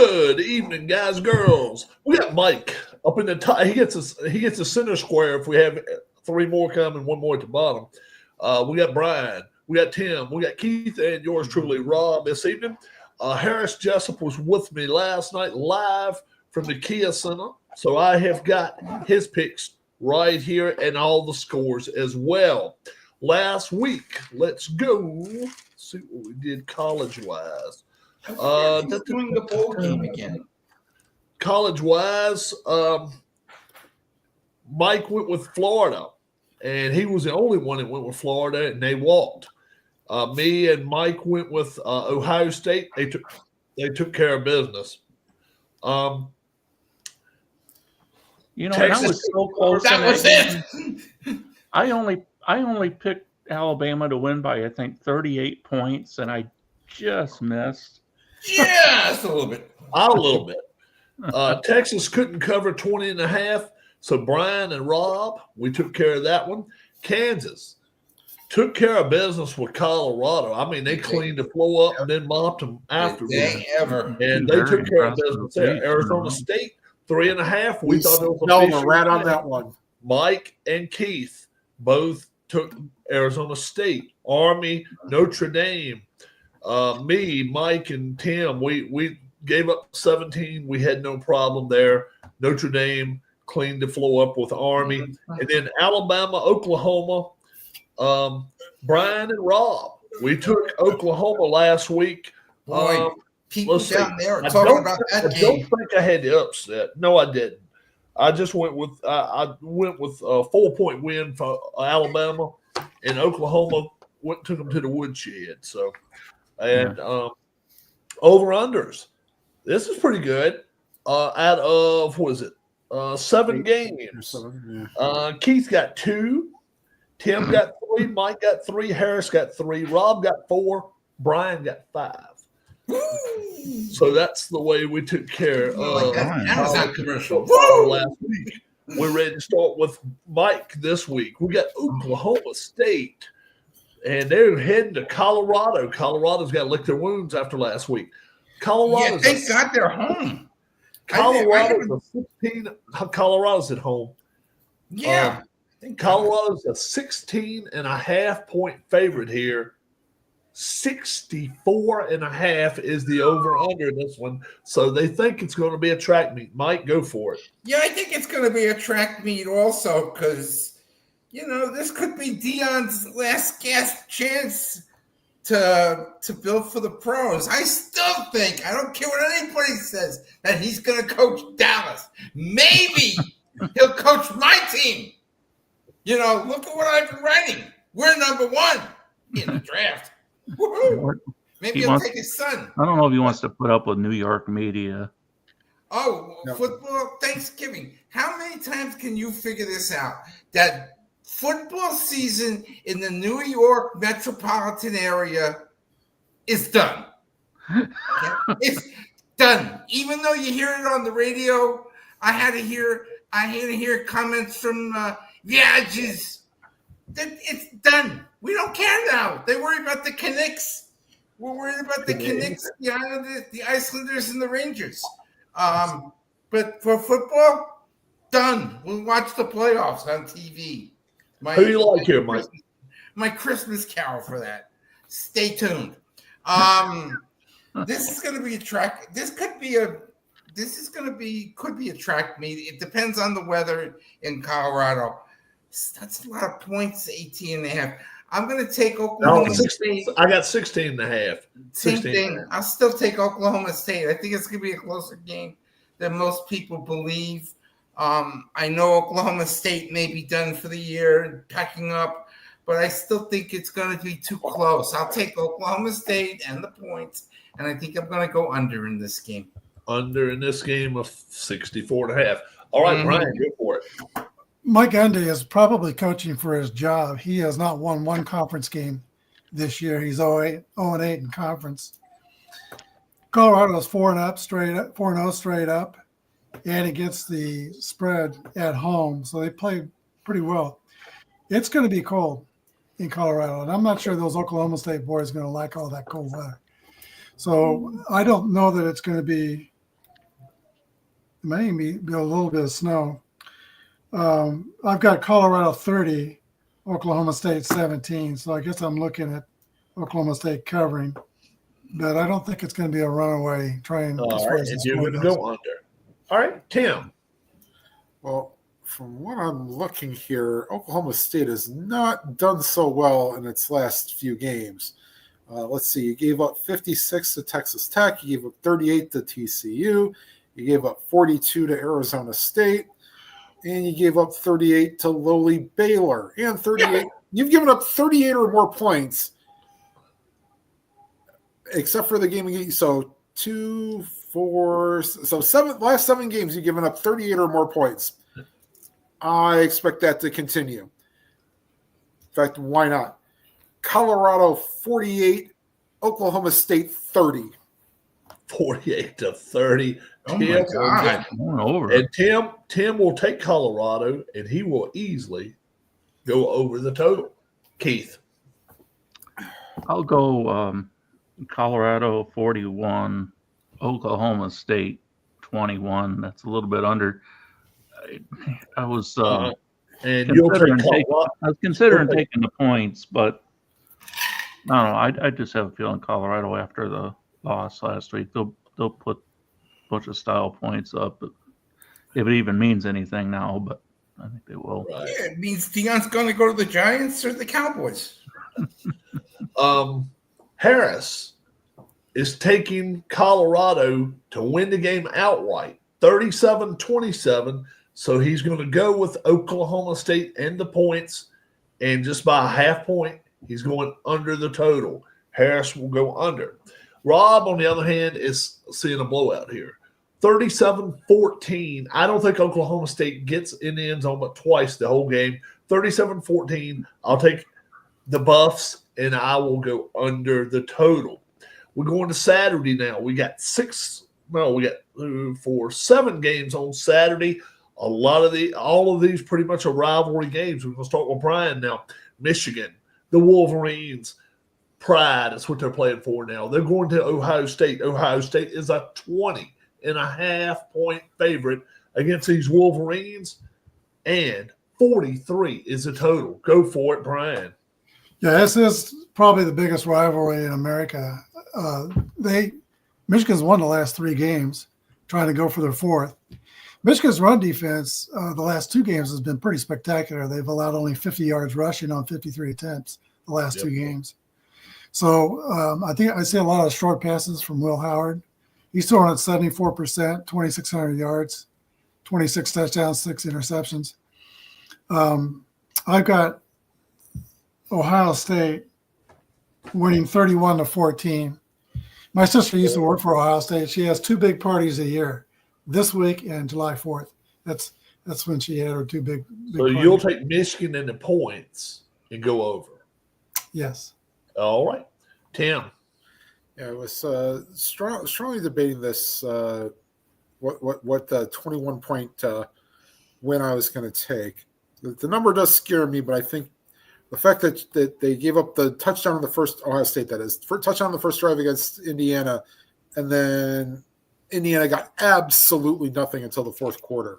Good evening, guys, girls. We got Mike up in the top. He gets a center square if we have three more coming, one more at the bottom. We got Brian, we got Tim, we got Keith, and yours truly, Rob, this evening. Harris Jessup was with me last night live from the Kia Center, so I have got his picks right here and all the scores as well. Last week, let's go see what we did college-wise. Doing the bowl game again. College-wise, Mike went with Florida, and he was the only one that went with Florida, and they walked. Me and Mike went with Ohio State. They took care of business. And I was so close. That was it. I only picked Alabama to win by I think 38 points, and I just missed. Yeah, just a little bit. A little bit. Texas couldn't cover 20.5, so Brian and Rob, we took care of that one. Kansas took care of business with Colorado. I mean, they cleaned the floor up and then mopped them afterwards. And they took care of business there. Arizona State, 3.5. We thought it was right on that one. Mike and Keith both took Arizona State. Army, Notre Dame. Me, Mike, and Tim, we gave up 17. We had no problem there. Notre Dame cleaned the floor up with Army. And then Alabama, Oklahoma, Brian and Rob. We took Oklahoma last week. Boy, people down there are talking about that game. I don't think I had the upset. No, I didn't. I just went with a 4-point win for Alabama, and Oklahoma took them to the woodshed. So, and over-unders. This is pretty good. Out of, 7 games. Keith got 2. Tim got 3. Mike got 3. Harris got 3. Rob got 4. Brian got 5. So that's the way we took care of Amazon commercial last week. We're ready to start with Mike this week. We got Oklahoma State, and they're heading to Colorado. Colorado's got to lick their wounds after last week. Thank God they're home. Colorado's at home. Yeah. Colorado's a 16.5 point favorite here. 64.5 is the over-under in this one. So they think it's going to be a track meet. Mike, go for it. Yeah, I think it's going to be a track meet also because, this could be Deion's last gasp chance to build for the pros. I still think, I don't care what anybody says, that he's going to coach Dallas. Maybe he'll coach my team. Look at what I've been writing. We're number 1 in the draft. Woo-hoo. Maybe he'll take his son. I don't know if he wants to put up with New York media. Football Thanksgiving. How many times can you figure this out? That football season in the New York metropolitan area is done. It's done. Even though you hear it on the radio, I had to hear comments from Viages that it's done. We don't care now. They worry about the Canucks. We're worried about the Canucks, the Islanders, the Icelanders, and the Rangers. But for football, done. We'll watch the playoffs on TV. Who do you like here, Mike? My Christmas carol for that. Stay tuned. This is going to be a track. Could be a track meet. It depends on the weather in Colorado. That's a lot of points, 18.5. I'm going to take Oklahoma State. I got 16.5. Same thing. I'll still take Oklahoma State. I think it's going to be a closer game than most people believe. I know Oklahoma State may be done for the year and packing up, but I still think it's going to be too close. I'll take Oklahoma State and the points, and I think I'm going to go under in this game. Under in this game of 64.5. All right, Brian, go for it. Mike Gundy is probably coaching for his job. He has not won one conference game this year. He's 0-8 in conference. Colorado's 4-0 straight up, and against the spread at home, so they play pretty well. It's going to be cold in Colorado, and I'm not sure those Oklahoma State boys are going to like all that cold weather. So I don't know that it's going to be may even be a little bit of snow. I've got Colorado 30, Oklahoma State 17. So I guess I'm looking at Oklahoma State covering, but I don't think it's going to be a runaway train as All far right, as the and you're score going to goes. go under. All right, Tim. Well, from what I'm looking here, Oklahoma State has not done so well in its last few games. Let's see. You gave up 56 to Texas Tech. You gave up 38 to TCU. You gave up 42 to Arizona State. And you gave up 38 to lowly Baylor. And 38. You've given up 38 or more points, except for the game. So 2, 4. So last 7 games, you've given up 38 or more points. I expect that to continue. In fact, why not? Colorado 48, Oklahoma State 30. 48 to 30. Oh my God. Going over. And Tim will take Colorado, and he will easily go over the total. Keith. I'll go Colorado 41, Oklahoma State 21. That's a little bit under. I was And you'll take Colorado. I was considering taking the points, but I don't know. I just have a feeling Colorado after the loss last week, they'll put a bunch of style points up, if it even means anything now. But I think they will. Right. Yeah, it means Deion's going to go to the Giants or the Cowboys. Harris is taking Colorado to win the game outright, 37-27. So he's going to go with Oklahoma State and the points, and just by a half point, he's going under the total. Harris will go under. Rob, on the other hand, is seeing a blowout here. 37-14. I don't think Oklahoma State gets in the end zone but twice the whole game. 37-14. I'll take the Buffs, and I will go under the total. We're going to Saturday now. We got 7 games on Saturday. All of these pretty much are rivalry games. We're going to start with Brian now. Michigan, the Wolverines, Pride, that's what they're playing for now. They're going to Ohio State. Ohio State is a 20.5-point favorite against these Wolverines, and 43 is the total. Go for it, Brian. Yeah, this is probably the biggest rivalry in America. Michigan's won the last 3 games, trying to go for their 4th. Michigan's run defense the last 2 games has been pretty spectacular. They've allowed only 50 yards rushing on 53 attempts the last 2 games. So I think I see a lot of short passes from Will Howard. He's throwing at 74%, 2,600 yards, 26 touchdowns, 6 interceptions. I've got Ohio State winning 31-14. My sister used to work for Ohio State. She has 2 big parties a year, this week and July 4th. That's when she had her 2 big So parties. you'll take Michigan and the points and go over. Yes. All right. Tim. Yeah, I was strongly debating this. What the 21-point win I was going to take. The number does scare me, but I think the fact that they gave up the touchdown in the first Ohio State, that is, for touchdown on the first drive against Indiana, and then Indiana got absolutely nothing until the 4th quarter.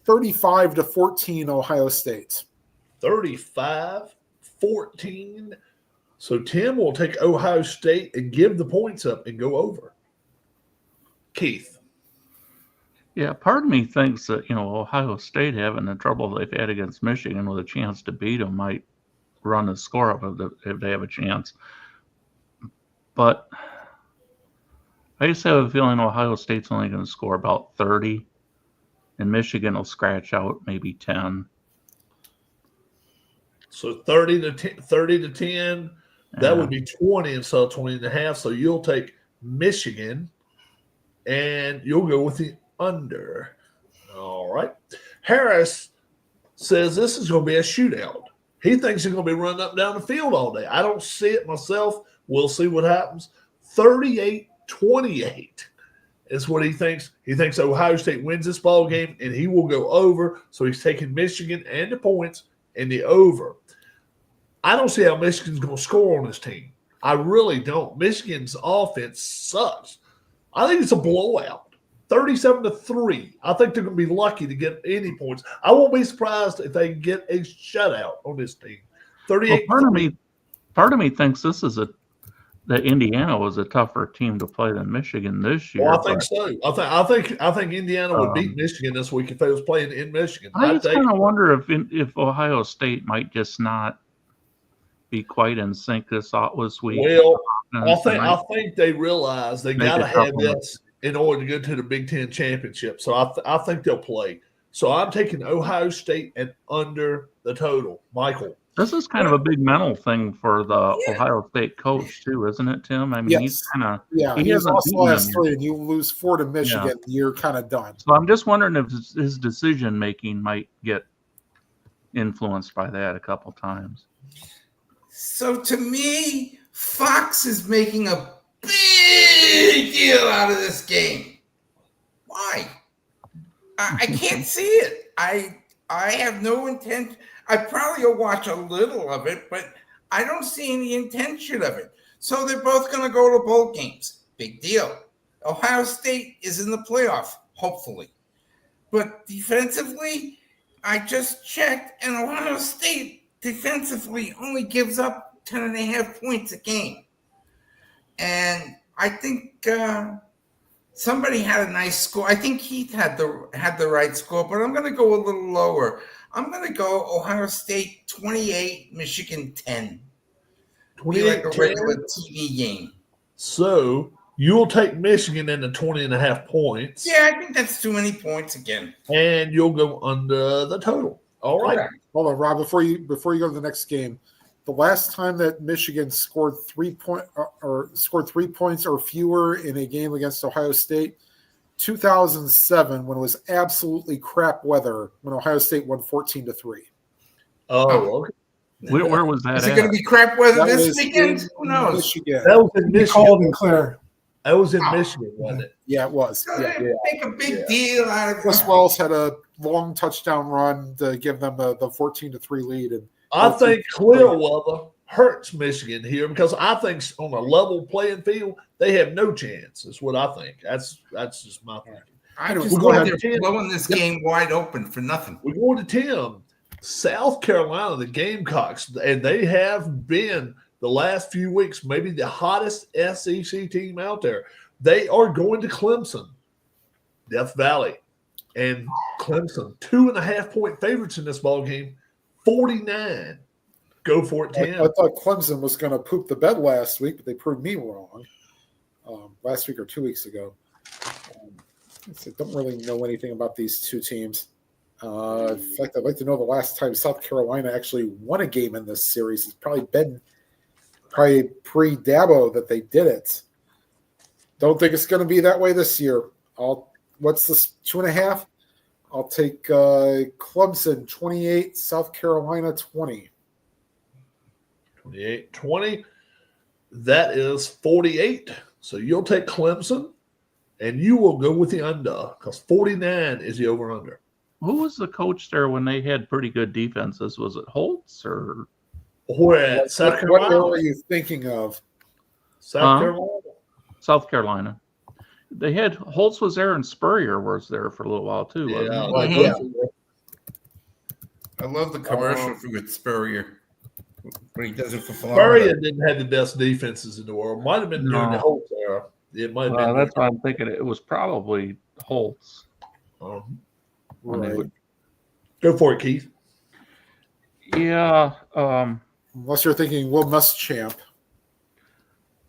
35-14 Ohio State. 35-14. So Tim will take Ohio State and give the points up and go over. Keith. Yeah, part of me thinks that, Ohio State having the trouble they've had against Michigan with a chance to beat them might run the score up if they have a chance. But I just have a feeling Ohio State's only going to score about 30, and Michigan will scratch out maybe 10. So 30 to 10, that would be 20 instead of 20.5. So you'll take Michigan, and you'll go with the under. All right. Harris says this is going to be a shootout. He thinks he's going to be running up and down the field all day. I don't see it myself. We'll see what happens. 38-28 is what he thinks. He thinks Ohio State wins this ball game, and he will go over. So he's taking Michigan and the points and the over. I don't see how Michigan's going to score on this team. I really don't. Michigan's offense sucks. I think it's a blowout. 37-3. I think they're going to be lucky to get any points. I won't be surprised if they get a shutout on this team. 38. Well, part of me thinks that Indiana was a tougher team to play than Michigan this year. Well, I think so. I think Indiana would beat Michigan this week if they was playing in Michigan. I just kind of wonder if Ohio State might just not be quite in sync this week. Well, I think they realize they got to have this in order to go to the Big Ten championship. So I think they'll play. So I'm taking Ohio State and under the total. Michael. This is kind of a big mental thing for the Ohio State coach too, isn't it, Tim? I mean, he's kind of he has lost the last 3, and you lose 4 to Michigan, you're kind of done. So I'm just wondering if his decision making might get influenced by that a couple times. So to me, Fox is making a big deal out of this game. Why? I can't see it. I have no intent. I probably will watch a little of it, but I don't see any intention of it. So they're both going to go to bowl games. Big deal. Ohio State is in the playoff, hopefully. But defensively, I just checked, and Ohio State defensively only gives up 10.5 points a game. And I think somebody had a nice score. I think Keith had the right score, but I'm going to go a little lower. I'm going to go Ohio State 28, Michigan 10. 28, like a regular TV game. So you'll take Michigan in the 20.5 points. Yeah, I think that's too many points again. And you'll go under the total. All right. Correct. Hold on, Rob. Before you go to the next game, the last time that Michigan scored 3 points or fewer in a game against Ohio State, 2007, when it was absolutely crap weather, when Ohio State won 14-3. Oh, okay. Where was that? Is it going to be crap weather this weekend? Who knows? Michigan. That was in Michigan. Cold and clear. That was in Michigan, wasn't it? Yeah, it was. So make a big deal out of Chris Wells had a long touchdown run to give them the 14-3 lead. And I think clear weather hurts Michigan here because I think on a level playing field, they have no chance. That's what I think. That's just my thinking. I just think they're blowing this game wide open for nothing. We're going to Tim. South Carolina, the Gamecocks, and they have been the last few weeks maybe the hottest SEC team out there. They are going to Clemson, Death Valley, and Clemson 2.5-point favorites in this ball game. 49. Go for it, Tim. I thought Clemson was going to poop the bed last week, but they proved me wrong last week or 2 weeks ago. I don't really know anything about these two teams. In fact, I'd like to know the last time South Carolina actually won a game in this series. It's probably pre-Dabo that they did it. Don't think it's going to be that way this year. What's this, 2.5? I'll take Clemson 28, South Carolina 20. 28-20. That is 48. So you'll take Clemson, and you will go with the under because 49 is the over-under. Who was the coach there when they had pretty good defenses? Was it Holtz or? Where South Carolina? What are you thinking of? South Carolina. South Carolina. They had Holtz was there and Spurrier was there for a little while too. Yeah. I love the commercial with Spurrier. When he does it for Florida. Spurrier didn't have the best defenses in the world. Might have been during the Holtz era. It might have been. That's what I'm thinking. It was probably Holtz. Right. Go for it, Keith. Yeah. Unless you're thinking Will Muschamp.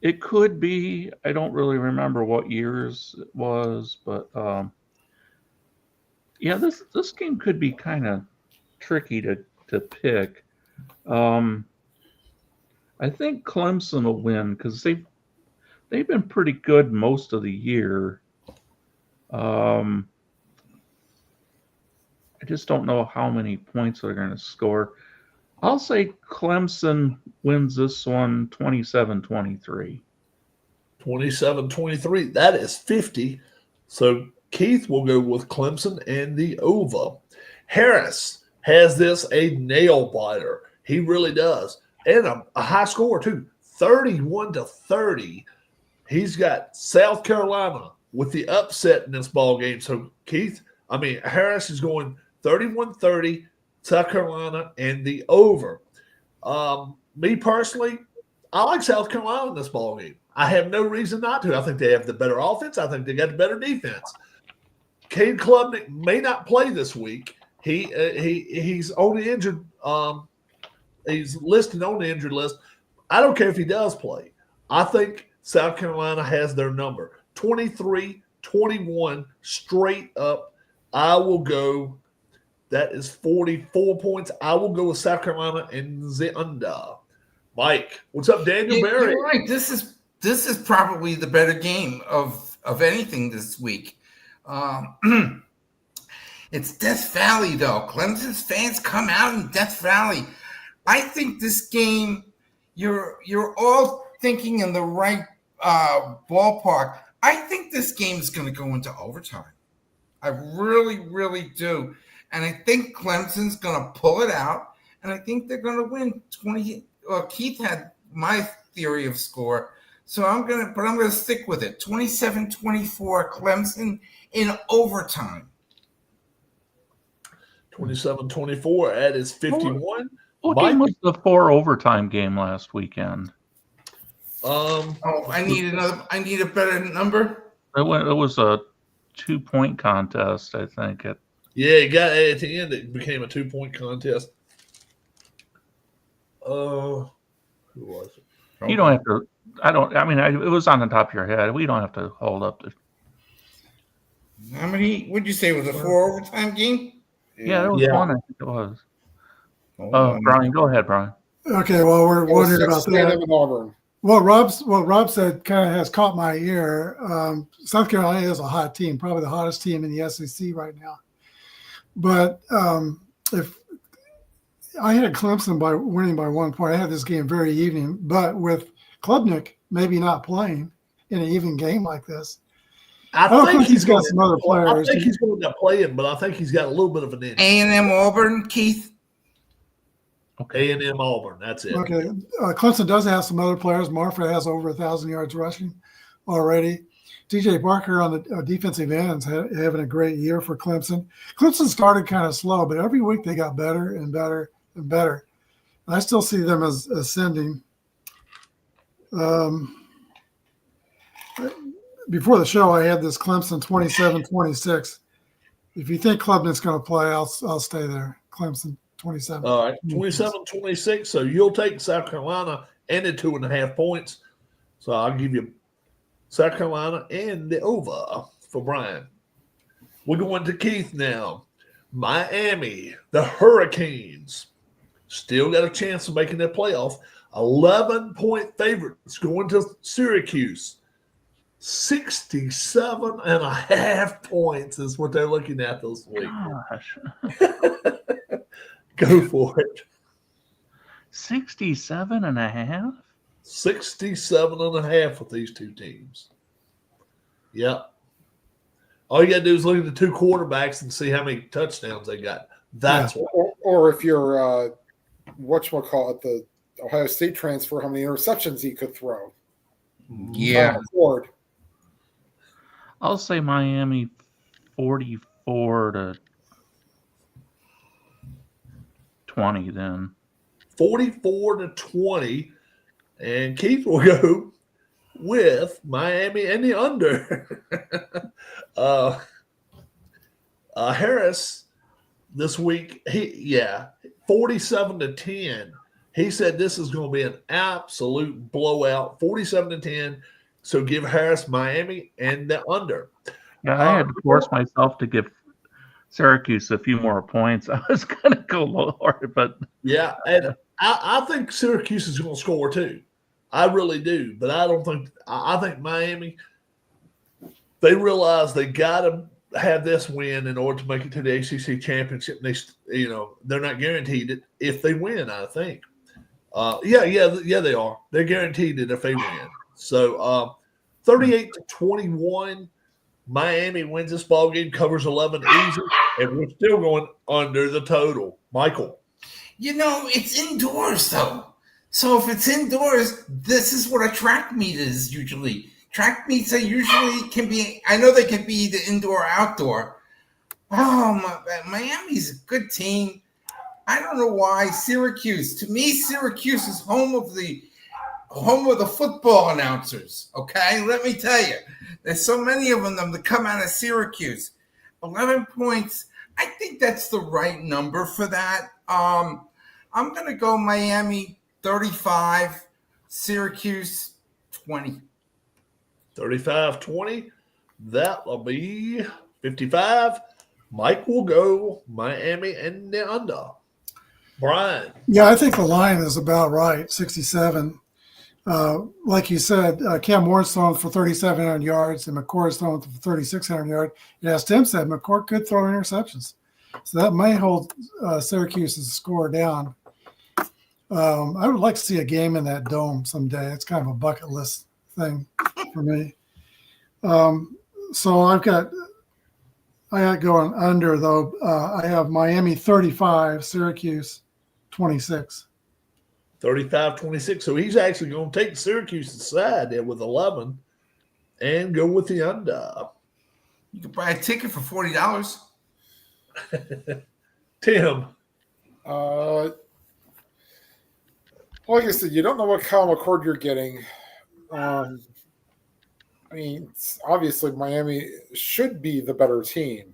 It could be. I don't really remember what years it was, but yeah, this game could be kind of tricky to pick. I think Clemson will win because they've been pretty good most of the year. I just don't know how many points they're going to score. I'll say Clemson wins this one 27-23. 27-23. That is 50. So Keith will go with Clemson and the over. Harris has this a nail biter. He really does. And a high score too. 31-30. He's got South Carolina with the upset in this ball game. So Harris is going 31-30, South Carolina, and the over. Me personally, I like South Carolina in this ball game. I have no reason not to. I think they have the better offense. I think they got the better defense. Cade Klubnik may not play this week. He's only injured. He's listed on the injured list. I don't care if he does play. I think South Carolina has their number. 23-21 straight up. I will go. That is 44 points. I will go with South Carolina and the under. Mike, what's up, Daniel Berry? You're right. This is probably the better game of anything this week. It's Death Valley, though. Clemson's fans come out in Death Valley. I think this game, you're all thinking in the right ballpark. I think this game is going to go into overtime. I really, really do. And I think Clemson's going to pull it out, and I think they're going to win 20. Well, Keith had my theory of score, so I'm going to stick with it. 27-24 Clemson in overtime. 27-24 at is 51. What game was the 4 overtime game last weekend? I need a better number. It was a 2-point contest, I think. Yeah, it got at the end. It became a 2-point contest. Who was it? You don't have to. It was on the top of your head. We don't have to hold up the. How many? Would you say it was a 4 overtime game? Yeah, there was one. I think it was. Brian, go ahead, Brian. Okay, well, we're wondering about that. What Rob said kind of has caught my ear. South Carolina is a hot team, probably the hottest team in the SEC right now. But if I had Clemson winning by 1 point, I had this game very even. But with Klubnik maybe not playing in an even game like this, I don't think he's got some other players. I think he's going to play him, but I think he's got a little bit of an injury. A&M Auburn, Keith. Okay, A&M Auburn. That's it. Okay, Clemson does have some other players. Marford has over 1,000 yards rushing already. DJ Barker on the defensive ends having a great year for Clemson. Clemson started kind of slow, but every week they got better and better and better. And I still see them as ascending. Before the show, I had this Clemson 27-26. If you think Klubnik's going to play, I'll stay there. Clemson 27. All right, 27-26. So you'll take South Carolina and the 2.5 points. So I'll give you South Carolina and the over for Brian. We're going to Keith now. Miami, the Hurricanes, still got a chance of making their playoff. 11-point favorites going to Syracuse. 67.5 points is what they're looking at this week. Gosh. Go for it. 67.5? 67.5 with these two teams. Yep. All you got to do is look at the two quarterbacks and see how many touchdowns they got. That's what. Or if you're, whatchamacallit, the Ohio State transfer, how many interceptions he could throw. Yeah. I'll say Miami 44-20 then. 44-20. And Keith will go with Miami and the under. Harris this week, 47-10. He said this is going to be an absolute blowout, 47-10. So give Harris Miami and the under. Yeah, I had to force myself to give Syracuse a few more points. I was going to go lower, but yeah, and I think Syracuse is going to score too. I really do, but I don't think. I think Miami. They realize they got to have this win in order to make it to the ACC championship. They're not guaranteed it if they win. I think. They are. They're guaranteed it if they win. So, 38-21, Miami wins this ball game, covers 11 easy, and we're still going under the total. Michael. It's indoors, though. So if it's indoors, this is what a track meet is usually. Track meets are usually can be. I know they can be either indoor or outdoor. Oh, Miami's a good team. I don't know why Syracuse. To me, Syracuse is home of the football announcers. Okay, let me tell you, there's so many of them that come out of Syracuse. 11 points. I think that's the right number for that. I'm gonna go Miami 35, Syracuse 20. 35-20. That'll be 55. Mike will go Miami and the under. Brian. Yeah, I think the line is about right, 67. Like you said, Cam Moore's thrown for 3,700 yards and McCord's thrown for 3,600 yards. As Tim said, McCord could throw interceptions. So that may hold Syracuse's score down. I would like to see a game in that dome someday. It's kind of a bucket list thing for me. So I got going under, though. I have Miami 35, Syracuse 26. 35-26. So he's actually going to take Syracuse's side there with 11 and go with the under. You could buy a ticket for $40. Tim. Like I said, you don't know what Kyle McCord you're getting. I mean, obviously Miami should be the better team.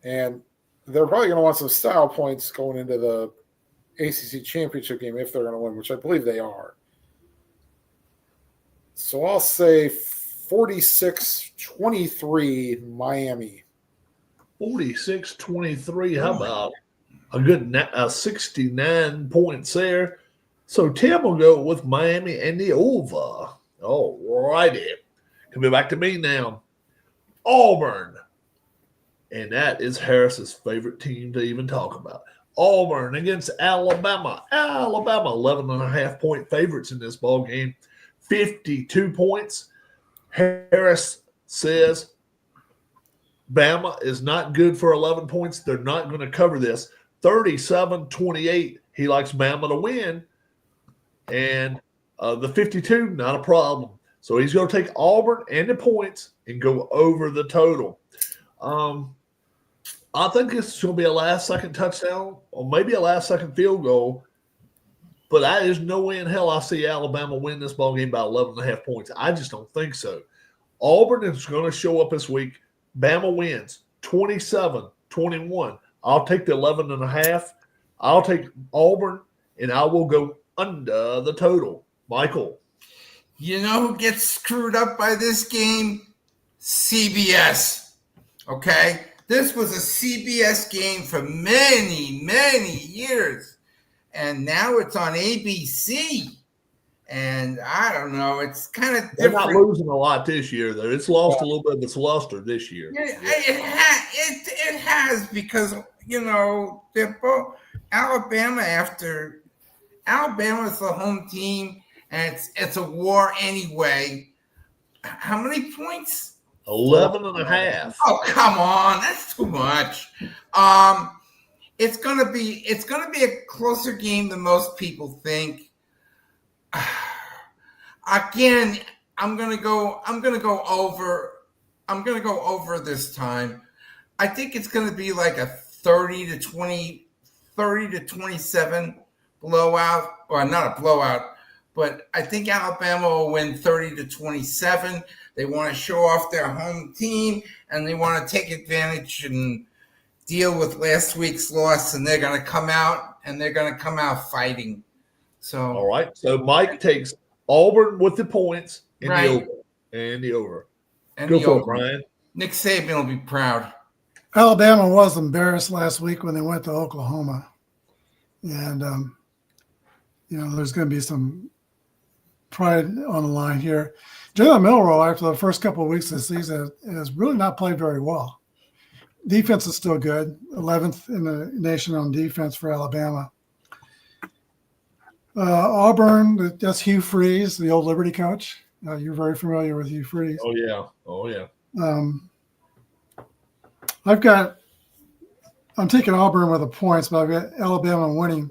And they're probably going to want some style points going into the ACC championship game if they're going to win, which I believe they are. So I'll say 46-23 Miami. 46-23. How about a good 69 points there? So Tim will go with Miami and the over. All righty. Coming back to me now. Auburn. And that is Harris's favorite team to even talk about. Auburn against Alabama. Alabama, 11.5-point favorites in this ball game. 52 points. Harris says Bama is not good for 11 points. They're not going to cover this. 37-28. He likes Bama to win. And the 52, not a problem. So he's going to take Auburn and the points and go over the total. I think it's going to be a last-second touchdown or maybe a last-second field goal. But there's no way in hell I see Alabama win this ball game by 11.5 points. I just don't think so. Auburn is going to show up this week. Bama wins 27-21. I'll take the 11.5. I'll take Auburn, and I will go under the total. Michael. You know who gets screwed up by this game? CBS. Okay? This was a CBS game for many, many years. And now it's on ABC. And I don't know. It's kind of different. They're not losing a lot this year, though. It's lost a little bit of its luster this year. It has because, you know, they're both Alabama's the home team, and it's a war anyway. How many points? 11.5. Oh, come on. That's too much. It's gonna be a closer game than most people think. Again, I'm gonna go over this time. I think it's gonna be like a 30-27 blowout, or not a blowout, but I think Alabama will win 30-27. They want to show off their home team, and they want to take advantage and deal with last week's loss, and they're going to come out fighting. So, all right. So Mike takes Auburn with the points and right. the over. And go the for over. it, Brian. Nick Saban will be proud. Alabama was embarrassed last week when they went to Oklahoma. And, there's going to be some pride on the line here. Jalen Milroe, after the first couple of weeks of the season, has really not played very well. Defense is still good, 11th in the nation on defense for Alabama. Auburn, that's Hugh Freeze, the old Liberty coach. You're very familiar with Hugh Freeze. Oh, yeah. I'm taking Auburn with the points, but I've got Alabama winning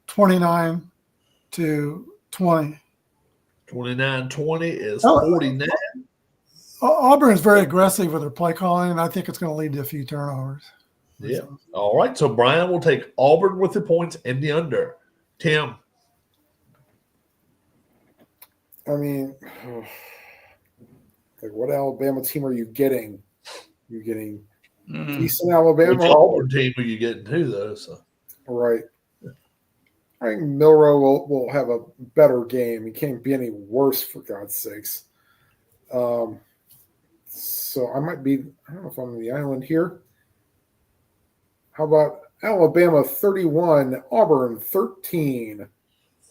29-20. 29-20 is Oh. 49. Auburn is very aggressive with their play calling, and I think it's going to lead to a few turnovers. Yeah. All right. So Brian will take Auburn with the points and the under. Tim. I mean, like what Alabama team are you getting? You're getting decent Alabama. Which Auburn team are you getting too, though? So. Right. I think Milroe will have a better game. He can't be any worse, for God's sakes. So I might be, I don't know if I'm on the island here. How about Alabama 31, Auburn 13?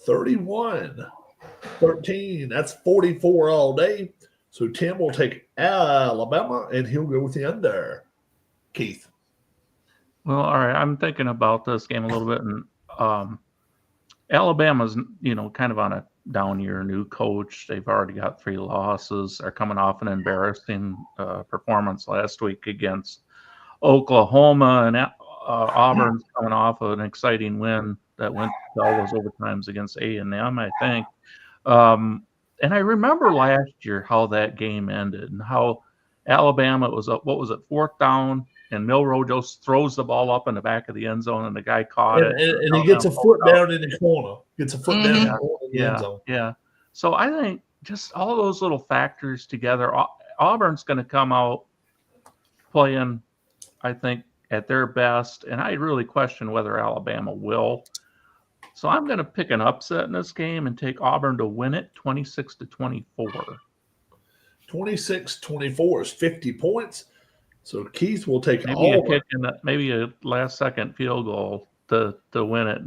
31-13. That's 44 all day. So Tim will take Alabama, and he'll go with the under. Keith. Well, all right. I'm thinking about this game a little bit, and Alabama's, kind of on a down year, new coach. They've already got 3 losses. They're coming off an embarrassing performance last week against Oklahoma, and Auburn's coming off of an exciting win that went to all those overtimes against A&M, I think. And I remember last year how that game ended and how Alabama was up, 4th down, and Milroe just throws the ball up in the back of the end zone, and the guy caught it. And he gets a foot down in the corner. Gets a foot down in the corner of the end zone. Yeah. So I think just all those little factors together, Auburn's going to come out playing, I think, at their best, and I really question whether Alabama will. So I'm going to pick an upset in this game and take Auburn to win it 26-24. 26-24 is 50 points. So Keith will take maybe Auburn. a kick in maybe a last-second field goal to win it.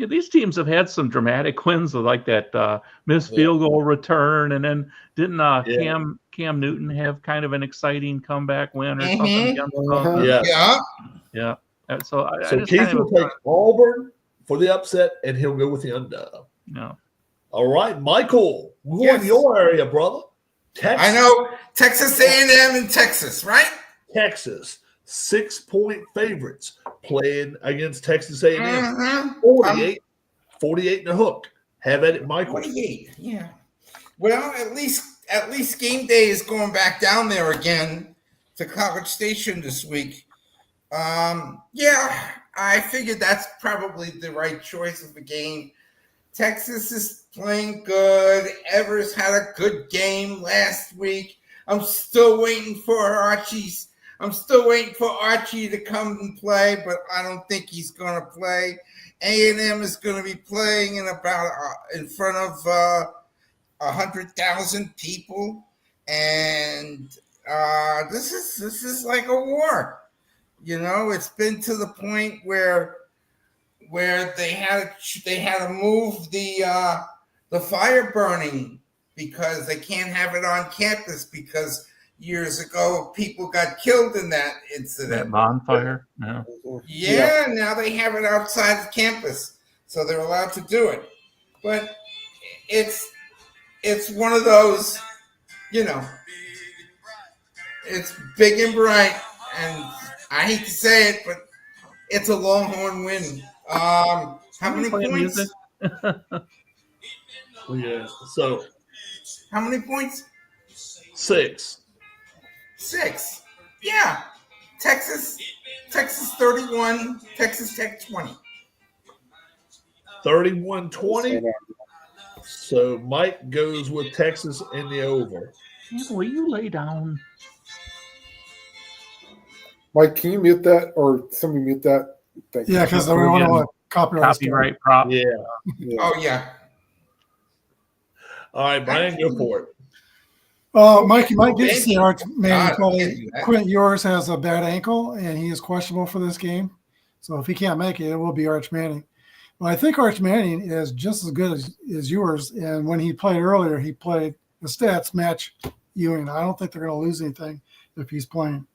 These teams have had some dramatic wins, like that missed field goal return, and then didn't Cam Newton have kind of an exciting comeback win or something against them? Yeah. So Keith will take Auburn for the upset, and he'll go with the under. Yeah. All right, Michael, we're going to your area, brother. Texas. I know Texas A&M in Texas, right? Texas, 6-point favorites playing against Texas A&M. Mm-hmm. 48 in the hook. Have at it, Michael. 48, yeah. Well, at least game day is going back down there again to College Station this week. I figured that's probably the right choice of the game. Texas is playing good. Evers had a good game last week. I'm still waiting for Archie to come and play, but I don't think he's going to play. A&M is going to be playing in front of 100,000 people, and this is like a war. It's been to the point where they had to move the fire burning because they can't have it on campus because years ago people got killed in that incident. That bonfire. Yeah, now they have it outside the campus, so they're allowed to do it. But it's one of those, it's big and bright, and I hate to say it, but it's a Longhorn win. How many points? Yeah. So how many points? 6. 6. Yeah. Texas 31, Texas Tech 20. 31-20. So Mike goes with Texas in the over. Will you lay down? Mike, can you mute that, or somebody mute that? Thank you. Yeah, because we don't want Copyright prop. Yeah. Oh, yeah. All right, Brian, go for it. Mike, you might get to see Arch Manning. Quint Ewers has a bad ankle, and he is questionable for this game. So if he can't make it, it will be Arch Manning. Well, I think Arch Manning is just as good as Ewers, and when he played earlier, the stats match Ewing. I don't think they're going to lose anything if he's playing.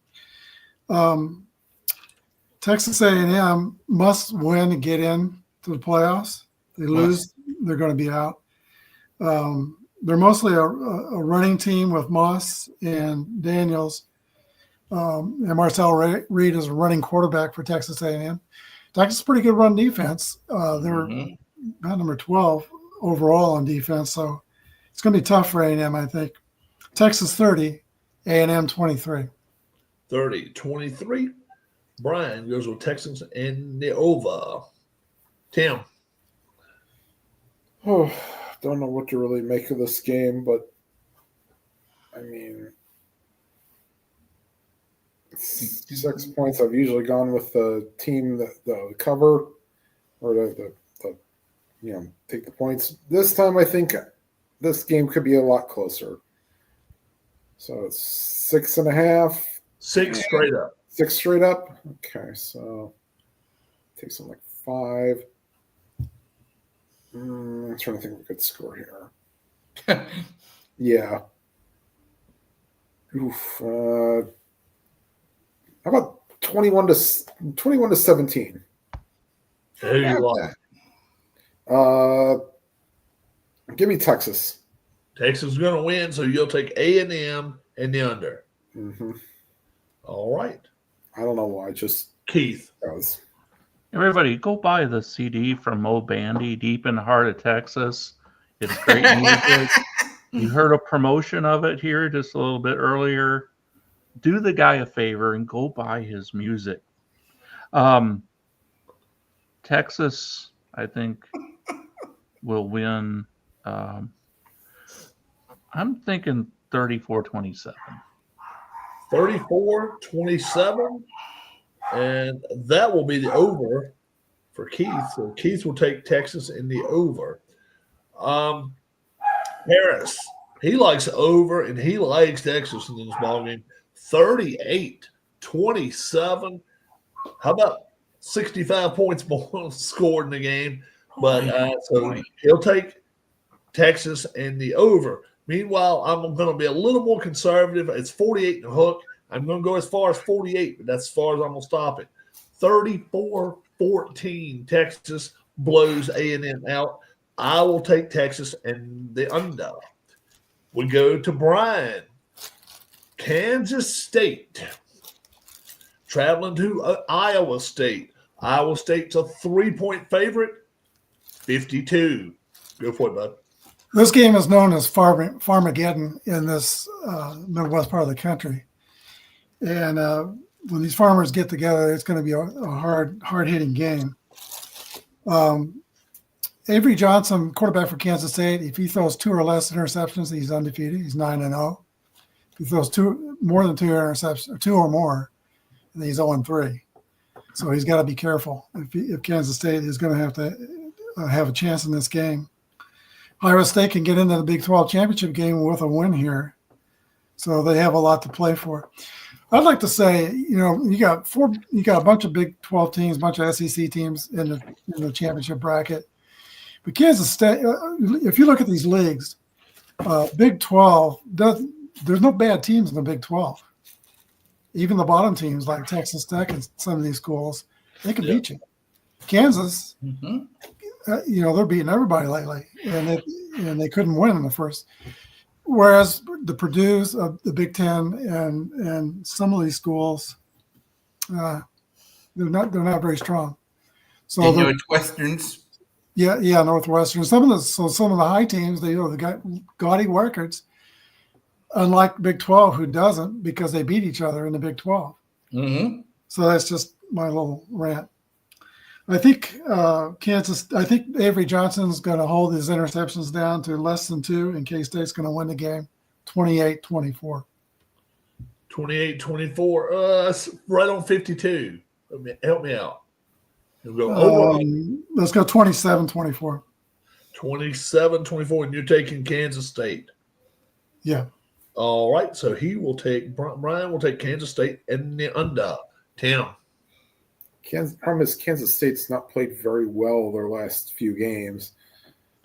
Texas A&M must win to get in to the playoffs. They lose, they're going to be out. They're mostly a running team with Moss and Daniels. And Marcel Reed is a running quarterback for Texas A&M. Texas is a pretty good run defense. They're about number 12 overall on defense. So It's going to be tough for A&M, I think. Texas 30, A&M 23. 30-23. Brian goes with Texans in the over. Tim. Oh, don't know what to really make of this game, but I mean, 6 points. I've usually gone with the team that the cover or the take the points. This time, I think this game could be a lot closer. So it's 6.5. 6 straight up. 6 straight up. Okay, so take some like 5. I'm trying to think of a good score here. Yeah. Oof. How about 21 to 17? Who you like? Give me Texas. Texas is going to win, so you'll take A&M and the under. Mm-hmm. All right. I don't know why. Just Keith. goes. Everybody, go buy the CD from Mo Bandy, Deep in the Heart of Texas. It's great music. You heard a promotion of it here just a little bit earlier. Do the guy a favor and go buy his music. Texas, I think, will win. I'm thinking 34-27. 34-27. And that will be the over for Keith. So Keith will take Texas in the over. Harris, he likes over, and he likes Texas in this ballgame. 38-27. How about 65 points more scored in the game? But so he'll take Texas and the over. Meanwhile, I'm going to be a little more conservative. It's 48 in the hook. I'm going to go as far as 48, but that's as far as I'm going to stop it. 34-14, Texas blows A&M out. I will take Texas and the under. We go to Brian. Kansas State traveling to Iowa State. Iowa State's a 3-point favorite, 52. Go for it, bud. This game is known as Farmageddon in this Midwest part of the country. And when these farmers get together, it's going to be a hard-hitting game. Avery Johnson, quarterback for Kansas State, if he throws 2 or less interceptions, he's undefeated. He's 9-0. If he throws more than 2 interceptions, or 2 or more, then he's 0-3. So he's got to be careful if Kansas State is going to have a chance in this game. Iowa State can get into the Big 12 championship game with a win here. So they have a lot to play for. I'd like to say, you got a bunch of Big 12 teams, a bunch of SEC teams in the championship bracket. But Kansas State, if you look at these leagues, Big 12, there's no bad teams in the Big 12. Even the bottom teams like Texas Tech and some of these schools, they can beat you. Kansas, they're beating everybody lately, and they couldn't win in the first. Whereas the Purdue's of the Big Ten and some of these schools, they're not very strong. So the Northwesterns. Yeah, Northwestern. Some of the high teams, they got gaudy records. Unlike Big 12, who doesn't, because they beat each other in the Big 12. Mm-hmm. So that's just my little rant. I think Avery Johnson's going to hold his interceptions down to less than 2, and K-State's going to win the game 28-24. 28-24. That's right on 52. Help me out. We'll go let's go 27-24. 27-24, and you're taking Kansas State. Yeah. All right, so Brian will take Kansas State and the under. Tim. Problem is Kansas State's not played very well their last few games.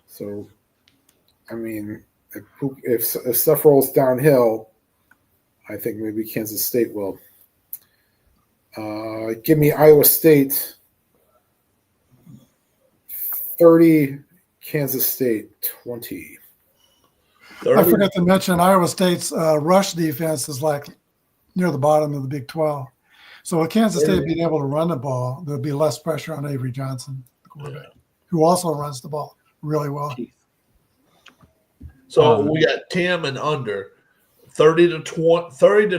So, I mean, if stuff rolls downhill, I think maybe Kansas State will. Give me Iowa State 30, Kansas State 20. 30. I forgot to mention Iowa State's rush defense is like near the bottom of the Big 12. So with Kansas State being able to run the ball, there'll be less pressure on Avery Johnson, the quarterback, who also runs the ball really well. So we got Tim and under 30 to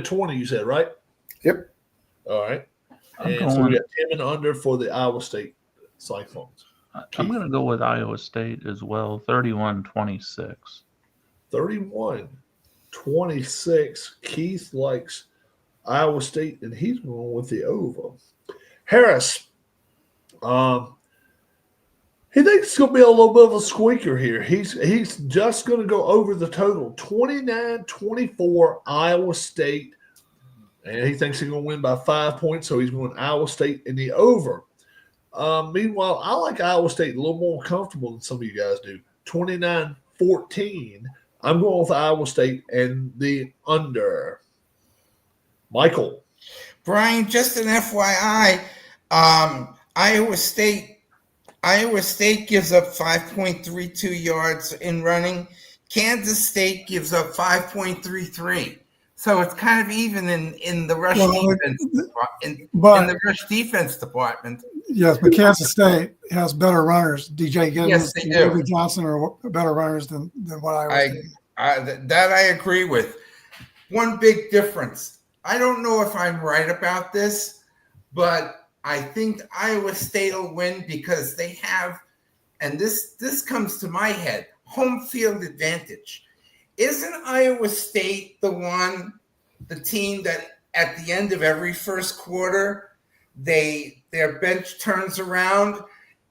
20. You said, right? Yep. All right. I'm And so we going. got Tim and under for the Iowa State Cyclones. I'm going to go with Iowa State as well. 31-26. 31-26. Keith likes Iowa State, and he's going with the over. Harris, he thinks it's going to be a little bit of a squeaker here. He's just going to go over the total, 29-24 Iowa State, and he thinks he's going to win by 5 points, so he's going Iowa State in the over. Meanwhile, I like Iowa State a little more comfortable than some of you guys do, 29-14. I'm going with Iowa State and the under. Michael. Brian, just an FYI, Iowa State gives up 5.32 yards in running. Kansas State gives up 5.33. So it's kind of even in the rush defense in the rush defense department. Yes, but Kansas State has better runners. DJ Gibbons, Yes, they do. Avery Johnson are better runners than what Iowa State. That I agree with. One big difference. I don't know if I'm right about this, but I think Iowa State will win because they have, and this comes to my head, home field advantage. Isn't Iowa State the team that at the end of every first quarter, their bench turns around,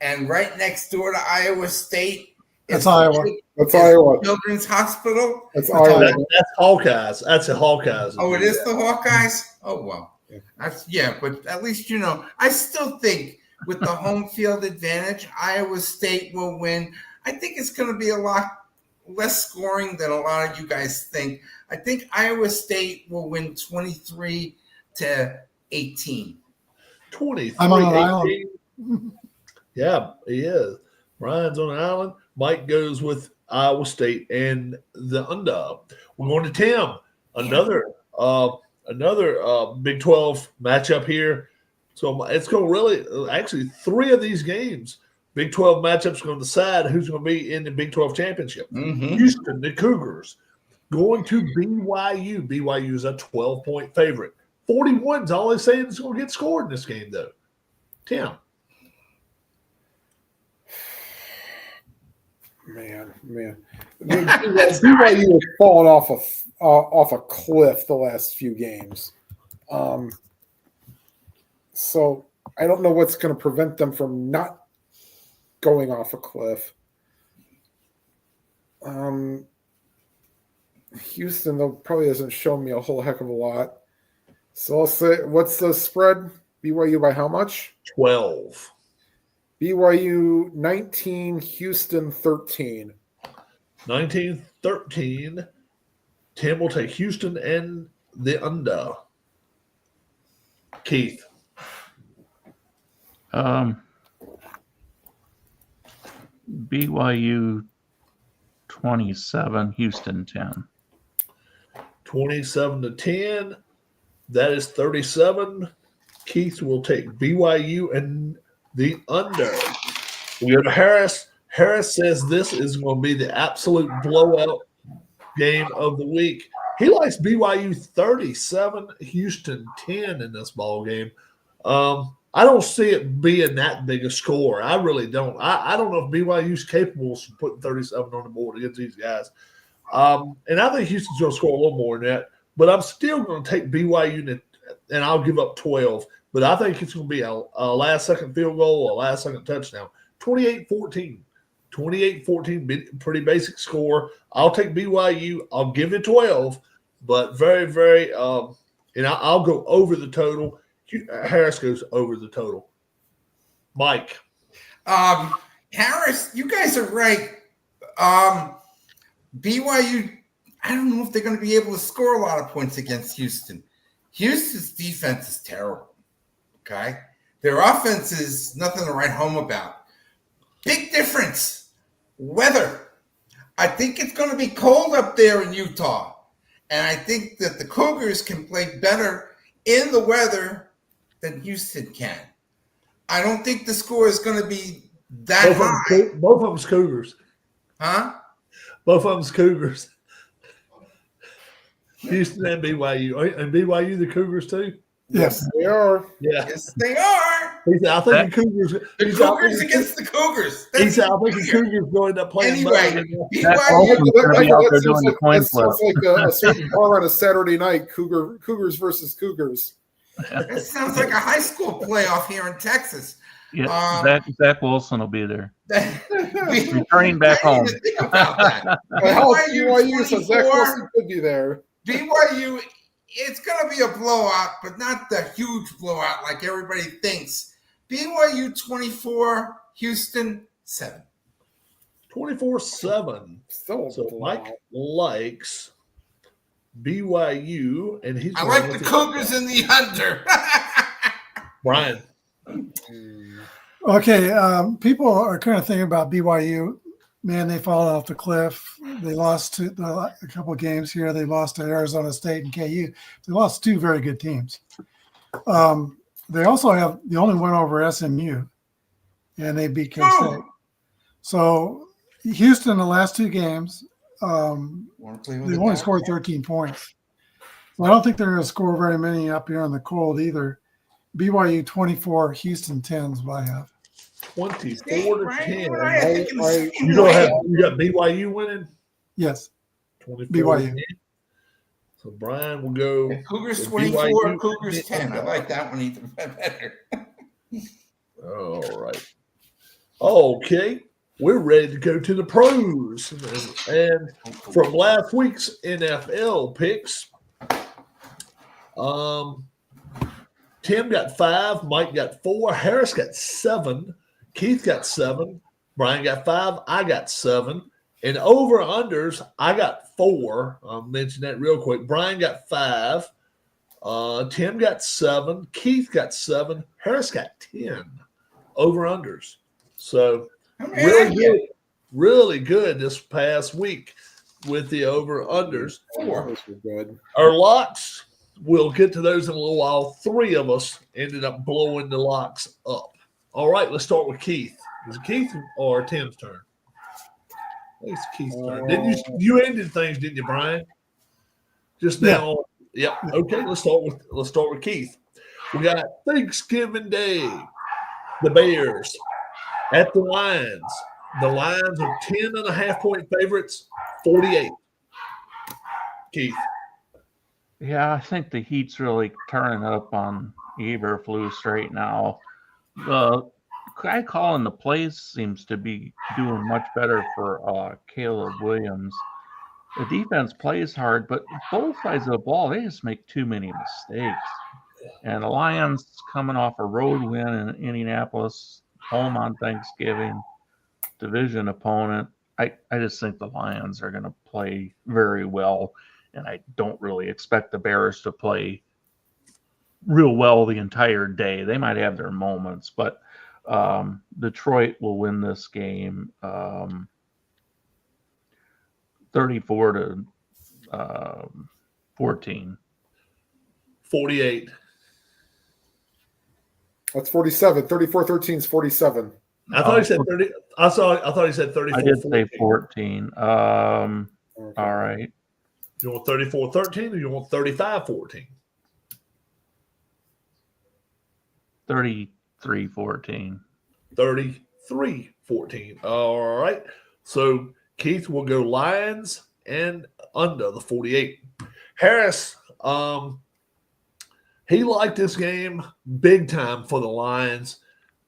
and right next door to Iowa State That's Iowa. That's Iowa. Children's Hospital. That's Iowa. That's Hawkeyes. That's the Hawkeyes. Oh, it is the Hawkeyes? Oh, well. But at least you know. I still think with the home field advantage, Iowa State will win. I think it's going to be a lot less scoring than a lot of you guys think. I think Iowa State will win 23-18. 23. I'm on an island. Yeah, he is. Ryan's on an island. Mike goes with Iowa State and the under. We're going to Tim. Another Big 12 matchup here. So it's going to really actually 3 of these games. Big 12 matchups are going to decide who's going to be in the Big 12 championship. Mm-hmm. Houston, the Cougars, going to BYU. BYU is a 12-point favorite. 41's all they're saying is going to get scored in this game, though. Tim. Man. BYU has fallen off a cliff the last few games. So I don't know what's going to prevent them from not going off a cliff. Houston, though, probably hasn't shown me a whole heck of a lot. So I'll say, what's the spread? BYU by how much? 12. BYU 19, Houston 13. 19-13. Tim will take Houston and the under. Keith. BYU 27, Houston 10. 27-10. That is 37. Keith will take BYU and the under. We go to Harris. Harris says this is going to be the absolute blowout game of the week. He likes BYU 37, Houston 10 in this ball game. I don't see it being that big a score. I really don't. I don't know if BYU's capable of putting 37 on the board against these guys. And I think Houston's going to score a little more than that. But I'm still going to take BYU, and I'll give up 12. But I think it's going to be a last-second field goal, a last-second touchdown. 28-14. 28-14, pretty basic score. I'll take BYU. I'll give it 12, but very, very and I'll go over the total. Harris goes over the total. Mike. Harris, you guys are right. BYU, I don't know if they're going to be able to score a lot of points against Houston. Houston's defense is terrible, okay? Their offense is nothing to write home about. Big difference, weather. I think it's going to be cold up there in Utah, and I think that the Cougars can play better in the weather than Houston can. I don't think the score is going to be that high. Both of them's Cougars. Huh? Both of them's Cougars. Houston and BYU. And BYU the Cougars too? Yes. They are. Yeah. Yes, they are. I think the Cougars. The Cougars against the Cougars. I think the Cougars going to end up playing Anyway, Zach BYU. Wilson's going to be out there doing the coin That flip. sounds like a certain bar on a Saturday night. Cougars versus Cougars. That sounds like a high school playoff here in Texas. Yeah, Zach Wilson will be there. Returning Returning back home. Think about that. BYU, so Zach Wilson could be there. BYU, it's going to be a blowout, but not the huge blowout like everybody thinks. BYU 24, Houston 7. 24-7. Still a So blowout. Mike likes BYU, and he's. I like the Cougars in the under. Brian. Okay, people are kind of thinking about BYU. Man, they fallen off the cliff. They lost to a couple of games here. They lost to Arizona State and KU. They lost two very good teams. They also have the only win over SMU, and they beat K-State. So Houston, the last two games, they've only scored 13 points. So I don't think they're going to score very many up here in the cold either. BYU 24, Houston 10 is what I have. 24-10. Right. You got BYU winning? Yes. 24 BYU. So Brian will go. Cougars with 24, BYU. Cougars 10. I like that one even better. All right. Okay. We're ready to go to the pros. And from last week's NFL picks, Tim got 5, Mike got 4, Harris got 7, Keith got 7, Brian got 5, I got 7, and over unders, I got 4. I'll mention that real quick. Brian got 5, Tim got 7, Keith got 7, Harris got 10 over unders. So really good this past week with the over unders. Those were good. Our locks, we'll get to those in a little while. 3 of us ended up blowing the locks up. All right, let's start with Keith. Is it Keith or Tim's turn? I think it's Keith's turn. Didn't you ended things, didn't you, Brian? Just now. Yeah. Okay, let's start with Keith. We got Thanksgiving Day. The Bears at the Lions. The Lions are 10.5-point favorites, 48. Keith. Yeah, I think the heat's really turning up on Eberflus right now. The guy calling the plays seems to be doing much better for Caleb Williams. The defense plays hard, but both sides of the ball, they just make too many mistakes. And the Lions coming off a road win in Indianapolis, home on Thanksgiving, division opponent. I just think the Lions are going to play very well. And I don't really expect the Bears to play real well the entire day. They might have their moments, but Detroit will win this game 34-14. 48. That's 47. 34-13 is 47. I thought he said 30. I thought he said 34. I did say 14. Okay. All right. You want 34-13 or you want 35-14? 33-14. 33-14. All right. So Keith will go Lions and under the 48. Harris, he liked this game big time for the Lions,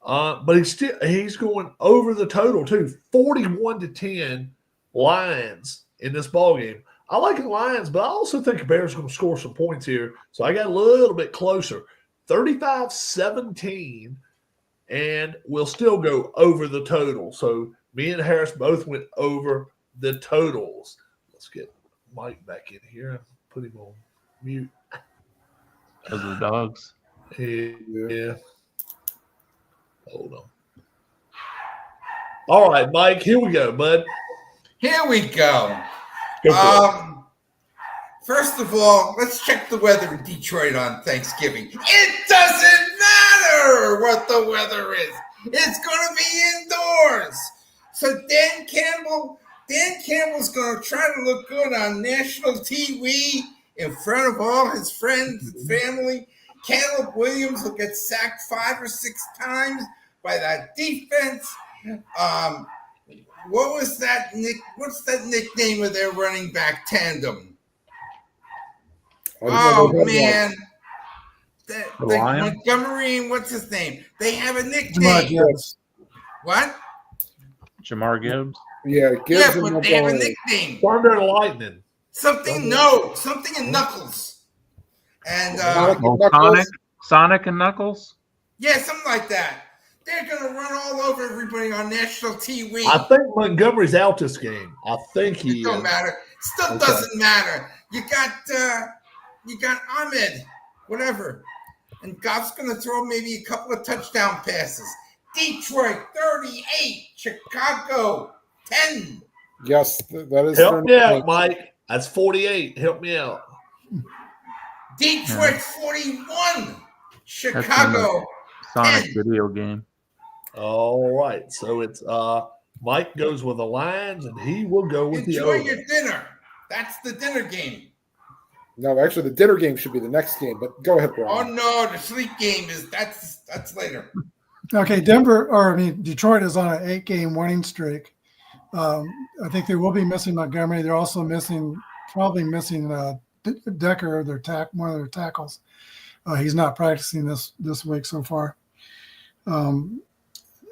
but he's going over the total too. 41-10 Lions in this ball game. I like the Lions, but I also think the Bears are going to score some points here. So I got a little bit closer. 35-17, and we'll still go over the total. So me and Harris both went over the totals. Let's get Mike back in here. Put him on mute. As the dogs. Yeah. Hold on. All right, Mike, here we go, bud. Here we go. Go for it. First of all, let's check the weather in Detroit on Thanksgiving. It doesn't matter what the weather is. It's going to be indoors. So Dan Campbell Dan Campbell's going to try to look good on national TV in front of all his friends and family. Caleb Williams will get sacked 5 or 6 times by that defense. What was that What's that nickname of their running back tandem? Oh man, Montgomery and what's his name? They have a nickname. What? Jamar Gibbs. Yeah, Gibbs. Yeah, but they have a nickname. Thunder and Lightning. Something in Knuckles. And Sonic and Knuckles. Yeah, something like that. They're going to run all over everybody on national TV. I think Montgomery's out this game. I think he It don't matter. Still doesn't matter. You got Ahmed, whatever. And Goff's going to throw maybe a couple of touchdown passes. Detroit, 38. Chicago, 10. Yes, that is. Help me out, Mike. That's 48. Help me out. Detroit, 41. Chicago, Sonic 10. video game. All right. So it's Mike goes with the Lions, and he will go with the over. Enjoy your dinner. That's the dinner game. No, actually, the dinner game should be the next game. But go ahead, Brian. Oh no, the sleep game that's later. Okay, Detroit is on an 8-game winning streak. I think they will be missing Montgomery. They're also probably missing Decker, one of their tackles. He's not practicing this week so far.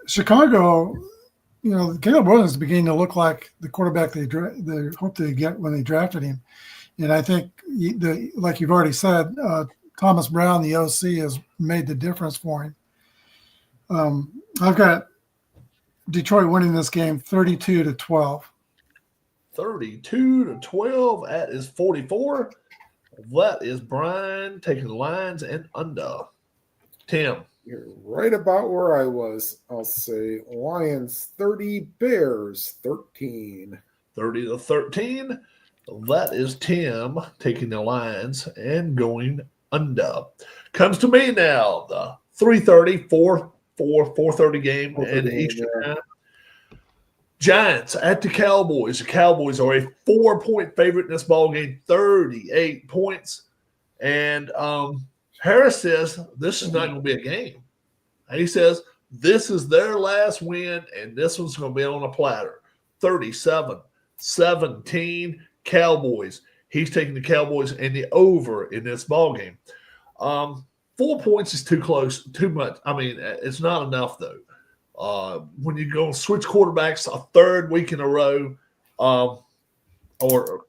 Chicago, Caleb Williams is beginning to look like the quarterback they hope to get when they drafted him. And I think, like you've already said, Thomas Brown, the OC, has made the difference for him. I've got Detroit winning this game 32-12. 32-12. That is 44. That is Brian taking the Lions and under. Tim. You're right about where I was. I'll say Lions 30, Bears 13. 30-13. That is Tim taking the Lions and going under. Comes to me now. The 3:30, 4:30 game in Eastern time. Giants at the Cowboys. The Cowboys are a 4-point favorite in this ball game, 38 points. And Harris says this is not going to be a game. He says this is their last win, and this one's going to be on a platter. 37-17 Cowboys. He's taking the Cowboys and the over in this ball game. 4 points is too close, too much. I mean, it's not enough, though. When you go switch quarterbacks a third week in a row, or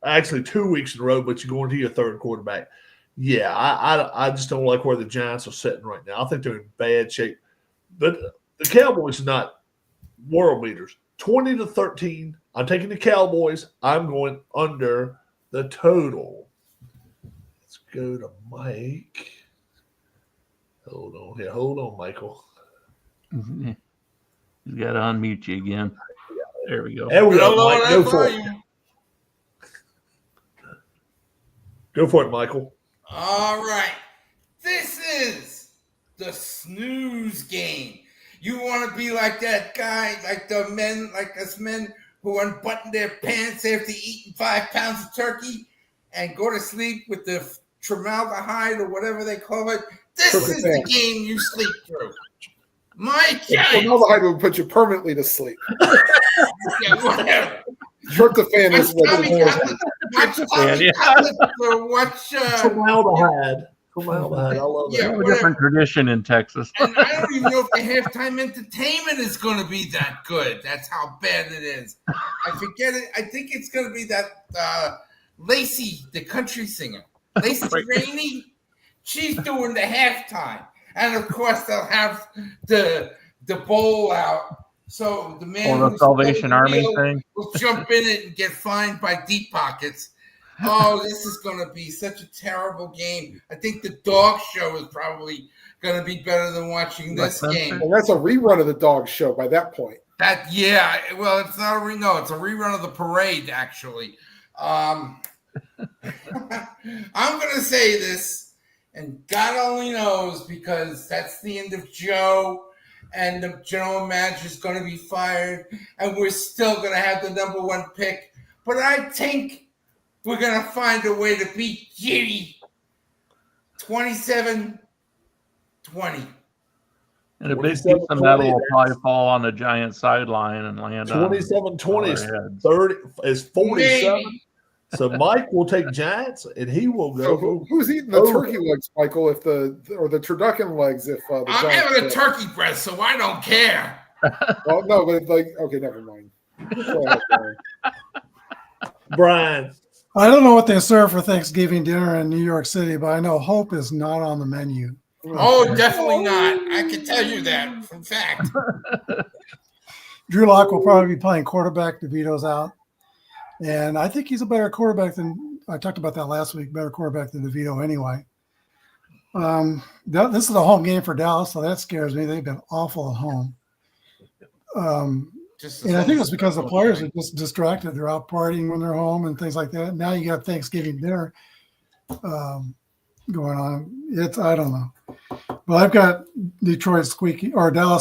actually 2 weeks in a row, but you're going to your third quarterback. Yeah, I just don't like where the Giants are sitting right now. I think they're in bad shape. But the Cowboys are not world beaters. 20-13. I'm taking the Cowboys. I'm going under the total. Let's go to Mike. Hold on here. Hold on, Michael. Mm-hmm. He's got to unmute you again. There we go. There we go, Mike. Go for it. Go for it, Michael. All right. This is the snooze game. You want to be like that guy, like us men who unbutton their pants after eating 5 pounds of turkey and go to sleep with the formaldehyde or whatever they call it. This is the game you sleep through. My Giants. Formaldehyde will put you permanently to sleep. Yeah, whatever. Tryptophan is Formaldehyde. Formaldehyde. I love that. Yeah, a different tradition in Texas. And I don't even know if the halftime entertainment is going to be that good. That's how bad it is. I forget it. I think it's going to be that Lacey, the country singer, Lacey Rainey. She's doing the halftime, and of course they'll have the bowl out. So the man the Salvation Army thing will jump in it and get fined by deep pockets. Oh, this is going to be such a terrible game. I think the dog show is probably going to be better than watching this game. Well, that's a rerun of the dog show by that point. Well, it's not it's a rerun of the parade, actually. I'm going to say this, and God only knows, because that's the end of Joe, and the general manager is going to be fired, and we're still going to have the number 1 pick. But I think we're going to find a way to beat Giddy 27-20. And a big piece of metal will probably fall on the Giant sideline and land on 27-20 is our heads. 30 is 47. Maybe. So Mike will take Giants, and he will go. So who's eating the turkey legs, Michael? If the turducken legs? If the I'm Giants having a turkey breast, so I don't care. Well, no, but okay, never mind. Go ahead, Brian. I don't know what they serve for Thanksgiving dinner in New York City, but I know hope is not on the menu. Oh, definitely not. I can tell you that from fact. Drew Lock will probably be playing quarterback. DeVito's out. And I think he's a better quarterback than I talked about that last week, better quarterback than DeVito anyway. This is a home game for Dallas, so that scares me. They've been awful at home. And I think it's because the players are just distracted. They're out partying when they're home and things like that. Now you got Thanksgiving dinner going on. I don't know. But I've got Dallas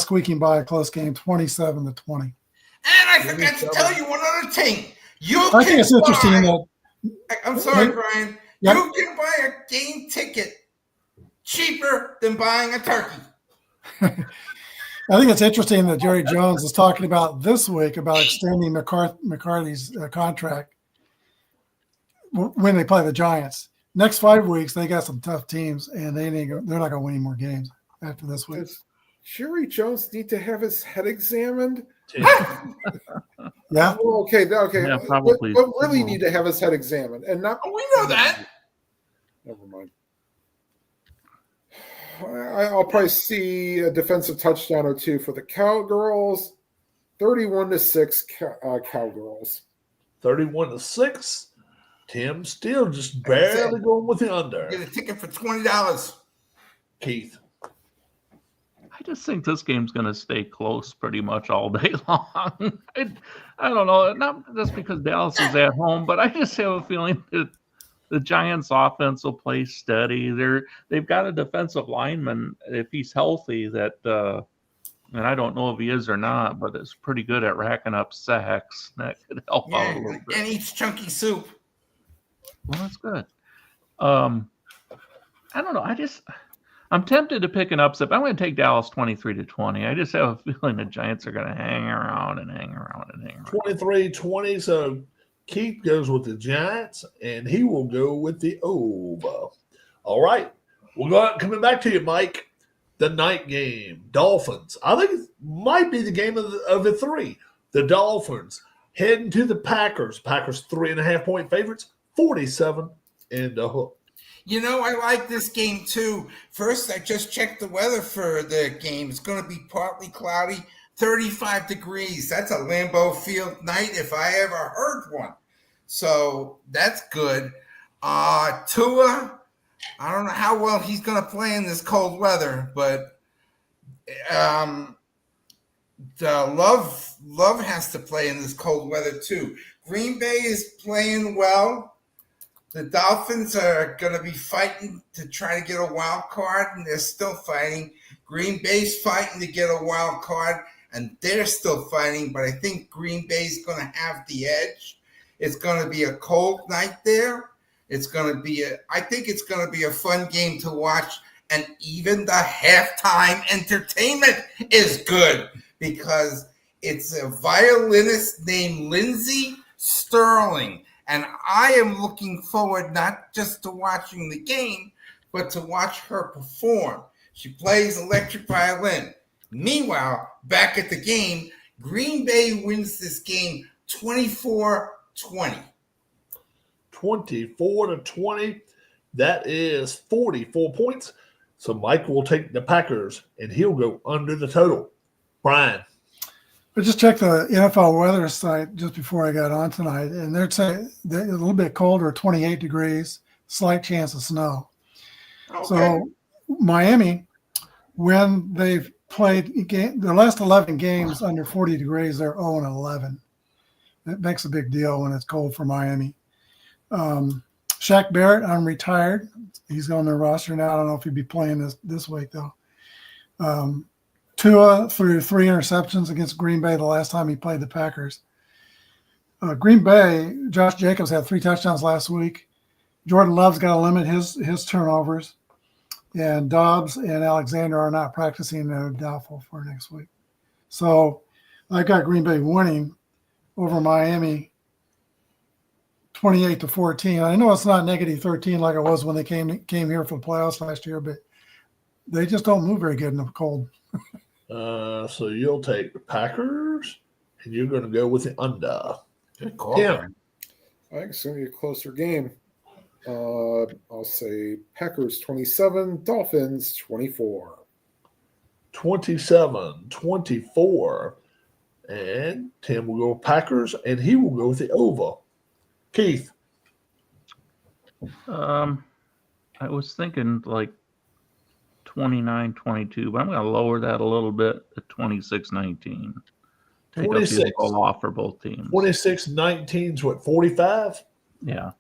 squeaking by a close game, 27-20. And I forgot to tell you one other thing. I think it's interesting that. I'm sorry, Brian. Yep. You can buy a game ticket cheaper than buying a turkey. I think it's interesting that Jerry Jones is talking about this week about extending McCarthy's contract when they play the Giants. Next 5 weeks, they got some tough teams, and they're not going to win any more games after this week. Does Jerry Jones need to have his head examined? Yeah. Well, okay. Yeah, probably. But really need to have his head examined, and not. Oh, we know that. Never mind. I'll probably see a defensive touchdown or two for the Cowgirls. 31-6 Cowgirls. 31-6. Tim still just barely going with the under. Get a ticket for $20. Keith. I just think this game's going to stay close pretty much all day long. I don't know, not just because Dallas is at home, but I just have a feeling that the Giants' offense will play steady. They've got a defensive lineman, if he's healthy, that and I don't know if he is or not, but it's pretty good at racking up sacks. That could help out a little bit. And eats chunky soup. Well, that's good. I don't know. I'm tempted to pick an upset, but I'm going to take Dallas 23-20. I just have a feeling the Giants are going to hang around and hang around and hang around. 23-20. So Keith goes with the Giants, and he will go with the over. All right. We'll go out, coming back to you, Mike. The night game, Dolphins. I think it might be the game of the three. The Dolphins heading to the Packers. Packers 3.5-point favorites, 47 and a hook. You know, I like this game too. First, I just checked the weather for the game. It's going to be partly cloudy, 35 degrees. That's a Lambeau Field night if I ever heard one. So that's good. Tua, I don't know how well he's going to play in this cold weather, but Love has to play in this cold weather too. Green Bay is playing well. The Dolphins are going to be fighting to try to get a wild card, and they're still fighting. Green Bay's fighting to get a wild card, and they're still fighting, but I think Green Bay's going to have the edge. It's going to be a cold night there. I think it's going to be a fun game to watch, and even the halftime entertainment is good because it's a violinist named Lindsey Sterling. And I am looking forward not just to watching the game, but to watch her perform. She plays electric violin. Meanwhile, back at the game, Green Bay wins this game 24-20. 24-20. That is 44 points. So Mike will take the Packers, and he'll go under the total. Brian. I just checked the NFL weather site just before I got on tonight, and they're saying a little bit colder, 28 degrees, slight chance of snow. Okay. So Miami, when they've played their last 11 games under 40 degrees, they're 0-11. That makes a big deal when it's cold for Miami. Shaq Barrett, I'm retired. He's on their roster now. I don't know if he'd be playing this week, though. Tua threw 3 interceptions against Green Bay the last time he played the Packers. Green Bay, Josh Jacobs had 3 touchdowns last week. Jordan Love's got to limit his turnovers. And Dobbs and Alexander are not practicing. They're doubtful for next week. So I got Green Bay winning over Miami 28-14. I know it's not -13 like it was when they came here for the playoffs last year, but they just don't move very good in the cold. So you'll take the Packers, and you're going to go with the under. Good call. Yeah. Brian. I think it's going to be a closer game. I'll say Packers 27, Dolphins 24. 27-24. And Tim will go with Packers, and he will go with the over. Keith. I was thinking like 29-22, but I'm going to lower that a little bit to 26-19. Take a 26. field goal off for both teams. 26-19 is what, 45? Yeah.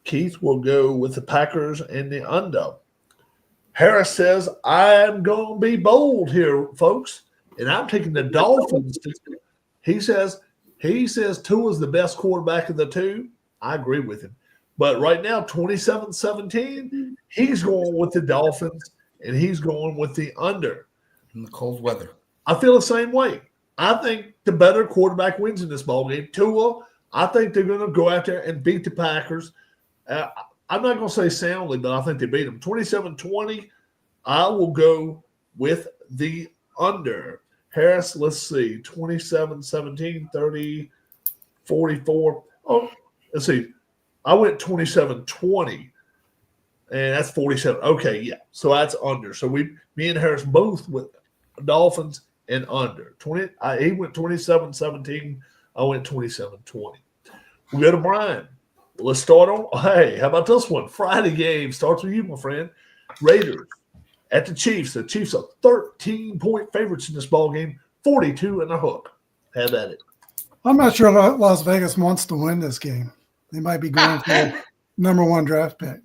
Keith will go with the Packers and the under. Harris says, I'm going to be bold here, folks, and I'm taking the Dolphins. He says Tua's the best quarterback of the two. I agree with him. But right now, 27-17, he's going with the Dolphins, and he's going with the under. In the cold weather. I feel the same way. I think the better quarterback wins in this ballgame. Tua, I think they're going to go out there and beat the Packers. I'm not going to say soundly, but I think they beat them. 27-20, I will go with the under. Harris, let's see, 27-17, 30, 44. Oh, let's see. I went 27-20, and that's 47. Okay, yeah. So that's under. So me and Harris both with Dolphins and under. He went 27-17. I went 27-20. We go to Brian. Let's start on. Hey, how about this one? Friday game starts with you, my friend. Raiders at the Chiefs. The Chiefs are 13-point favorites in this ball game, 42 and a hook. Have at it. I'm not sure Las Vegas wants to win this game. They might be going for the number 1 draft pick.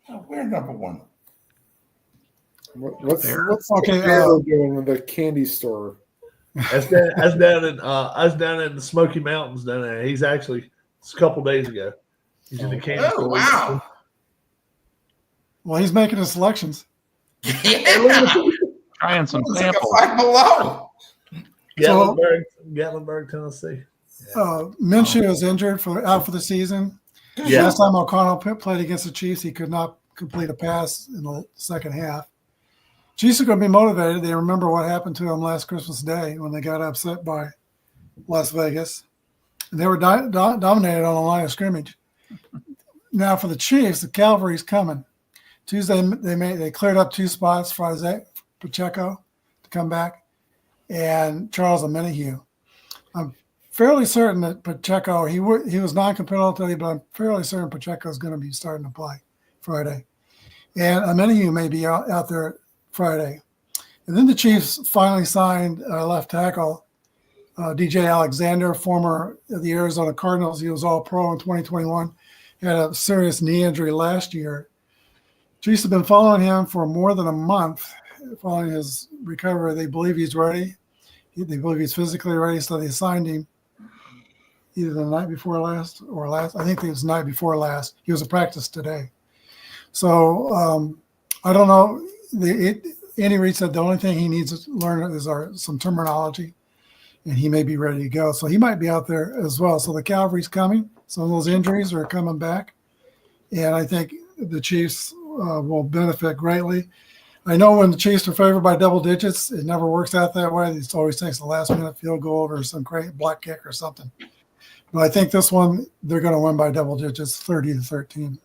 Oh, we're number 1. What's Okay, doing with the candy store? That's down in the Smoky Mountains down there. He's actually it's a couple days ago. He's in the candy Oh, store. wow. Well, he's making his selections. Yeah. Trying some It's like a samples. Five Below. Gatlinburg, Tennessee. Minshew is injured out for the season. Yeah. Last time O'Connell played against the Chiefs, he could not complete a pass in the second half. Chiefs are going to be motivated. They remember what happened to them last Christmas Day when they got upset by Las Vegas. And they were dominated on the line of scrimmage. Now for the Chiefs, the cavalry's coming. Tuesday they cleared up 2 spots for Isaiah Pacheco to come back and Charles Omenihu. I'm fairly certain that Pacheco, he was non-competitive today, but I'm fairly certain Pacheco is going to be starting to play Friday. And Omenihu may be out there Friday. And then the Chiefs finally signed left tackle DJ Alexander, former of the Arizona Cardinals. He was all-pro in 2021. He had a serious knee injury last year. Chiefs have been following him for more than a month, following his recovery. They believe he's ready. They believe he's physically ready, so they signed him either the night before last or last. I think it was the night before last. He was at practice today. So I don't know. Andy Reid said the only thing he needs to learn is some terminology, and he may be ready to go. So he might be out there as well. So the cavalry's coming. Some of those injuries are coming back, and I think the Chiefs will benefit greatly. I know when the Chiefs are favored by double digits, it never works out that way. It always takes a last-minute field goal or some great block kick or something. But I think this one, they're going to win by double digits, 30-13.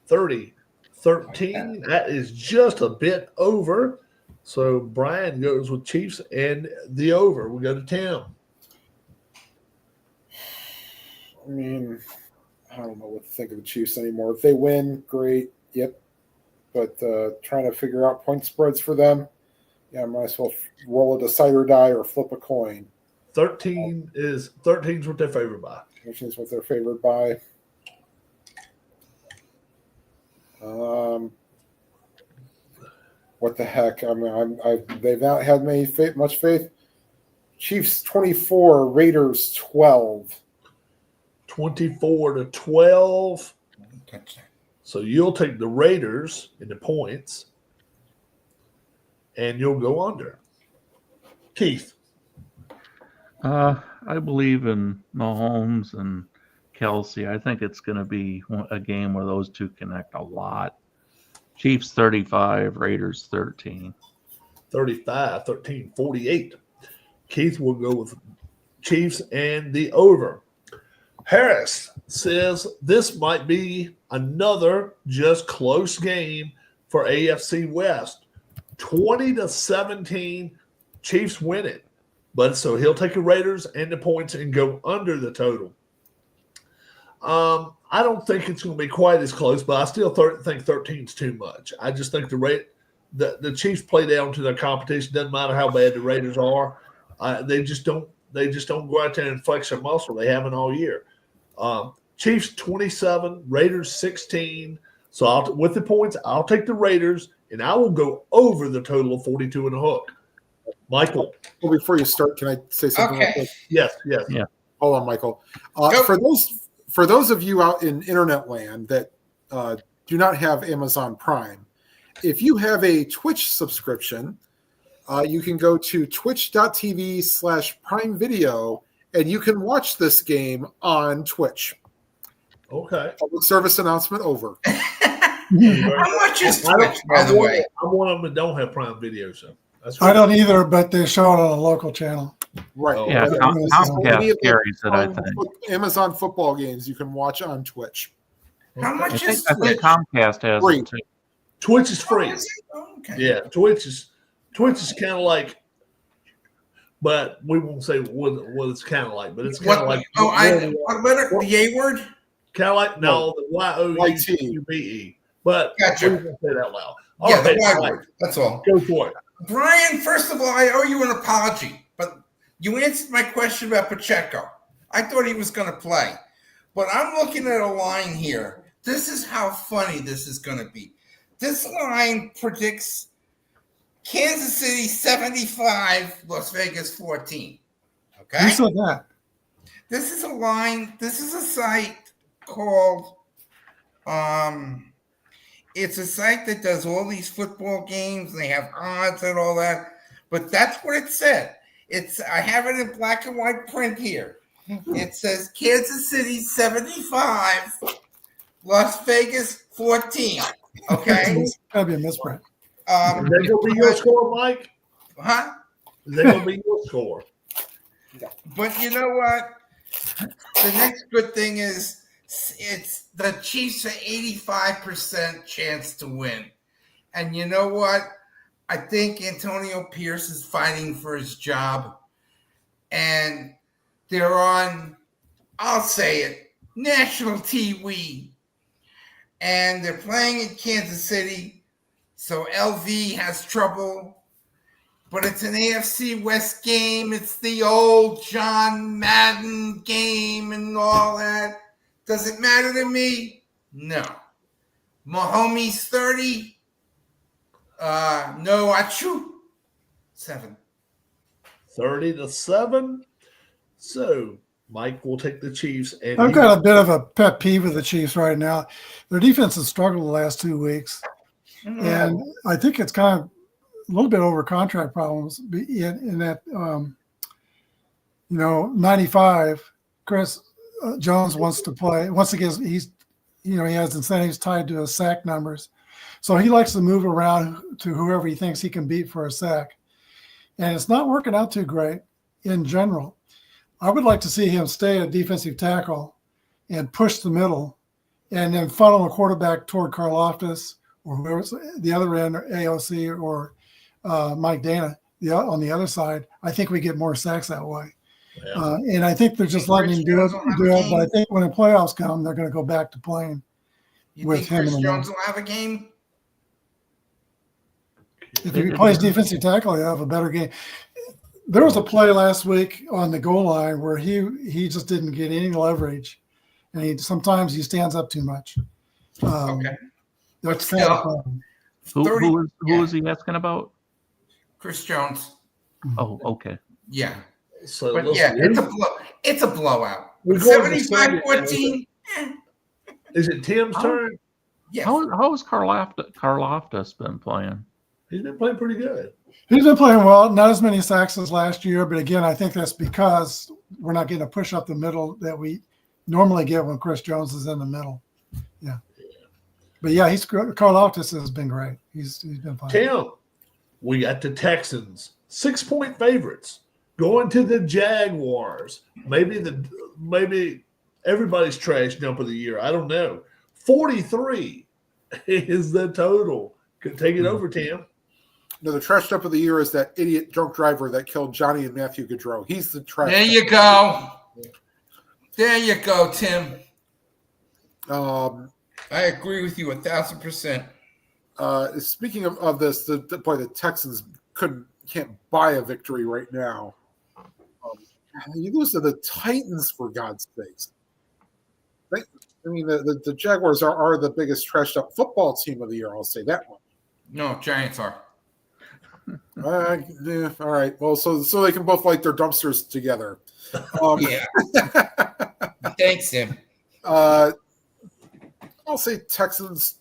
30-13. That is just a bit over. So Brian goes with Chiefs and the over. We go to Tim. I mean, I don't know what to think of the Chiefs anymore. If they win, great. Yep. But trying to figure out point spreads for them, yeah, I might as well roll a decide or die or flip a coin. 13 is what they're favored by. Which is what they're favored by. what the heck? I mean, they've not had much faith. Chiefs 24, Raiders 12. 24-12. So you'll take the Raiders in the points, and you'll go under. Keith. I believe in Mahomes and Kelsey. I think it's going to be a game where those two connect a lot. Chiefs 35, Raiders 13. 35, 13, 48. Keith will go with Chiefs and the over. Harris says this might be another just close game for AFC West. 20-17, Chiefs win it. But so he'll take the Raiders and the points and go under the total. I don't think it's going to be quite as close, but I still think 13 is too much. I just think the Chiefs play down to their competition. Doesn't matter how bad the Raiders are. They just don't go out there and flex their muscle. They haven't all year. Chiefs 27, Raiders 16. So with the points, I'll take the Raiders, and I will go over the total of 42 and a hook. Michael. Well, before you start, can I say something? Okay. Real quick? Yes. Yeah. Hold on, Michael. For those of you out in internet land that do not have Amazon Prime, if you have a Twitch subscription, you can go to twitch.tv/Prime Video, and you can watch this game on Twitch. Okay. Public service announcement over. How much is Twitch, by the way? I'm one of them that don't have Prime Video, so that's I don't either, but they show it on a local channel. Right. Oh, Yeah, okay. Comcast carries it, I think. Amazon football games you can watch on Twitch. How I much think, is I think Twitch? Comcast has Free. it too. Twitch is free. Oh, is it? Oh, okay. Yeah, Twitch is kind of like, but we won't say what it's kind of like, but it's kind of like. What letter? The A word? Kind of like the YOUTUBE. But Gotcha. we won't say that loud. Yeah, All the right, Y all right, word. That's all. go for it. Brian, first of all, I owe you an apology, but you answered my question about Pacheco. I thought he was going to play, but I'm looking at a line here. This is how funny this is going to be. This line predicts Kansas City 75, Las Vegas 14. Okay? Who said that? This is a line. This is a site called it's a site that does all these football games. They have odds and all that, but that's what it said. I have it in black and white print here. It says Kansas City 75, Las Vegas 14. Okay, It's gotta be a misprint. Is that going to be your score, Mike? huh? Is that going to be your score? But you know what? The next good thing is it's the Chiefs are 85% chance to win. And you know what? I think Antonio Pierce is fighting for his job. And they're on, I'll say it, national TV. And they're playing in Kansas City. So LV has trouble. But it's an AFC West game. It's the old John Madden game and all that. Does it matter to me? No. Mahomes 30. No, achoo. 7. 30-7. So Mike will take the Chiefs. And I've got a bit of a pet peeve with the Chiefs right now. Their defense has struggled the last 2 weeks. And I think it's kind of a little bit over contract problems in that, 95, Chris Jones wants to play. Once again, he has incentives tied to his sack numbers. So he likes to move around to whoever he thinks he can beat for a sack. And it's not working out too great in general. I would like to see him stay a defensive tackle and push the middle and then funnel a quarterback toward Karlaftis or whoever's the other end, or AOC or Mike Dana on the other side. I think we get more sacks that way. Yeah. And I think they're just letting him do it. But I think when the playoffs come, they're going to go back to playing with him. Chris Jones will have a game? If he plays defensive tackle, he'll have a better game. There was a play last week on the goal line where he just didn't get any leverage, and sometimes he stands up too much. Okay. That's kind of a problem. Who was he asking about? Chris Jones. Oh, okay. Yeah. So But let's yeah, see. it's a blowout. We're going to 75-14. Is it Tim's turn? Yeah. How has Karloftis been playing? He's been playing pretty good. He's been playing well. Not as many sacks as last year, but again, I think that's because we're not getting a push up the middle that we normally get when Chris Jones is in the middle. Yeah. But yeah, Karloftis has been great. He's been fine. Tim, we got the Texans, 6-point favorites, going to the Jaguars. Maybe everybody's trash dump of the year. I don't know. 43 is the total. Could take it over, Tim. No, the trash dump of the year is that idiot drunk driver that killed Johnny and Matthew Gaudreau. He's the trash. There you go. There you go, Tim. I agree with you 1,000%. Speaking of this, the Texans can't buy a victory right now. You lose to the Titans, for God's sakes. The Jaguars are the biggest trashed up football team of the year. I'll say that one. No, Giants are. Yeah, all right. Well, so they can both like their dumpsters together. Yeah. Thanks, Tim. I'll say Texans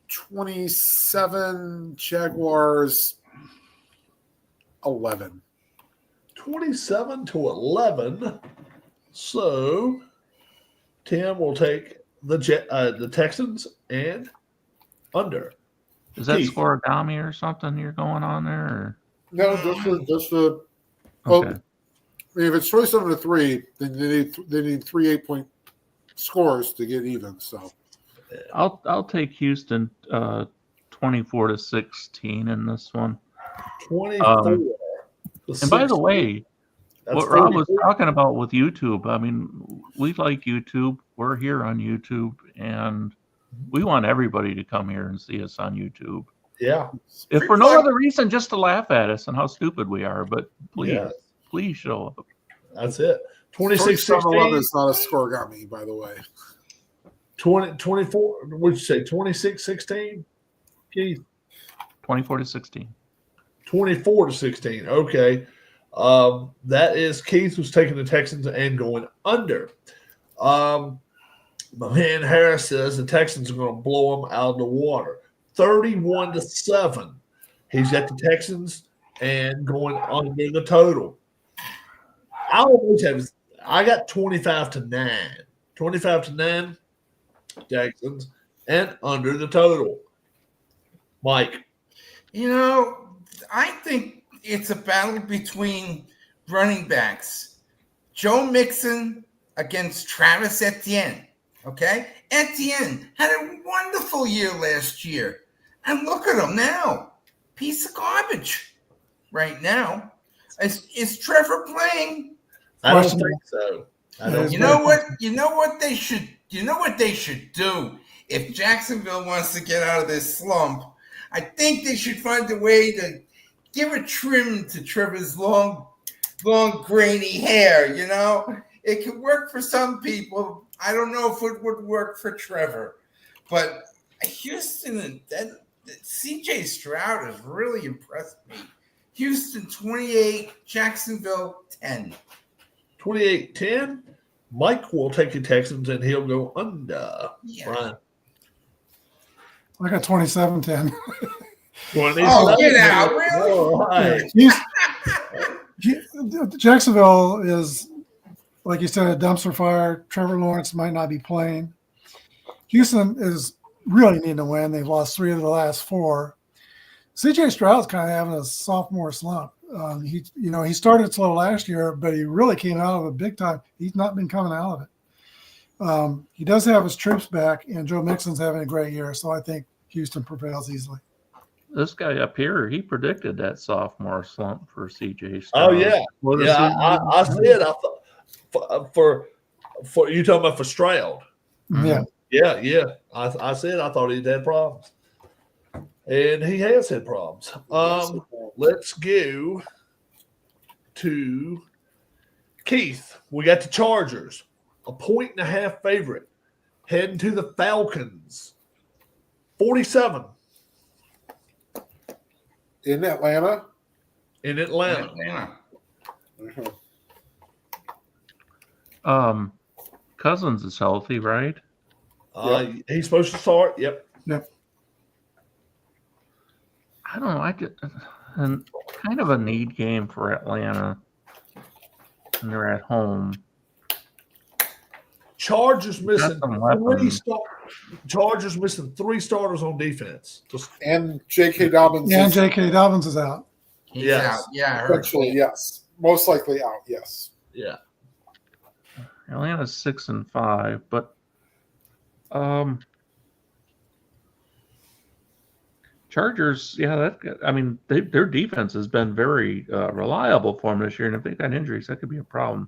27, Jaguars 11. 27-11. So Tim will take the Texans and under. Is that Keith. scoregami or something you're going on there? Or? No, just the. Well, Okay. if it's 27-3, then they need 3 8-point scores to get even. So I'll take Houston 24-16 in this one. 24. And by the way, That's what Rob was 44. talking about with YouTube, I mean, we like YouTube. We're here on YouTube, and we want everybody to come here and see us on YouTube. Yeah. If for no other reason, just to laugh at us and how stupid we are. But please, Yeah. please show up. That's it. 26-11 26-16. is not a scoregami, by the way. 24. What'd you say? 26-16? Keith? 24-16. 24-16. Okay. That is Keith was taking the Texans and going under. My man Harris says the Texans are going to blow them out of the water. 31-7. He's got the Texans and going under the total. I got 25-9. 25-9 Texans and under the total. Mike. I think it's a battle between running backs. Joe Mixon against Travis Etienne. Okay? Etienne had a wonderful year last year. And look at him now. Piece of garbage right now. Is Trevor playing? I don't think so. You know what they should do if Jacksonville wants to get out of this slump? I think they should find a way to give a trim to Trevor's long grainy hair, It could work for some people. I don't know if it would work for Trevor. But Houston and CJ Stroud has really impressed me. Houston 28, Jacksonville 10. 28-10. Mike will take the Texans and he'll go under. Yeah. Brian. I got 27-10. Oh, get out, really? All right. Jacksonville is, like you said, a dumpster fire. Trevor Lawrence might not be playing. Houston is really needing to win. They've lost 3 of the last 4. CJ Stroud's kind of having a sophomore slump. He started slow last year, but he really came out of it big time. He's not been coming out of it. He does have his troops back, and Joe Mixon's having a great year, so I think Houston prevails easily. This guy up here, he predicted that sophomore slump for CJ Stroud. Oh yeah, I said I thought for you talking about for Stroud. Yeah. Yeah. I said I thought he'd had problems, and he has had problems. Let's go to Keith. We got the Chargers, 1.5 favorite, heading to the Falcons. 47. In Atlanta? In Atlanta. Mhm. Cousins is healthy, right? He's supposed to start. Yep. I don't know. And kind of a need game for Atlanta, and they're at home. Chargers missing some weapons. Chargers missing 3 starters on defense. And J.K. Dobbins. And J.K. Dobbins is out. He's out. Yeah, I heard. Eventually, yes. Most likely out, yes. Yeah. Atlanta's 6-5, but Chargers, their defense has been very reliable for them this year, and if they've got injuries, that could be a problem.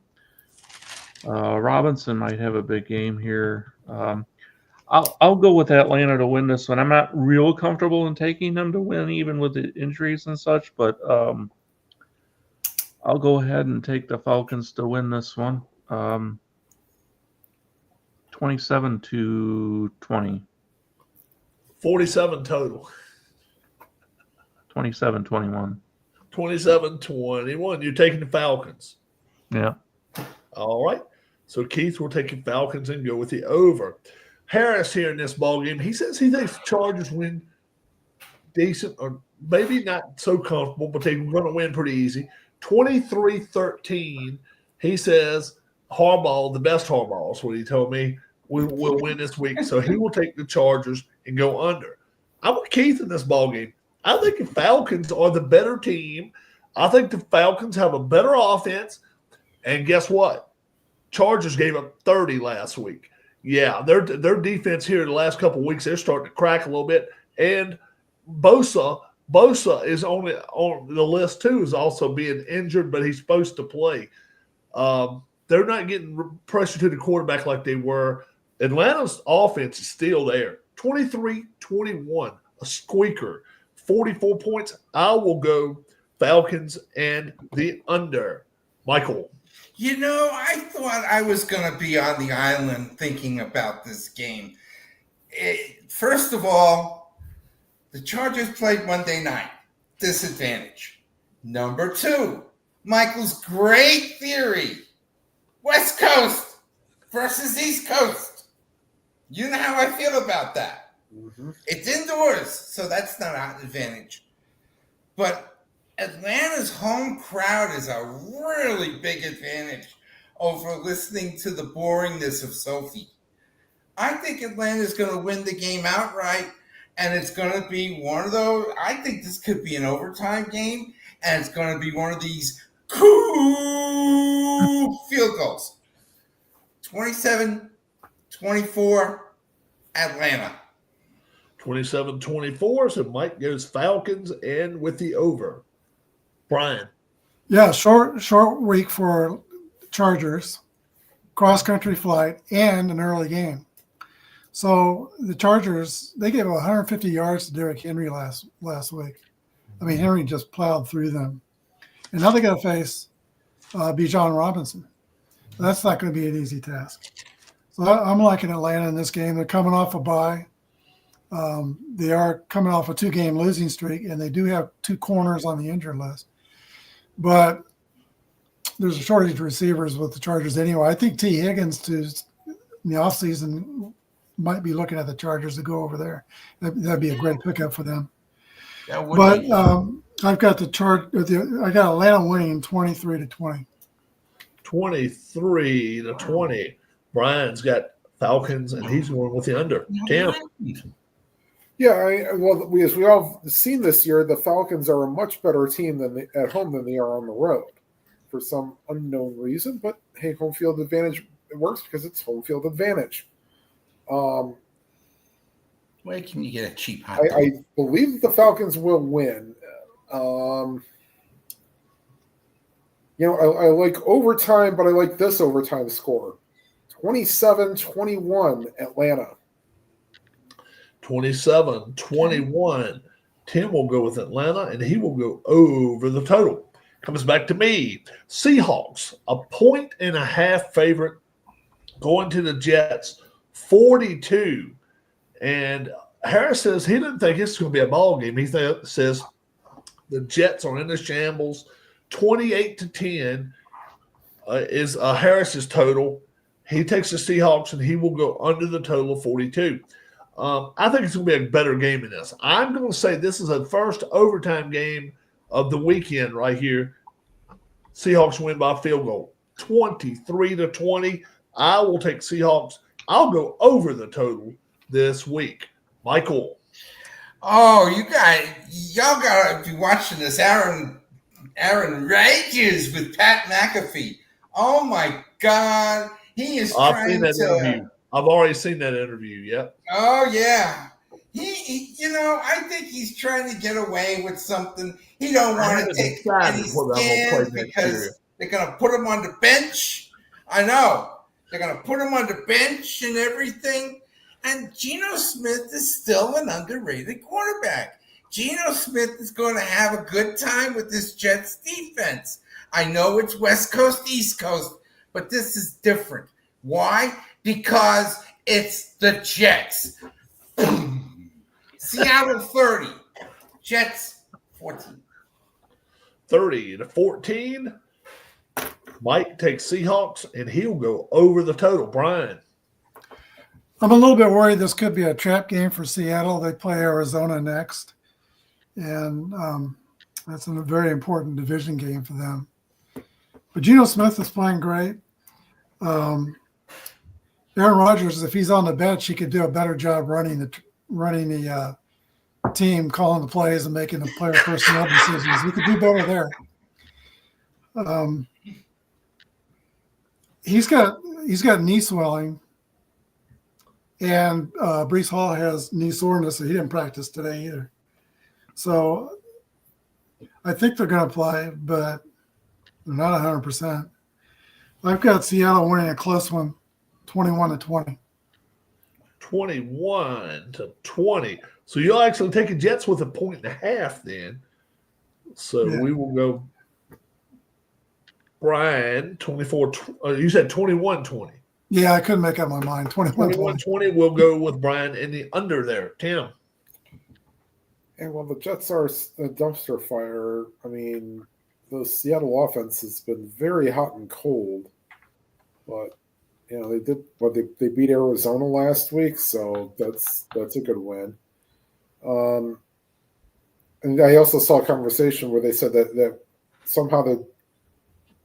Robinson might have a big game here. I'll go with Atlanta to win this one. I'm not real comfortable in taking them to win, even with the injuries and such, but I'll go ahead and take the Falcons to win this one. 27-20. 47 total. 27-21. 27-21. You're taking the Falcons. Yeah. All right. So Keith will take the Falcons and go with the over. Harris here in this ball game, he says he thinks the Chargers win decent or maybe not so comfortable, but they're going to win pretty easy. 23-13. He says Harbaugh, the best Harbaugh is what he told me, will win this week. So he will take the Chargers and go under. I'm with Keith in this ball game. I think the Falcons are the better team. I think the Falcons have a better offense. And guess what? Chargers gave up 30 last week. Yeah, their defense here the last couple of weeks, they're starting to crack a little bit. And Bosa is only on the list too, is also being injured, but he's supposed to play. They're not getting pressure to the quarterback like they were. Atlanta's offense is still there. 23-21, a squeaker, 44 points. I will go Falcons and the under. Michael. You know, I thought I was going to be on the island thinking about this game. First of all, the Chargers played Monday night. Disadvantage. Number 2, Michael's great theory. West Coast versus East Coast. You know how I feel about that. Mm-hmm. It's indoors, so that's not an advantage. But Atlanta's home crowd is a really big advantage over listening to the boringness of Sophie. I think Atlanta's going to win the game outright, and it's going to be one of those. I think this could be an overtime game, and it's going to be one of these cool field goals. 27-24, Atlanta. 27-24, so Mike goes Falcons and with the over. Brian. Yeah, short week for Chargers, cross-country flight, and an early game. So the Chargers, they gave 150 yards to Derrick Henry last week. I mean, Henry just plowed through them. And now they got to face Bijan Robinson. That's not going to be an easy task. So I'm liking Atlanta in this game. They're coming off a bye. They are coming off a 2-game losing streak, and they do have 2 corners on the injured list. But there's a shortage of receivers with the Chargers anyway. I think T. Higgins in the offseason might be looking at the Chargers to go over there. That'd be a great pickup for them. But I've got I got Atlanta winning 23-20. 23-20. Brian's got Falcons, and he's going with the under. Tim. Yeah, as we all seen this year, the Falcons are a much better team at home than they are on the road for some unknown reason. But hey, home field advantage, it works because it's home field advantage. Where can you get a cheap hot dog? I believe the Falcons will win. I like overtime, but I like this overtime score. 27-21 Atlanta. 27-21. Tim will go with Atlanta, and he will go over the total. Comes back to me. Seahawks, 1.5 favorite going to the Jets, 42. And Harris says he didn't think it's going to be a ball game. He says The Jets are in the shambles. 28-10 is Harris's total. He takes the Seahawks, and he will go under the total of 42. I think it's going to be a better game than this. I'm going to say this is a first overtime game of the weekend right here. Seahawks win by field goal, 23-20. I will take Seahawks. I'll go over the total this week. Michael. Oh, y'all gotta be watching this. Aaron rages with Pat McAfee. Oh my God, he is I've trying seen that to. interview. I've already seen that interview. Yep. Oh yeah, he I think he's trying to get away with something. He don't want to take any stands because they're gonna put him on the bench. I know they're gonna put him on the bench and everything. And Geno Smith is still an underrated quarterback. Geno Smith is going to have a good time with this Jets defense. I know it's West Coast, East Coast, but this is different. Why? Because it's the Jets. Seattle 30, Jets 14. 30-14. Mike takes Seahawks, and he'll go over the total. Brian. I'm a little bit worried this could be a trap game for Seattle. They play Arizona next, and that's a very important division game for them. But Geno Smith is playing great. Aaron Rodgers, if he's on the bench, he could do a better job running the team, calling the plays, and making the player personnel decisions. He could do better there. He's got knee swelling. And Breece Hall has knee soreness, so he didn't practice today either. So I think they're going to play, but they're not 100%. I've got Seattle winning a close one, 21-20. 21-20. So you'll actually take the Jets with 1.5 then. So Yeah. we will go Brian, 24. You said 21-20. Yeah, I couldn't make up my mind. 21-20. 21-20, we'll go with Brian in the under there. Tim. And while the Jets are a dumpster fire, I mean, the Seattle offense has been very hot and cold. But they beat Arizona last week, so that's a good win. And I also saw a conversation where they said that somehow the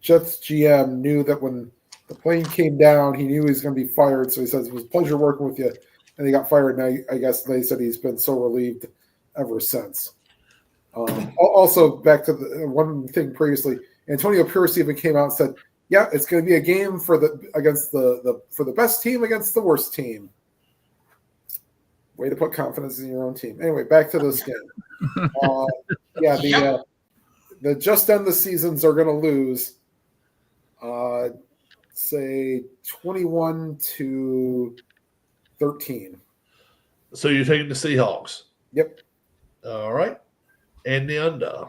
Jets GM knew that when the plane came down, he knew he was going to be fired. So he says, it was a pleasure working with you. And he got fired. And I guess they said he's been so relieved ever since. Also, back to the one thing previously, Antonio Pierce even came out and said, yeah, it's going to be a game for the best team against the worst team. Way to put confidence in your own team. Anyway, back to this game. The just end the seasons are going to lose. Say 21-13. So you're taking the Seahawks. Yep. All right. And the under.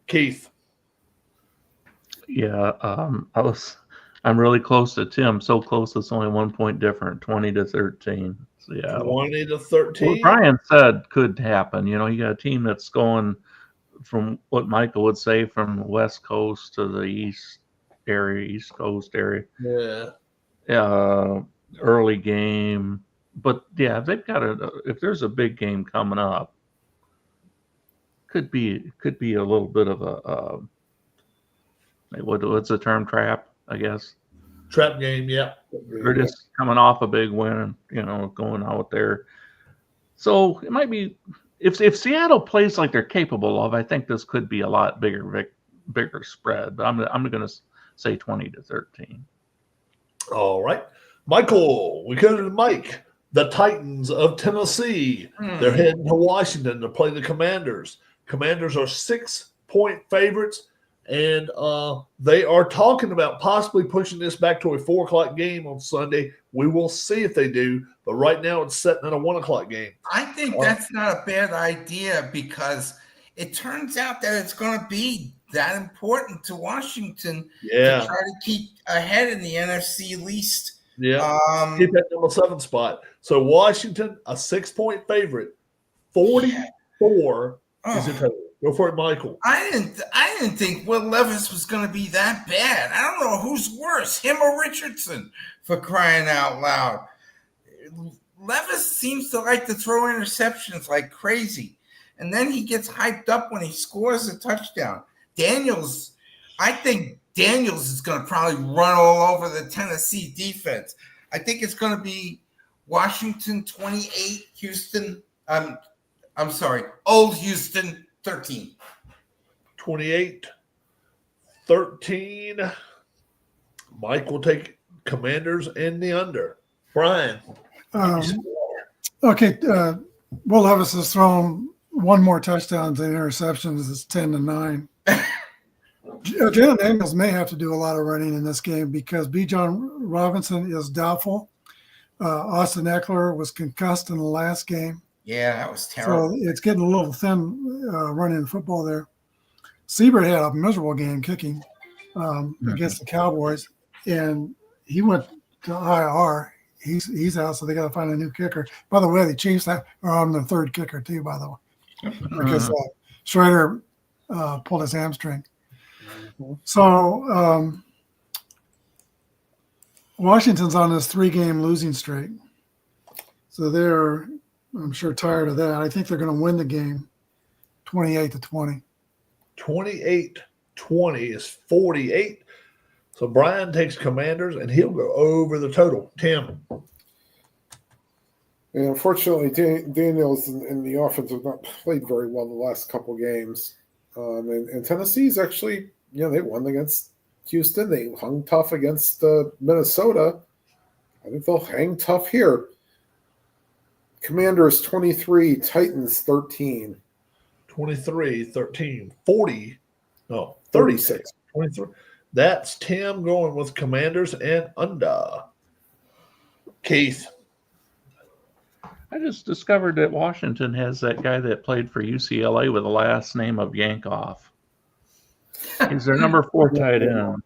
Keith. Yeah, I'm really close to Tim. So close it's only 1 point different, 20-13. So yeah. 20-13. What Brian said could happen. You got a team that's going from what Michael would say from the West Coast to the East Coast area. Yeah. Early game. But yeah, they've got if there's a big game coming up, could be a little bit of a what's the term, trap, I guess. Trap game, yeah. They're just coming off a big win, going out there. So it might be if Seattle plays like they're capable of, I think this could be a lot bigger spread. But I'm going to say 20-13. All right. Michael, we go to Mike. The Titans of Tennessee. They're heading to Washington to play the Commanders. Commanders are 6-point favorites, and they are talking about possibly pushing this back to a 4:00 game on Sunday. We will see if they do, but right now it's setting at a 1:00 game. I think that's not a bad idea because it turns out that it's going to be that important to Washington to try to keep ahead in the NFC least. Yeah, keep that number 7 spot. So Washington, a 6-point favorite, 44 is the total. Go for it, Michael. I didn't think Will Levis was going to be that bad. I don't know who's worse, him or Richardson, for crying out loud. Levis seems to like to throw interceptions like crazy, and then he gets hyped up when he scores a touchdown. I think Daniels is going to probably run all over the Tennessee defense. I think it's going to be Washington 28, Houston. I'm sorry, old Houston 13. 28-13. Mike will take Commanders in the under. Brian. Okay. Will Levis has thrown one more touchdown than interceptions. It's 10-9. Jalen Daniels may have to do a lot of running in this game because Bijan Robinson is doubtful. Austin Eckler was concussed in the last game. Yeah, that was terrible. So it's getting a little thin running the football there. Siebert had a miserable game kicking against the Cowboys, and he went to IR. He's out, so they got to find a new kicker. By the way, the Chiefs are on the third kicker too, by the way, because Schrader pulled his hamstring. So Washington's on this 3-game losing streak. So they're, I'm sure, tired of that. I think they're going to win the game 28-20. 28-20 is 48. So Brian takes Commanders, and he'll go over the total. Tim. And unfortunately, Daniels and the offense have not played very well the last couple games. And Tennessee's actually, they won against Houston. They hung tough against Minnesota. I think they'll hang tough here. Commanders 23, Titans 13. 23-13. 36. 23. That's Tim going with Commanders and under. Keith. I just discovered that Washington has that guy that played for UCLA with the last name of Yankoff. He's their number 4 tight end.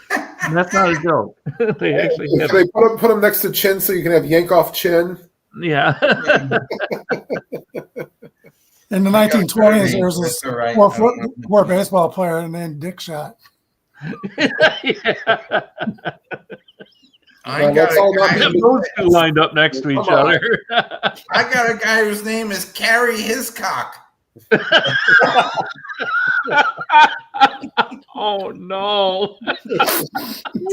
And that's not a joke. They actually have, they put him next to Chin so you can have Yankoff Chin. yeah. In the 1920s, there was this poor baseball player named Dick Shot. I got those two lined up next to each other. I got a guy whose name is Carrie Hiscock. Oh no!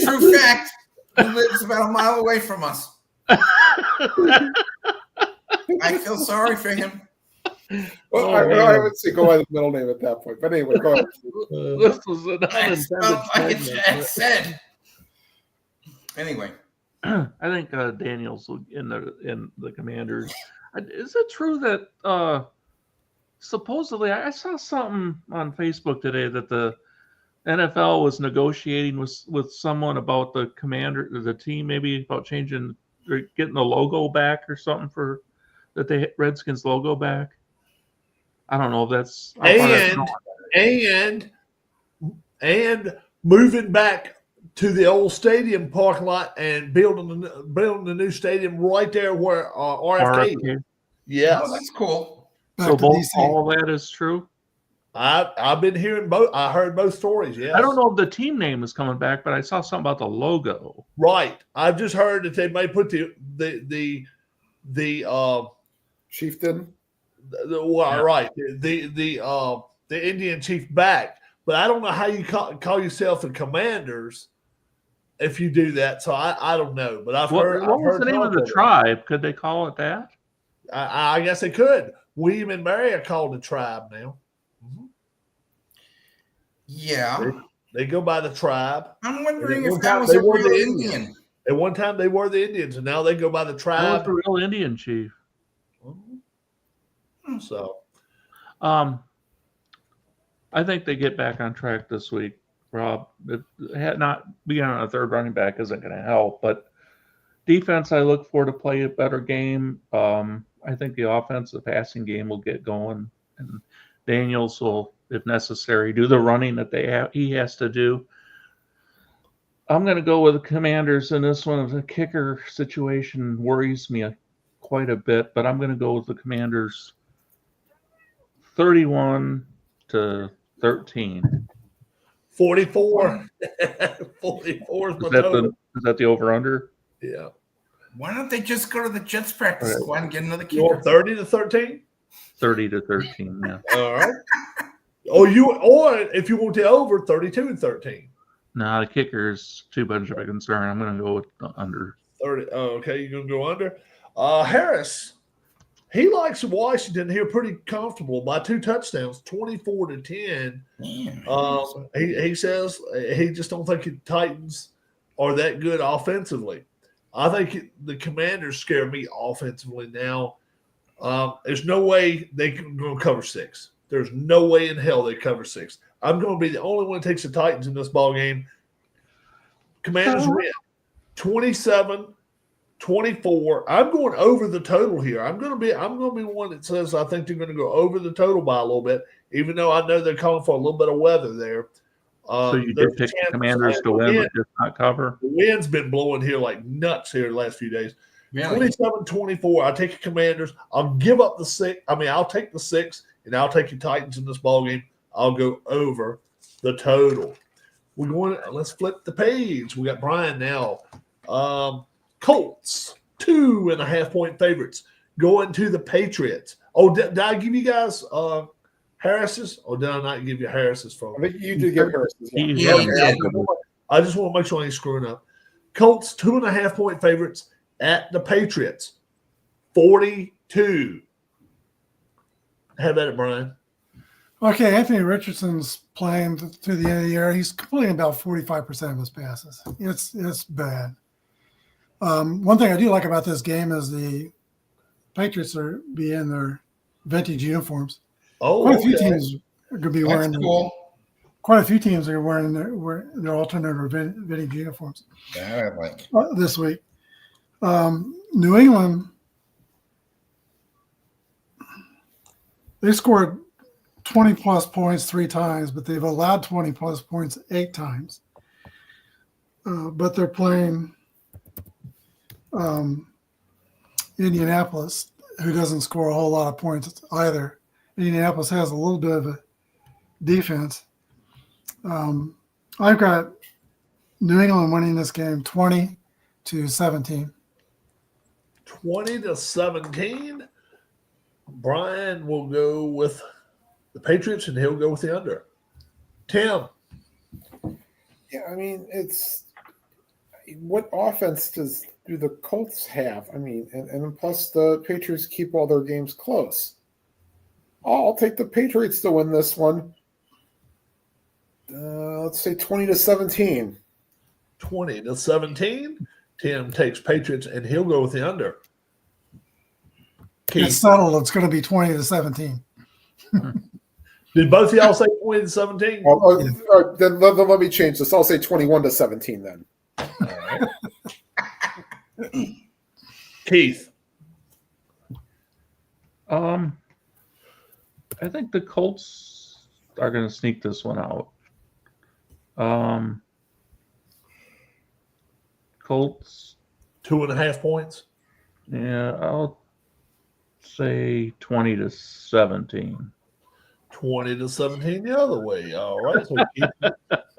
True fact. He lives about a mile away from us. I feel sorry for him. Well, I would say go by the middle name at that point. But anyway, go ahead. This was an unintended I said. Anyway, I think Daniels in the Commanders. Is it true that supposedly I saw something on Facebook today that the NFL was negotiating with someone about the team, maybe about changing or getting the logo back or something for the Redskins logo back? I don't know if that's and moving back to the old stadium parking lot and building the new stadium right there where RFK. Yes, that's cool. So all that is true. I've been hearing both. I heard both stories. Yes. I don't know if the team name is coming back, but I saw something about the logo. Right. I've just heard that they may put the Chieftain. Right. The Indian chief back, but I don't know how you call yourself the Commanders if you do that. So I don't know, but I've heard. What was the name of the tribe? Could they call it that? I guess they could. William and Mary are called the tribe now. Mm-hmm. Yeah. They go by the tribe. I'm wondering if that was a real Indian. At one time, they were the Indians, and now they go by the tribe. The real Indian chief. So, I think they get back on track this week, Rob. Not being on a third running back isn't going to help, but defense, I look for to play a better game. I think the offense, the passing game will get going, and Daniels will, if necessary, do the running that he has to do. I'm going to go with the Commanders in this one. The kicker situation worries me quite a bit, but I'm going to go with the Commanders 31-13. 44. 44 is my total. Is that the over-under? Yeah. Why don't they just go to the Jets practice Okay. squad and get another You want kicker? 30-13? 30-13, yeah. All right. Or if you want the over, 32-13. No, the kicker is too much of a concern. I'm going to go with the under. 30. Oh, okay, you're gonna go under. Harris, he likes Washington here pretty comfortable by 2 touchdowns, 24-10. He says he just don't think the Titans are that good offensively. I think the Commanders scare me offensively now. There's no way they can go cover 6. There's no way in hell they cover 6. I'm going to be the only one that takes the Titans in this ball game. Commanders win 27-24. I'm going over the total here. I'm going to be one that says I think they're going to go over the total by a little bit, even though I know they're calling for a little bit of weather there. So you did pick the Commanders to win, but just not cover? The wind's been blowing here like nuts here the last few days. Really? 27-24. I take the Commanders. I'll give up the 6. I'll take the 6, and I'll take the Titans in this ball game. I'll go over the total. Let's flip the page. We got Brian now. Colts, 2.5-point favorites going to the Patriots. Oh, did I give you guys Harris's, or did I not give you Harris's from? I think you did get Harris's. Yeah, you did. I just want to make sure I ain't screwing up. Colts, 2.5-point favorites at the Patriots, 42. Have at it, Brian. Okay, Anthony Richardson's playing through the end of the year. He's completing about 45% of his passes. It's bad. One thing I do like about this game is the Patriots are in their vintage uniforms. Oh, quite a few teams are going to be wearing. Cool. Quite a few teams are wearing their alternate or vintage uniforms. That I like. This week. New England, they scored 20-plus points 3 times, but they've allowed 20-plus points 8 times. But they're playing Indianapolis, who doesn't score a whole lot of points either. Indianapolis has a little bit of a defense. I've got New England winning this game 20-17. 20-17. Brian will go with the Patriots, and he'll go with the under. Tim. Yeah, I mean, it's what offense do the Colts have? I mean, and plus the Patriots keep all their games close. I'll take the Patriots to win this one. Let's say 20-17. 20-17. Tim takes Patriots, and he'll go with the under. It's settled. It's going to be 20-17. Did both of y'all say 20-17? Then let me change this. I'll say 21-17 then. All right. Keith. I think the Colts are going to sneak this one out. Colts 2.5 points. Yeah, I'll say 20-17. 20-17 the other way. All right. So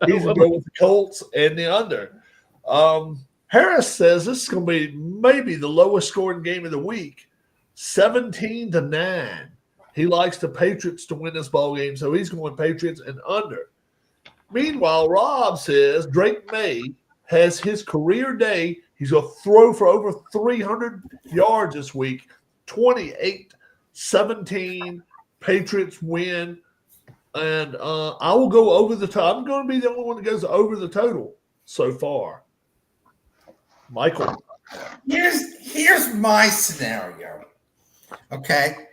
he's going to go with the Colts and the under. Harris says this is going to be maybe the lowest scoring game of the week, 17-9. He likes the Patriots to win this ball game, so he's going Patriots and under. Meanwhile, Rob says Drake May has his career day. He's going to throw for over 300 yards this week. 28-17, Patriots win. And I will go over the total. I'm going to be the only one that goes over the total so far. Michael. Here's my scenario. Okay.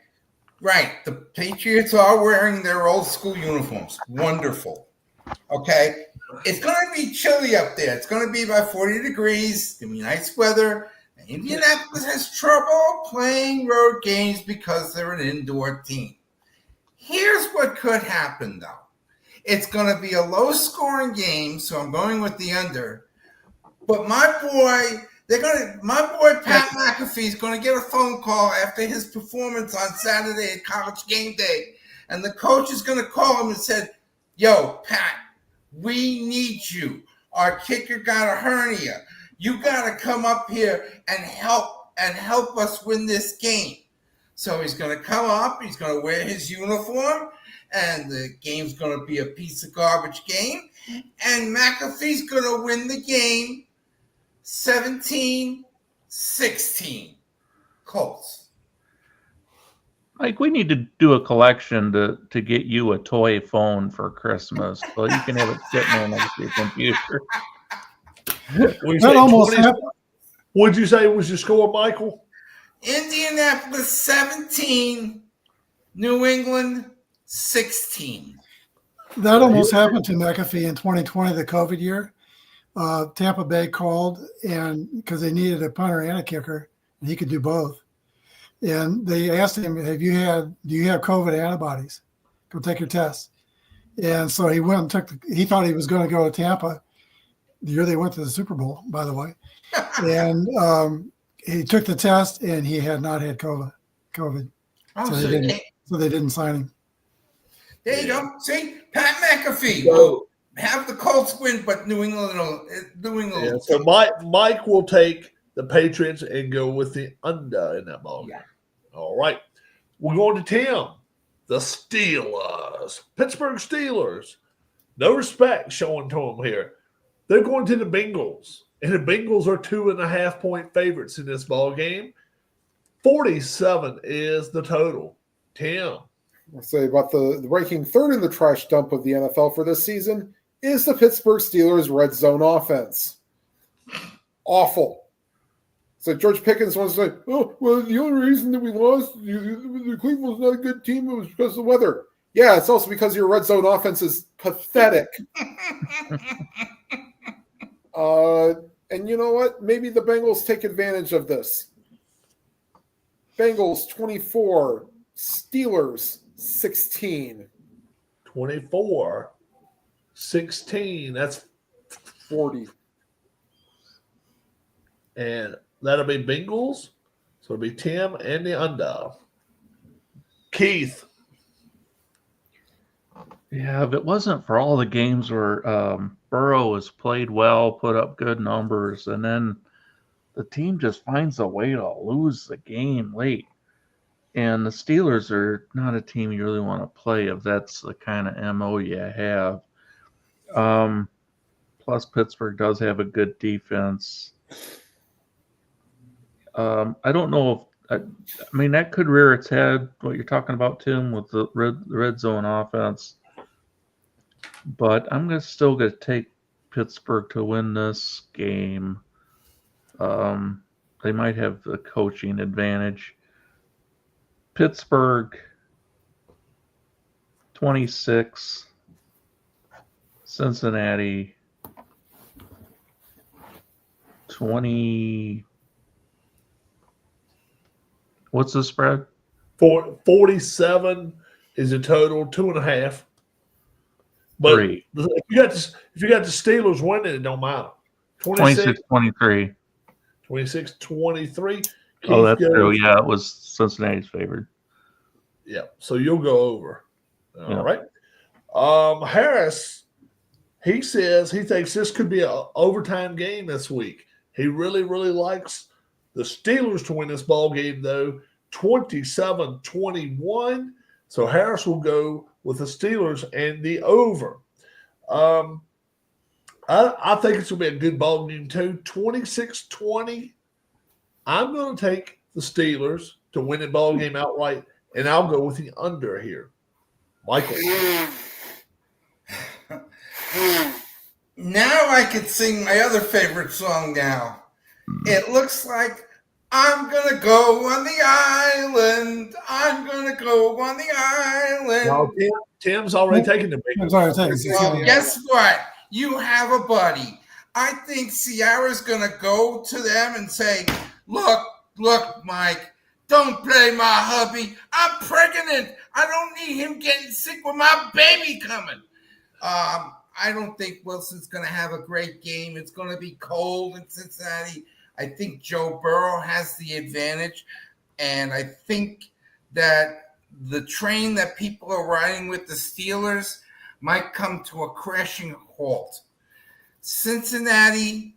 Right. The Patriots are wearing their old school uniforms. Wonderful. Okay. It's going to be chilly up there. It's going to be about 40 degrees. It's going to be nice weather. Indianapolis has trouble playing road games because they're an indoor team. Here's what could happen, though. It's going to be a low-scoring game, so I'm going with the under. But my boy Pat McAfee is going to get a phone call after his performance on Saturday at College Game Day, and the coach is going to call him and said, "Yo, Pat, we need you. Our kicker got a hernia. You got to come up here and help us win this game." So he's going to come up. He's going to wear his uniform, and the game's going to be a piece of garbage game. And McAfee's going to win the game 17-16. Colts. Like, we need to do a collection to get you a toy phone for Christmas, so you can have it sitting there next to your computer. That almost happened. What'd you say was your score, Michael? Indianapolis 17, New England 16. That almost happened to McAfee in 2020, the COVID year. Tampa Bay called and because they needed a punter and a kicker, and he could do both. And they asked him, do you have COVID antibodies? Go take your test. And so he went and he thought he was going to go to Tampa the year they went to the Super Bowl, by the way. And he took the test and he had not had COVID. Oh, So they didn't sign him. There you go. See, Pat McAfee will have the Colts win, but New England will. Yeah, so Mike will take the Patriots and go with the under in that ball game. Yeah. All right. We're going to Tim. The Steelers. Pittsburgh Steelers. No respect showing to them here. They're going to the Bengals. And the Bengals are 2.5-point favorites in this ball game. 47 is the total. Tim. I'll say about the ranking third in the trash dump of the NFL for this season is the Pittsburgh Steelers red zone offense. Awful. So George Pickens wants to say, "Oh, well, the only reason that we lost, the Cleveland's not a good team, it was because of the weather." Yeah, it's also because your red zone offense is pathetic. And you know what? Maybe the Bengals take advantage of this. Bengals 24, Steelers 16. 24-16. That's 40. And that'll be Bengals. So it'll be Tim and the under. Keith. Yeah, if it wasn't for all the games where Burrow has played well, put up good numbers, and then the team just finds a way to lose the game late. And the Steelers are not a team you really want to play if that's the kind of MO you have. Plus, Pittsburgh does have a good defense. I don't know if that could rear its head, what you're talking about, Tim, with the red zone offense. But I'm still going to take Pittsburgh to win this game. They might have the coaching advantage. Pittsburgh 26, Cincinnati 20. What's the spread? 47 is a total, 2.5. But Three. if you got the Steelers winning, it don't matter. 26-23. 26-23. Oh, that's true. Yeah, it was Cincinnati's favored. Yeah, so you'll go over. All Yeah. right. Harris, he says he thinks this could be an overtime game this week. He really, really likes the Steelers to win this ball game, though, 27-21. So Harris will go with the Steelers and the over. I think it's going to be a good ball game, too. 26-20. I'm going to take the Steelers to win the ball game outright, and I'll go with the under here. Michael. Now I could sing my other favorite song now. It looks like I'm going to go on the island. I'm going to go on the island. Well, Tim's already taken the big one. Tim's already taken Well, guess what? You have a buddy. I think Ciara's going to go to them and say, look, Mike, don't play my hubby. I'm pregnant. I don't need him getting sick with my baby coming. I don't think Wilson's going to have a great game. It's going to be cold in Cincinnati. I think Joe Burrow has the advantage, and I think that the train that people are riding with the Steelers might come to a crashing halt. Cincinnati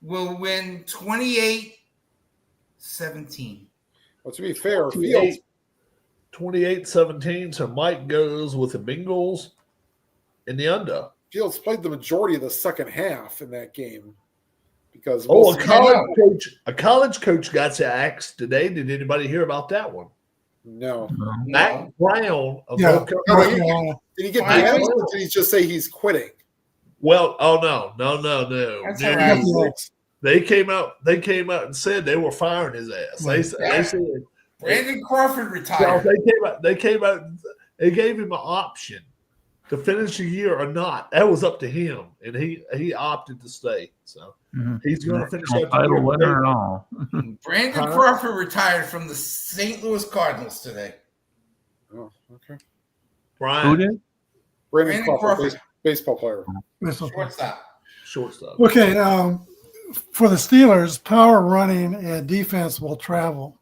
will win 28-17. Well, to be fair, Fields 28-17. So Mike goes with the Bengals in the under. Fields played the majority of the second half in that game because Oh, a college coach got axed today. Did anybody hear about that one? No. Matt Brown. Yeah. Did he get banned or did he just say he's quitting? Well, no. That's all right. They came out and said they were firing his ass. They said Brandon Crawford no, retired. they came out. They gave him an option to finish the year or not. That was up to him, and he opted to stay. So he's going to finish that title winner and all. Brandon Crawford retired from the St. Louis Cardinals today. Oh, okay. Brian, Who did? Brandon Crawford, baseball player. Shortstop. Okay, for the Steelers, power running and defense will travel,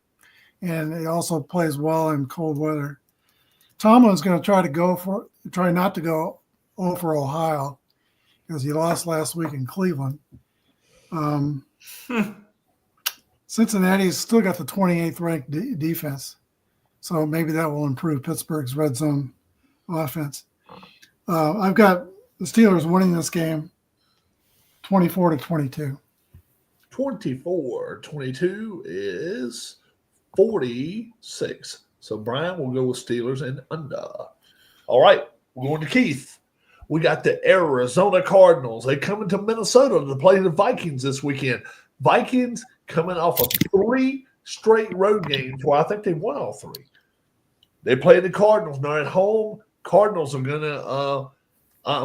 and it also plays well in cold weather. Tomlin's going to try not to go for Ohio because he lost last week in Cleveland. Cincinnati's still got the 28th ranked defense, so maybe that will improve Pittsburgh's red zone offense. I've got the Steelers winning this game 24-22. 24-22 is 46. So Brian will go with Steelers and under. All right, we're going to Keith. We got the Arizona Cardinals. They come into Minnesota to play the Vikings this weekend. Vikings coming off of 3 straight road games where I think they won all 3. They play the Cardinals. Now at home, Cardinals are going to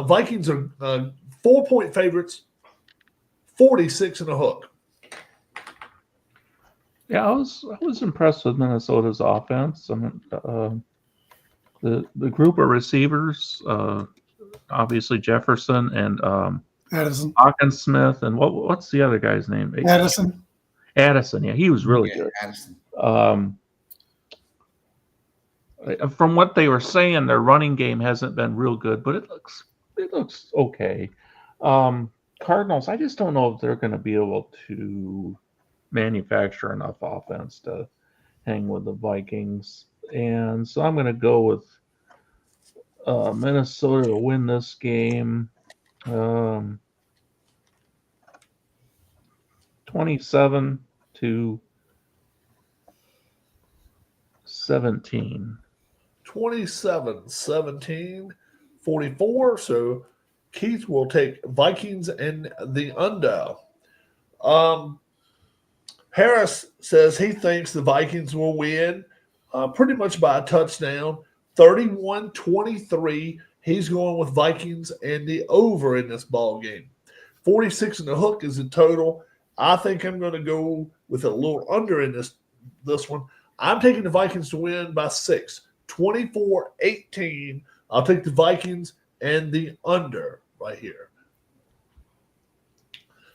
Vikings are 4-point favorites, 46 and a hook. Yeah, I was impressed with Minnesota's offense. I mean, the group of receivers, obviously Jefferson and Addison. Hawkins Smith, and what's the other guy's name? Addison, yeah, he was really good. Addison. From what they were saying, their running game hasn't been real good, but it looks okay. Cardinals, I just don't know if they're going to be able to manufacture enough offense to hang with the Vikings, and so I'm going to go with Minnesota to win this game. 27-17. 27-17, 44. So Keith will take Vikings and the under. Harris says he thinks the Vikings will win pretty much by a touchdown, 31-23. He's going with Vikings and the over in this ball game. 46 and the hook is the total. I think I'm going to go with a little under in this one. I'm taking the Vikings to win by 6, 24-18. I'll take the Vikings and the under right here.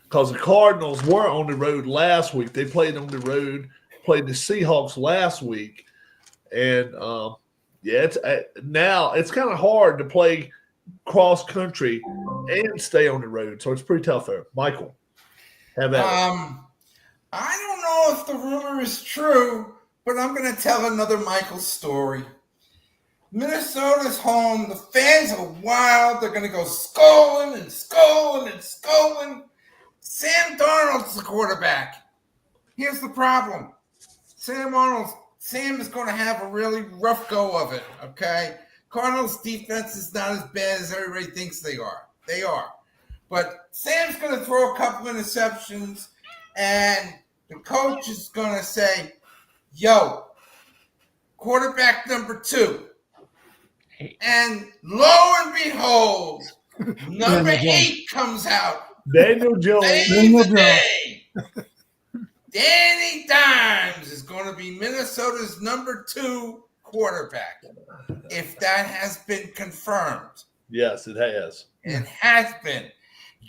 Because the Cardinals were on the road last week. They played on the road, played the Seahawks last week. And, now it's kind of hard to play cross country and stay on the road. So it's pretty tough there. Michael, have that. I don't know if the rumor is true, but I'm going to tell another Michael story. Minnesota's home. The fans are wild. They're going to go scolding and scolding and scolding. Sam Darnold's the quarterback. Here's the problem. Sam is going to have a really rough go of it, okay? Cardinals' defense is not as bad as everybody thinks they are. They are. But Sam's going to throw a couple interceptions, and the coach is going to say, yo, quarterback number 2. And lo and behold, number 8 comes out. Daniel Jones. Danny Dimes is going to be Minnesota's number 2 quarterback. If that has been confirmed. Yes, it has. It has been.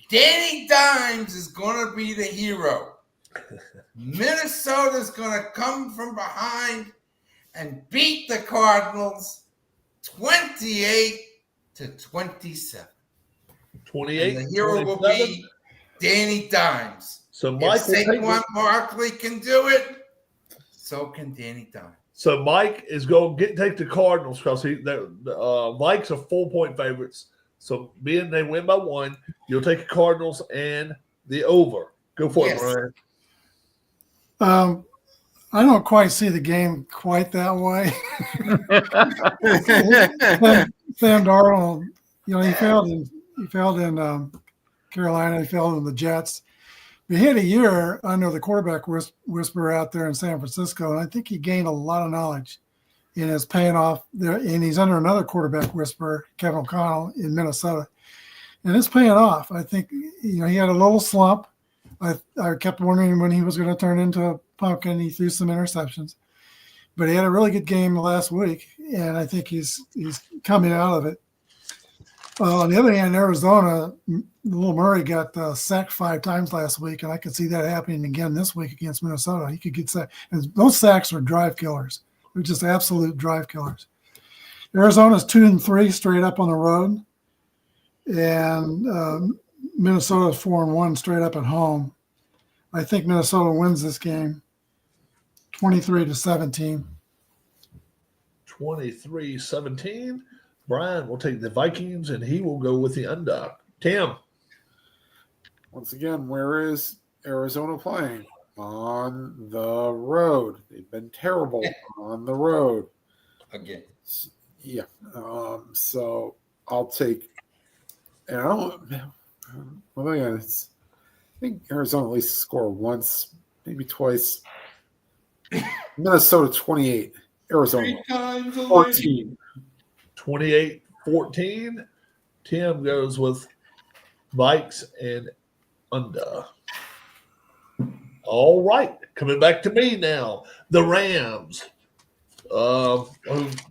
Danny Dimes is going to be the hero. Minnesota's going to come from behind and beat the Cardinals 28-27. 28, And the hero will 27. be Danny Dimes. So If Mike will take Saquon Barkley can do it, so can Danny Dimes. So Mike is going to take the Cardinals because Mike's a 4-point favorites. So being they win by 1, you'll take the Cardinals and the over. Go for it, Brian. I don't quite see the game quite that way. Sam Darnold, he failed in Carolina. He failed in the Jets. He had a year under the quarterback whisperer out there in San Francisco, and I think he gained a lot of knowledge, and it's paying off there. And he's under another quarterback whisperer, Kevin O'Connell, in Minnesota, and it's paying off. I think he had a little slump. I kept wondering when he was going to turn into a pumpkin. He threw some interceptions, but he had a really good game last week, and I think he's coming out of it. On the other hand, Arizona, Little Murray got sacked 5 times last week, and I could see that happening again this week against Minnesota. He could get sacked. And those sacks are drive killers. They're just absolute drive killers. Arizona's 2-3 straight up on the road, and Minnesota's 4-1 straight up at home. I think Minnesota wins this game 23-17. 23-17. Brian will take the Vikings, and he will go with the under. Tim. Once again, where is Arizona playing? On the road. They've been terrible on the road. Again. Yeah. So I'll take – and I think Arizona at least score once, maybe twice. Minnesota 28, Arizona 14. 28-14. Tim goes with Vikes and under. All right. Coming back to me now. The Rams, who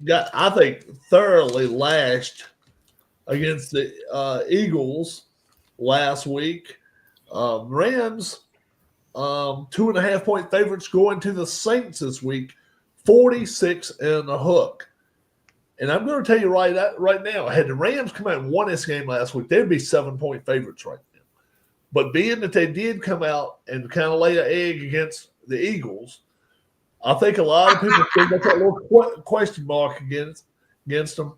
got, I think, thoroughly lashed against the Eagles last week. Rams, 2.5-point favorites going to the Saints this week, 46 and a hook. And I'm going to tell you right now, had the Rams come out and won this game last week, they'd be 7-point favorites right now. But being that they did come out and kind of lay an egg against the Eagles, I think a lot of people think that's a little question mark against them.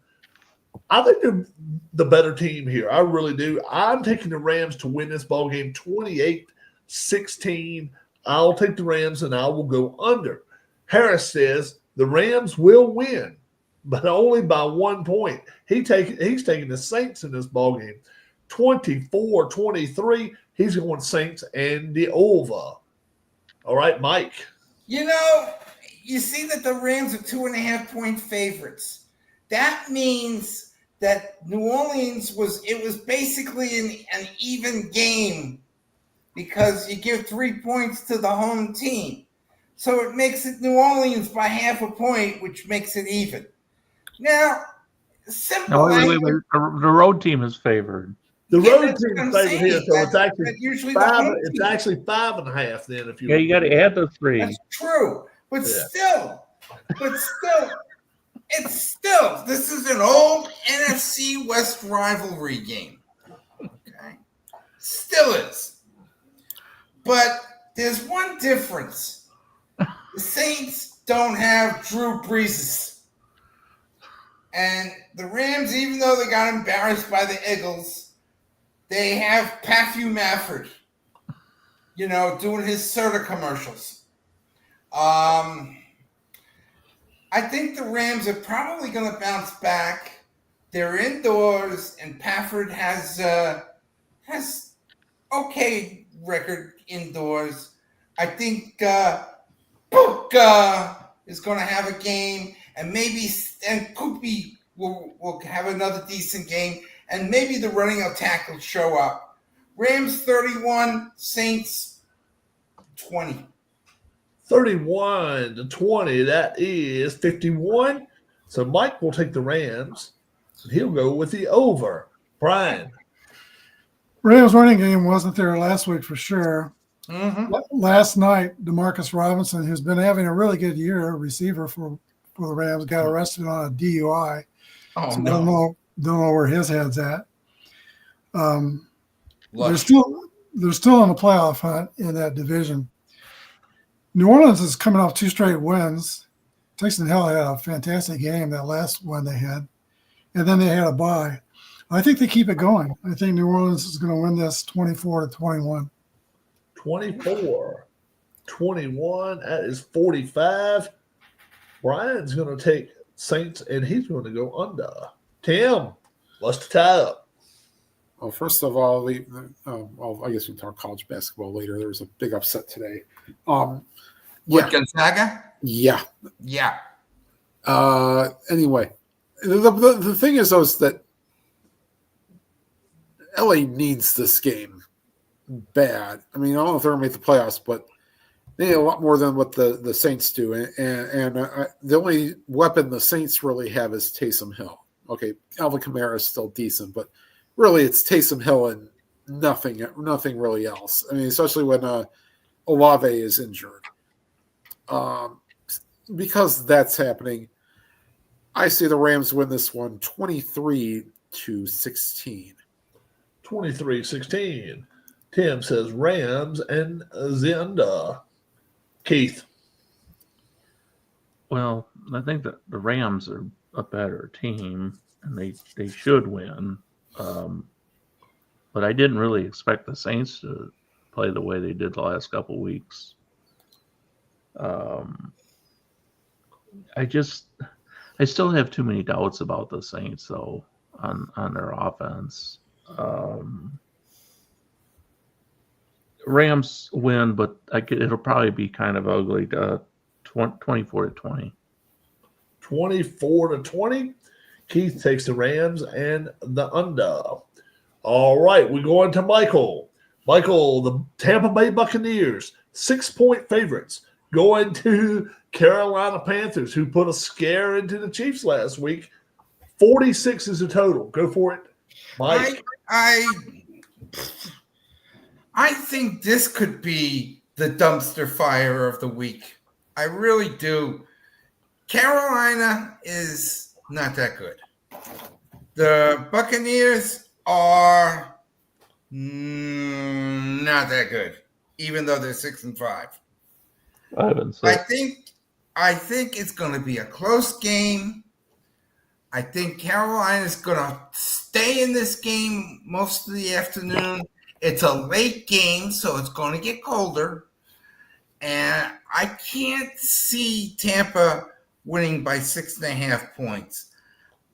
I think they're the better team here. I really do. I'm taking the Rams to win this ball game 28-16. I'll take the Rams, and I will go under. Harris says the Rams will win, but only by 1 point. He's taking the Saints in this ball game 24-23. He's going Saints and the over. All right, Mike. You see that the Rams are 2.5-point favorites. That means that New Orleans was basically an even game because you give 3 points to the home team. So it makes it New Orleans by 0.5 point, which makes it even. Now, simple. Wait. The road team is favored. The road team is favored here, so it's actually usually 5. It's actually 5.5 then. If you you got to add the 3. That's true, but still, this is an old NFC West rivalry game. Okay, still is, but there's one difference: the Saints don't have Drew Brees, and the Rams, even though they got embarrassed by the Eagles, they have Matthew Mafford, doing his Serta commercials. I think the Rams are probably going to bounce back. They're indoors, and Pafford has okay record indoors. I think Puka is going to have a game, and Koopy will have another decent game, and maybe the running attack will show up. Rams 31, Saints 20. 31-20. That is 51. So Mike will take the Rams. He'll go with the over. Brian. Rams running game wasn't there last week for sure. Mm-hmm. Last night, Demarcus Robinson, who's been having a really good year, receiver for for the Rams, got arrested on a DUI. Oh, So no. don't know where his head's at. They're Lush. still in the playoff hunt in that division. New Orleans is coming off 2 straight wins. Tyson Hill had a fantastic game that last one they had, and then they had a bye. I think they keep it going. I think New Orleans is going to win this 24-21. 24-21. That is 45. Brian's going to take Saints, and he's going to go under. Tim, let's tie up. Well, first of all, I guess we can talk college basketball later. There was a big upset today. With Gonzaga? Yeah. Yeah. Anyway, the thing is, though, is that LA needs this game bad. I mean, I don't know if they're going to make the playoffs, but they need a lot more than what the Saints do. And the only weapon the Saints really have is Taysom Hill. Okay, Alvin Kamara is still decent, but really it's Taysom Hill and nothing really else. I mean, especially when Olave is injured. Because that's happening, I see the Rams win this one 23-16. 23-16. Tim says Rams and Zenda. Keith. Well, I think that the Rams are a better team, and they should win. But I didn't really expect the Saints to play the way they did the last couple weeks. I still have too many doubts about the Saints, though, on their offense. Rams win, but it'll probably be kind of ugly. 24-20. 24-20. Keith takes the Rams and the under. All right, we go on to Michael. Michael, the Tampa Bay Buccaneers, 6-point favorites, going to Carolina Panthers, who put a scare into the Chiefs last week. 46 is the total. Go for it, Mike. I think this could be the dumpster fire of the week. I really do. Carolina is not that good. The Buccaneers are not that good, even though they're 6-5. 5-6. I think it's going to be a close game. I think Carolina's going to stay in this game most of the afternoon. It's a late game, so it's going to get colder. And I can't see Tampa winning by 6.5 points.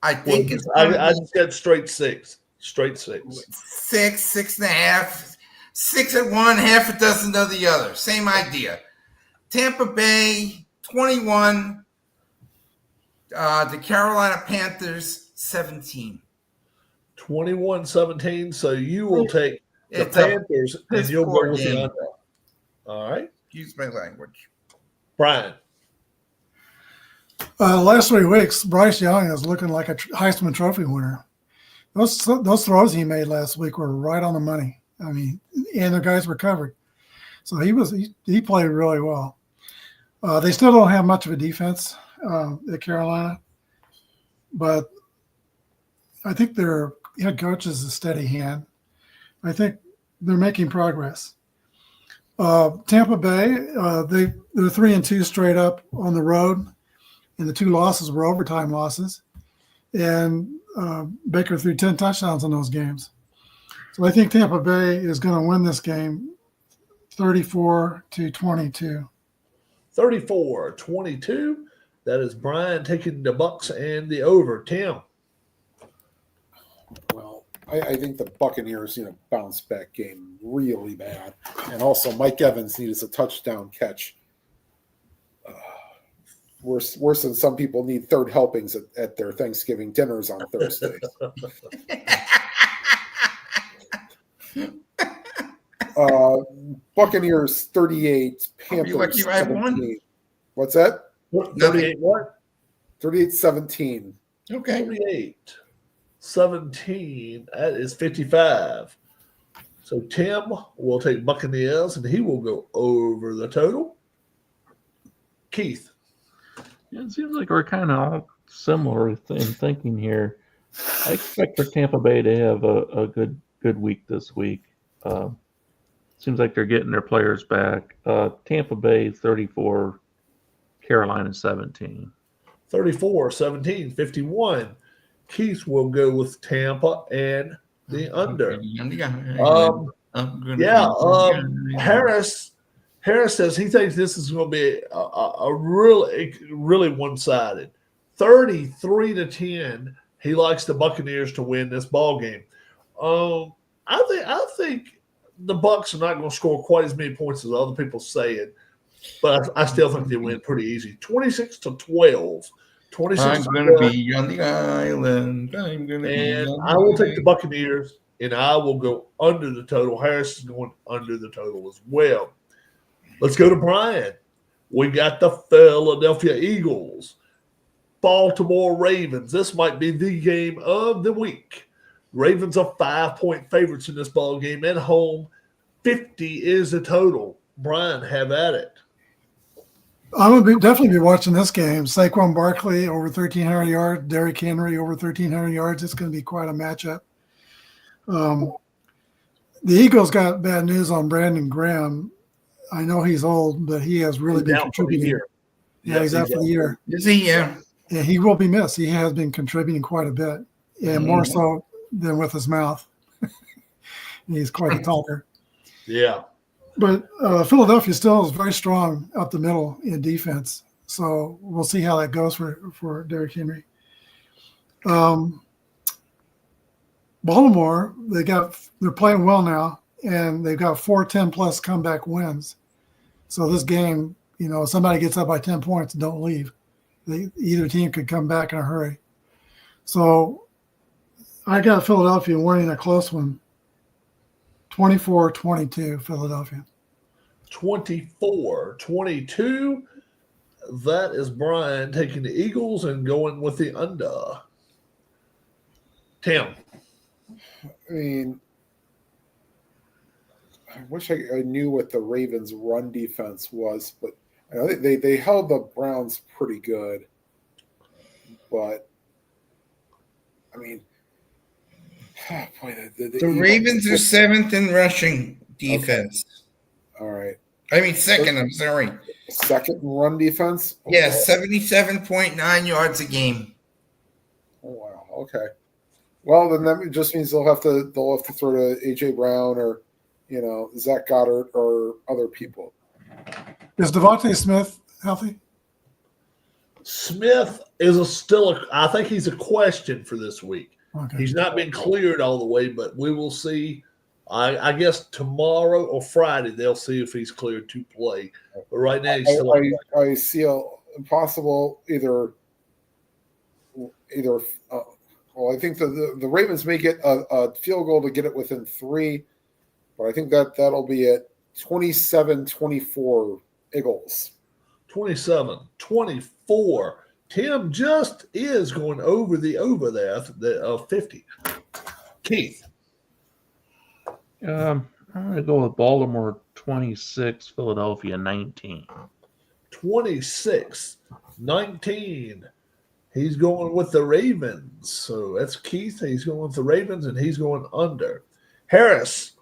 I think I just got straight 6. Straight 6. 6.5. 6 at one, half a dozen of the other. Same idea. Tampa Bay, 21. The Carolina Panthers, 17. 21-17. So you will take the Panthers and you'll go with the under. All right. Use my language. Brian. Last 3 weeks, Bryce Young is looking like a Heisman Trophy winner. Those throws he made last week were right on the money. I mean, and the guys were covered. So he played really well. They still don't have much of a defense at Carolina, but I think their head coach is a steady hand. I think they're making progress. Tampa Bay, they're 3-2 straight up on the road, and the 2 losses were overtime losses. And Baker threw 10 touchdowns in those games. So I think Tampa Bay is going to win this game 34-22. 34-22. That is Brian taking the Bucks and the over. Tim. Well, I think the Buccaneers need a bounce back game really bad. And also Mike Evans needs a touchdown catch. Worse than some people need third helpings at their Thanksgiving dinners on Thursday. Buccaneers 38, Panthers 17. What's that? 38 what? 38-17. Okay. 38-17. That is 55. So Tim will take Buccaneers, and he will go over the total. Keith. It seems like we're kind of all similar in thinking here. I expect for Tampa Bay to have a good week this week. Seems like they're getting their players back. Tampa Bay 34, Carolina 17. 34, 17, 51. Keith will go with Tampa and the under. Harris says he thinks this is going to be a really one-sided. 33-10. He likes the Buccaneers to win this ball game. I think the Bucs are not going to score quite as many points as other people say it, but I still think they win pretty easy. 26-12. 26. I'm going to be on the island. I will take the Buccaneers, and I will go under the total. Harris is going under the total as well. Let's go to Brian. We got the Philadelphia Eagles, Baltimore Ravens. This might be the game of the week. Ravens are 5-point favorites in this ball game at home. 50 is the total. Brian, have at it. I'm going to definitely be watching this game. Saquon Barkley over 1,300 yards. Derrick Henry over 1,300 yards. It's going to be quite a matchup. The Eagles got bad news on Brandon Graham. I know he's old, but he has really been contributing. Yeah, he's out for the year. Is he? Yeah. Yeah, he will be missed. He has been contributing quite a bit, and more so than with his mouth. He's quite a talker. Yeah. But Philadelphia still is very strong up the middle in defense. So we'll see how that goes for Derrick Henry. Baltimore, they're playing well now, and they've got 4 10-plus comeback wins. So this game, somebody gets up by 10 points, don't leave. Either team could come back in a hurry. So I got Philadelphia winning a close one. 24-22, Philadelphia. 24-22. That is Brian taking the Eagles and going with the under. Tim. I mean, I wish I knew what the Ravens' run defense was, but I think they held the Browns pretty good. But, I mean, boy, the Ravens are 7th in rushing defense. Okay. All right. I mean, second, I'm sorry. Second in run defense? Yeah, 77.9 yards a game. Oh, wow. Okay. Well, then that just means they'll have to throw to A.J. Brown or, Zach Goddard or other people. Is Devontae Smith healthy? Smith is I think he's a question for this week. Okay. He's not been cleared all the way, but we will see. I guess tomorrow or Friday they'll see if he's cleared to play. But right now he's still. I see a possible either. Well, I think the Ravens may get a field goal to get it within 3, but I think that'll be at 27-24 Eagles. 27-24. Tim just is going over there, the 50. Keith. I'm going to go with Baltimore 26, Philadelphia 19. 26-19. He's going with the Ravens. So that's Keith. He's going with the Ravens, and he's going under. Harris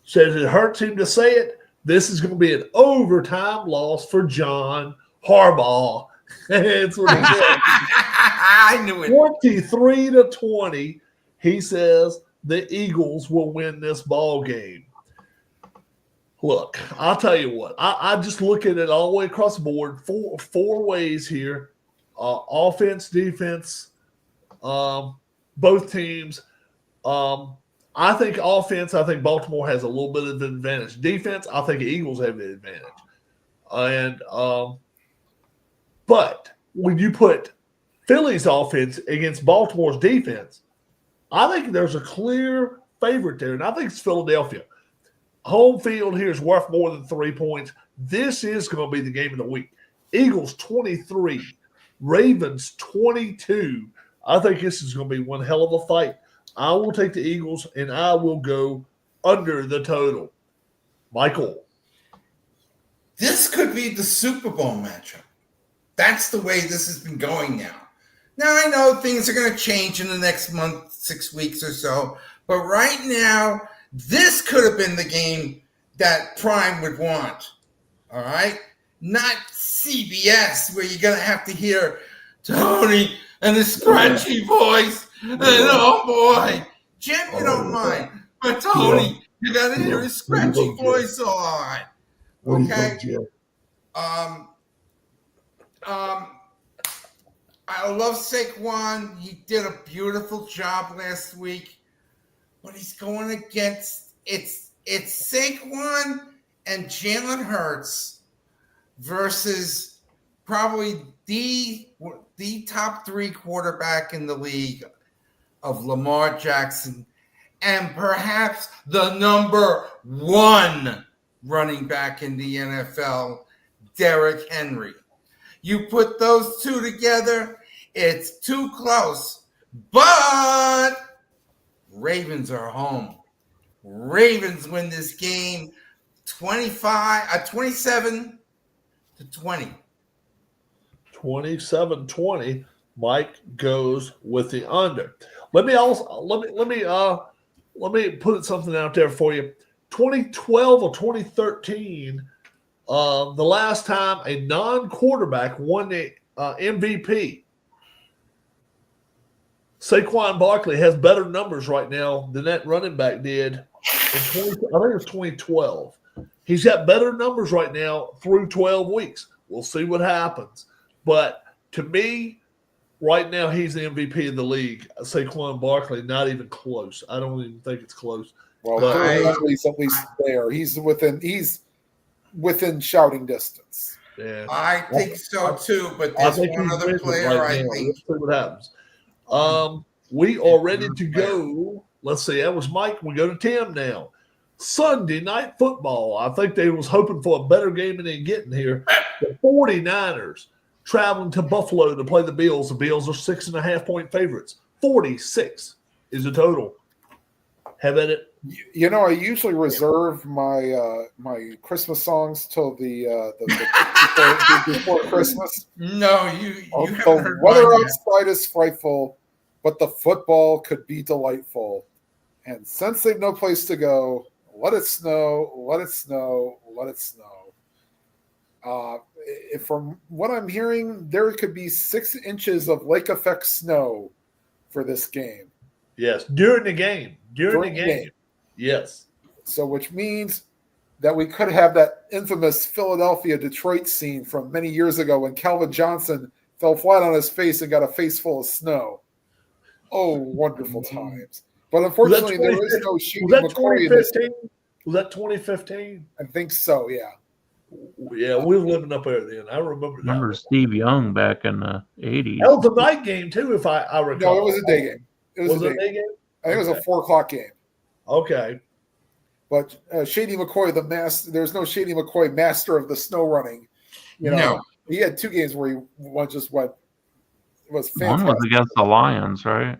says it hurts him to say it. This is going to be an overtime loss for John Harbaugh. That's what he said. I knew it. 23-20. He says the Eagles will win this ball game. Look, I'll tell you what. I just look at it all the way across the board. Four ways here. Offense, defense, both teams. I think offense, I think Baltimore has a little bit of an advantage. Defense, I think the Eagles have the advantage. But when you put Philly's offense against Baltimore's defense, I think there's a clear favorite there, and I think it's Philadelphia. Home field here is worth more than 3 points. This is going to be the game of the week. Eagles 23, Ravens 22. I think this is going to be one hell of a fight. I will take the Eagles, and I will go under the total. Michael. This could be the Super Bowl matchup. That's the way this has been going now. Now, I know things are going to change in the next month, 6 weeks or so, but right now, this could have been the game that Prime would want, all right? Not CBS, where you're going to have to hear Tony and the scratchy voice, and oh boy, Jim, you don't mind, but Tony, you got to hear his scratchy voice all right, okay? I love Saquon. He did a beautiful job last week, but he's going against it's Saquon and Jalen Hurts versus probably the top 3 quarterback in the league of Lamar Jackson and perhaps the number 1 running back in the NFL, Derrick Henry. You put those two together, it's too close. But Ravens are home. Ravens win this game 27-20. 27-20. Mike goes with the under. Let me put something out there for you. 2012 or 2013. The last time a non-quarterback won the MVP, Saquon Barkley has better numbers right now than that running back did in I think it was 2012. He's got better numbers right now through 12 weeks. We'll see what happens. But to me, right now, he's the MVP of the league. Saquon Barkley, not even close. I don't even think it's close. Well, Barkley's at least there. He's within shouting distance. Yeah, I think so too, but there's one other player I think. Let's see what happens. We are ready to go. Let's see. That was Mike. We go to Tim now. Sunday Night Football. I think they was hoping for a better game than they getting here. The 49ers traveling to Buffalo to play the Bills. The Bills are 6.5-point favorites. 46 is the total. Have at it. You know, I usually reserve my my Christmas songs till before Christmas. No, you haven't the heard weather mine outside is frightful, but the football could be delightful. And since they've no place to go, let it snow, let it snow, let it snow. From what I'm hearing, there could be 6 inches of lake effect snow for this game. Yes, during the game. During the game. Yes. So which means that we could have that infamous Philadelphia-Detroit scene from many years ago when Calvin Johnson fell flat on his face and got a face full of snow. Oh, wonderful times. But unfortunately, there is no shooting McCoy in this. Was that 2015? I think so, yeah. Yeah, we were living up there then. I remember that. Remember Steve Young back in the 80s. That was a night game, too, if I recall. No, it was a day game. It was a day game? I think it was a 4:00 game. Okay. But Shady McCoy, there's no Shady McCoy, master of the snow running. You know, No. He had 2 games where he just went. It was fantastic. One was against the Lions, right?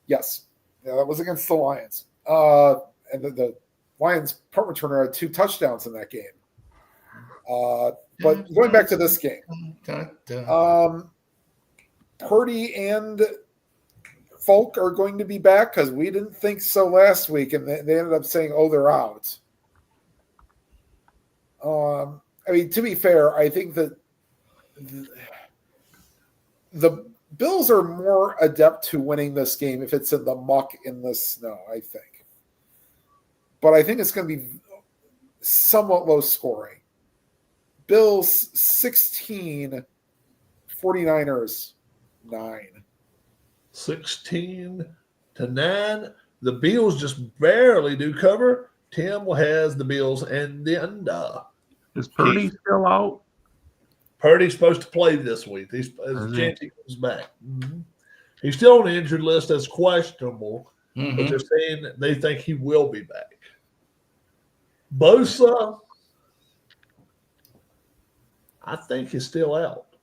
Yes. Yeah, that was against the Lions. And the Lions punt returner had 2 touchdowns in that game. But going back to this game, Purdy and Folk are going to be back because we didn't think so last week, and they ended up saying, "Oh, they're out." I mean, to be fair, I think that the Bills are more adept to winning this game if it's in the muck in the snow, I think. But I think it's going to be somewhat low scoring. Bills 16, 49ers 9. 16-9. The Bills just barely do cover. Tim has the Bills and the under. Is Purdy still out? Purdy's supposed to play this week. He's chance he comes back. Mm-hmm. He's still on the injured list as questionable, but they're saying that they think he will be back. Bosa, I think, is still out.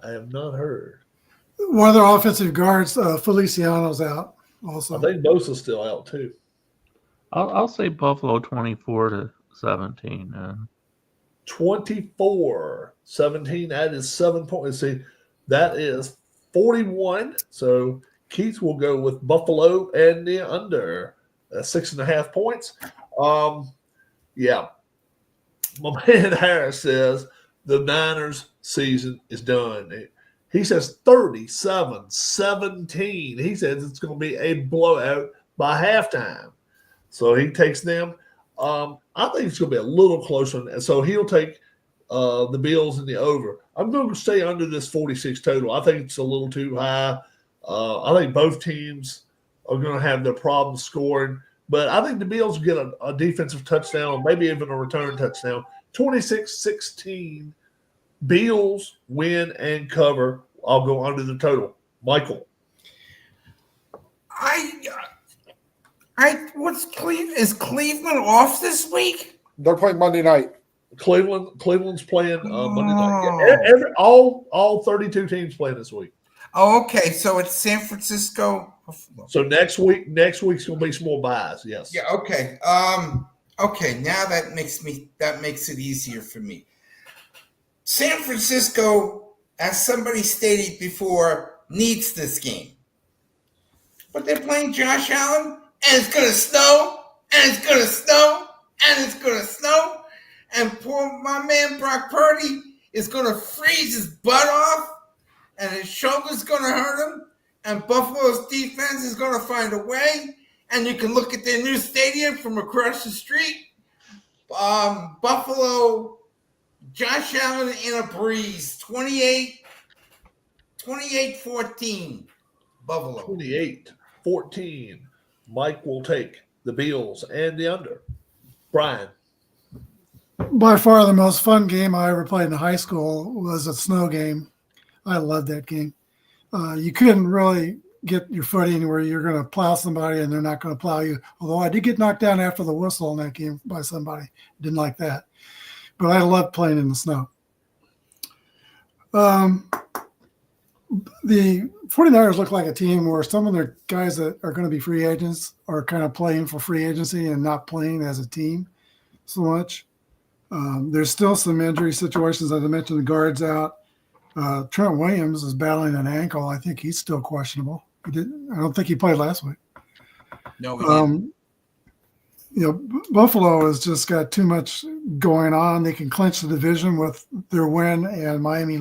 I have not heard. One of their offensive guards, Feliciano's out also. I think Bosa's still out too. I'll say Buffalo 24-17. 24-17. That is 7 points. See, that is 41. So Keith will go with Buffalo and the under 6.5 points. Yeah. My man Harris says the Niners season is done. He says 37-17. He says it's going to be a blowout by halftime. So he takes them. I think it's going to be a little closer. So he'll take the Bills in the over. I'm going to stay under this 46 total. I think it's a little too high. I think both teams are going to have their problems scoring. But I think the Bills will get a defensive touchdown, maybe even a return touchdown. 26-16. Bills win and cover. I'll go under the total. Michael. Is Cleveland off this week? They're playing Monday night. Cleveland's playing Monday night. Yeah, all 32 teams playing this week. Oh, okay. So it's San Francisco. So next week's gonna be some more buys. Yes. Yeah. Okay. Okay. Now that makes it easier for me. San Francisco, as somebody stated before, needs this game, but they're playing Josh Allen, and it's gonna snow, and it's gonna snow, and it's gonna snow, and poor my man Brock Purdy is gonna freeze his butt off, and his shoulder's gonna hurt him. And Buffalo's defense is going to find a way. And you can look at their new stadium from across the street. Buffalo, Josh Allen in a breeze. 28-14. Buffalo. 28-14. Mike will take the Bills and the under. Brian. By far the most fun game I ever played in high school was a snow game. I loved that game. You couldn't really get your footing where you're going to plow somebody and they're not going to plow you. Although I did get knocked down after the whistle in that game by somebody. Didn't like that. But I loved playing in the snow. The 49ers look like a team where some of their guys that are going to be free agents are kind of playing for free agency and not playing as a team so much. There's still some injury situations. As I mentioned, the guard's out. Trent Williams is battling an ankle. I think he's still questionable. I don't think he played last week. No, he didn't. Buffalo has just got too much going on. They can clinch the division with their win and Miami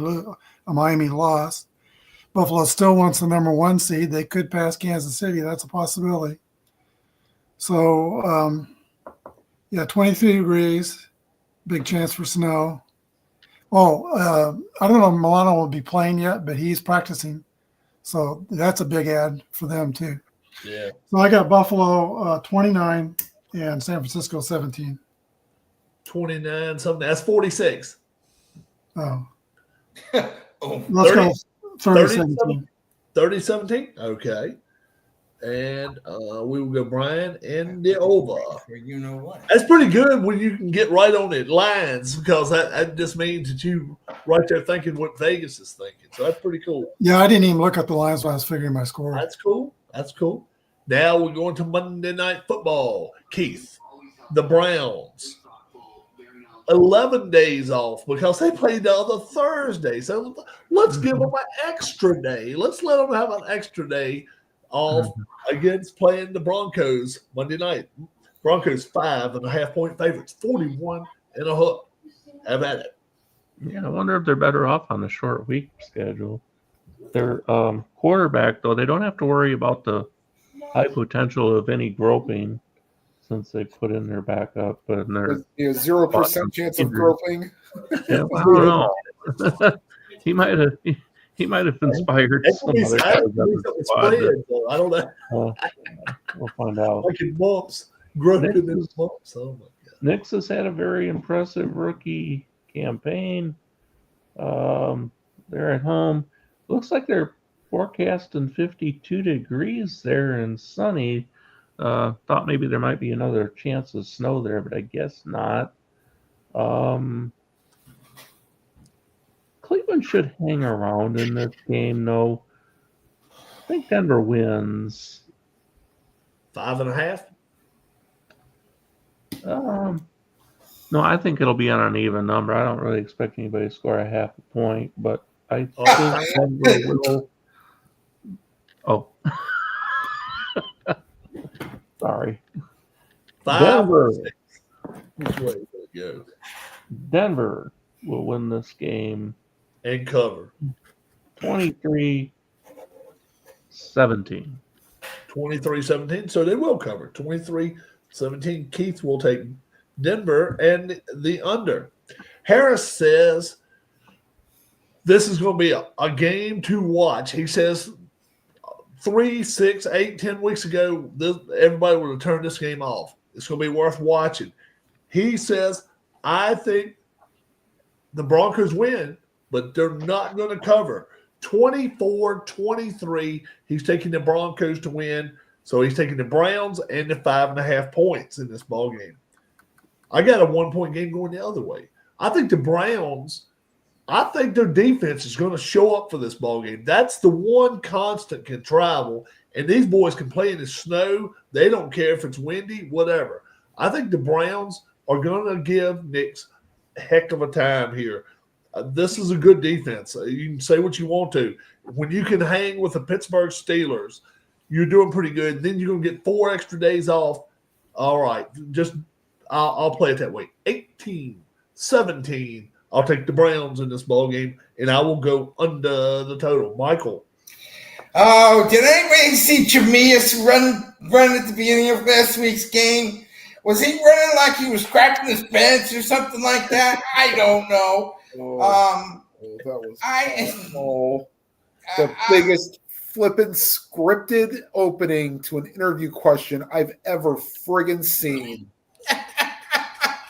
loss. Buffalo still wants the number 1 seed. They could pass Kansas City. That's a possibility. So, 23 degrees, big chance for snow. I don't know if Milano will be playing yet, but he's practicing. So that's a big add for them, too. Yeah. So I got Buffalo 29 and San Francisco 17. 29, something. That's 46. Oh. Oh, Let's go 30-17. 30-17? Okay. And we will go Brian and the over. you know what? That's pretty good when you can get right on the lines because that just means that you right there thinking what Vegas is thinking. So that's pretty cool. Yeah, I didn't even look at the lines when I was figuring my score. That's cool. That's cool. Now we're going to Monday Night Football. Keith, the Browns, 11 days off because they played the other Thursday. So let's give them an extra day. Let's let them have an extra day off against playing the Broncos Monday night. Broncos 5.5-point favorites, 41 and a hook. Have at it. Yeah, I wonder if they're better off on the short week schedule. Their quarterback, though, they don't have to worry about the high potential of any groping since they put in their backup. But they're 0% chance of groping. Yeah, I don't know. He might have inspired some other guys. I don't know. We'll find out. Like in bumps, groping in his bumps. Oh my God. Knicks has had a very impressive rookie campaign. They're at home. Looks like they're forecasting 52 degrees there and sunny. Thought maybe there might be another chance of snow there, but I guess not. Cleveland should hang around in this game, though. I think Denver wins. 5.5. No, I think it'll be on an even number. I don't really expect anybody to score a half a point, but I Oh. think Denver will. Oh. Sorry. 5 Denver. 6. Which way did it go? Denver will win this game And cover. 23-17. 23-17. So they will cover. 23-17. Keith will take Denver and the under. Harris says this is going to be a game to watch. He says 3, 6, 8, 10 weeks ago, everybody would have turned this game off. It's going to be worth watching. He says, I think the Broncos win, but they're not going to cover. 24-23, he's taking the Broncos to win. So he's taking the Browns and the 5.5 points in this ball game. I got a 1-point game going the other way. I think the Browns, I think their defense is going to show up for this ball game. That's the one constant can travel, and these boys can play in the snow. They don't care if it's windy, whatever. I think the Browns are going to give Nick's a heck of a time here. This is a good defense. You can say what you want to. When you can hang with the Pittsburgh Steelers, you're doing pretty good. Then you're going to get 4 extra days off. All right, just I'll play it that way. 18-17. I'll take the Browns in this ball game, and I will go under the total. Michael. Oh, did anybody see Jameis run at the beginning of last week's game? Was he running like he was scratching his bench or something like that? I don't know. That was the biggest flippin' scripted opening to an interview question I've ever friggin' seen.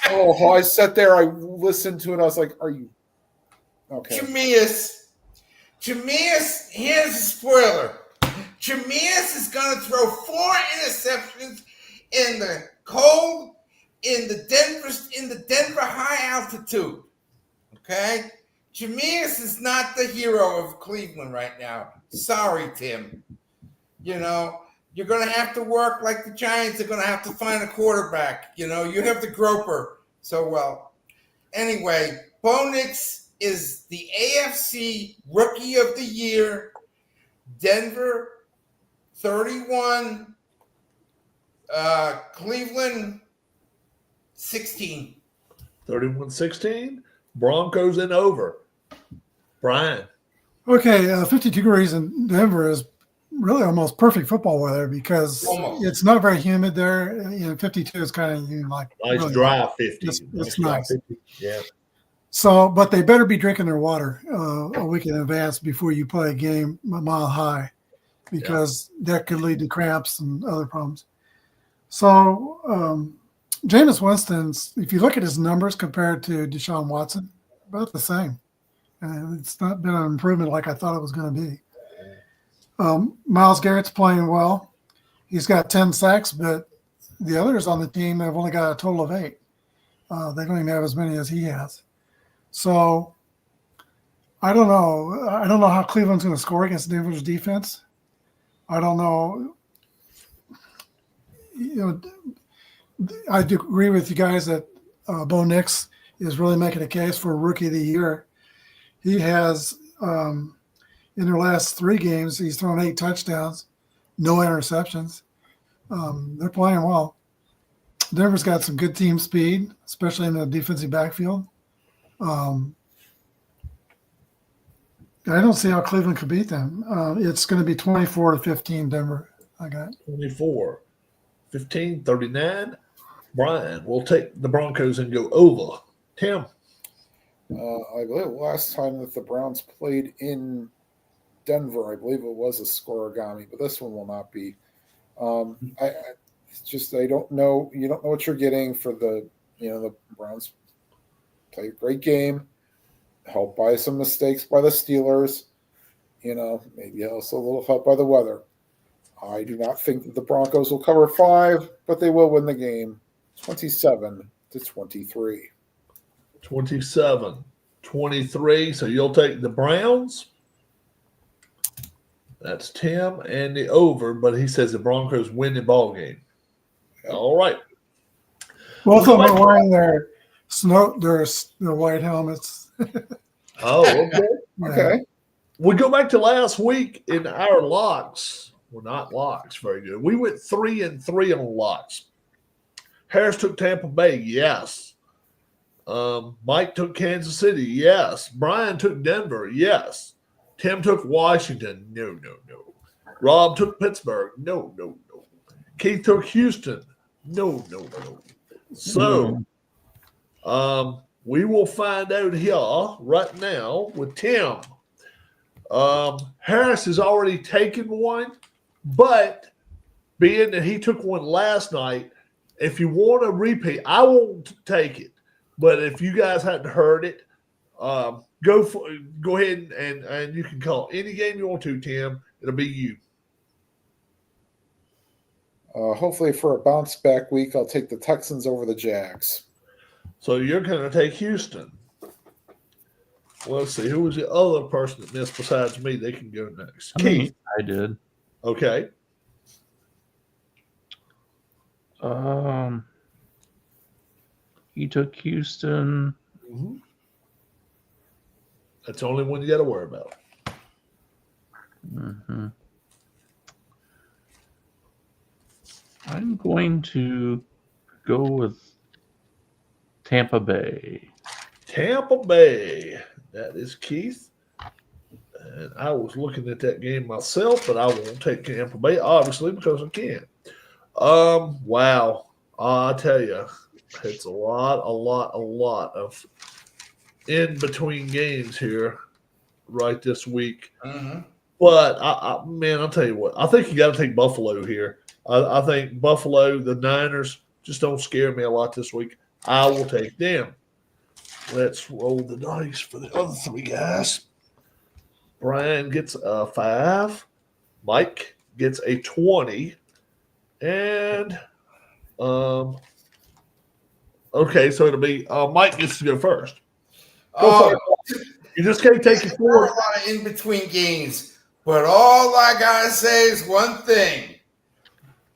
I sat there, I listened to it, I was like, are you okay? Jameis, here's a spoiler. Jameis is going to throw 4 interceptions in the cold, in the Denver high altitude. Okay? Jameis is not the hero of Cleveland right now. Sorry, Tim. You know, you're going to have to work like the Giants are going to have to find a quarterback. You know, you have the groper so well. Anyway, Bo Nix is the AFC Rookie of the Year. Denver, 31. Cleveland, 16. 31-16. Broncos in over. Brian. Okay, 52 degrees in Denver is really almost perfect football weather because it's not very humid there. 52 is kind of like nice really dry 50. It's nice. 50. Yeah. So, but they better be drinking their water a week in advance before you play a game a mile high, because that could lead to cramps and other problems. So, Jameis Winston's, if you look at his numbers compared to Deshaun Watson, about the same. It's not been an improvement like I thought it was going to be. Myles Garrett's playing well. He's got 10 sacks, but the others on the team have only got a total of 8. They don't even have as many as he has. So I don't know. I don't know how Cleveland's going to score against Denver's defense. I don't know. I do agree with you guys that Bo Nix is really making a case for Rookie of the Year. He has, in their last 3 games, he's thrown 8 touchdowns, no interceptions. They're playing well. Denver's got some good team speed, especially in the defensive backfield. I don't see how Cleveland could beat them. It's going to be 24-15 Denver. I got 24-15, 39. Brian will take the Broncos and go over. Tim. I believe last time that the Browns played in Denver, I believe it was a scoregami, but this one will not be. I don't know. You don't know what you're getting for the Browns played a great game, helped by some mistakes by the Steelers, maybe also a little help by the weather. I do not think that the Broncos will cover 5, but they will win the game 27-23. 27-23. So you'll take the Browns. That's Tim and the over, but he says the Broncos win the ball game. All right. both of them are wearing their Snow, there's the white helmets. Oh, okay. Yeah. Okay. We go back to last week in our locks. Well, not locks, very good. We went 3-3 on locks. Harris took Tampa Bay, yes. Mike took Kansas City, yes. Brian took Denver, yes. Tim took Washington, no. Rob took Pittsburgh, no. Keith took Houston, no. So, we will find out here right now with Tim. Harris has already taken one, but being that he took one last night, if you want a repeat, I won't take it. But if you guys hadn't heard it, go ahead and you can call any game you want to, Tim. It'll be you. Hopefully for a bounce back week, I'll take the Texans over the Jags. So you're going to take Houston. Let's see. Who was the other person that missed besides me? They can go next. Keith. I did. Okay. He took Houston. Mm-hmm. That's the only one you got to worry about. Mm-hmm. I'm going to go with Tampa Bay. Tampa Bay. That is Keith. And I was looking at that game myself, but I won't take Tampa Bay, obviously, because I can't. Wow. I tell you, it's a lot of in-between games here right this week. Mm-hmm. But, I'll tell you what. I think you got to take Buffalo here. I think Buffalo, the Niners, just don't scare me a lot this week. I will take them. Let's roll the dice for the other three guys. Brian gets a 5. Mike gets a 20. And, okay, so it'll be Mike gets to go first. Go for it. You just can't take it forward. A lot of in-between games, but all I got to say is one thing.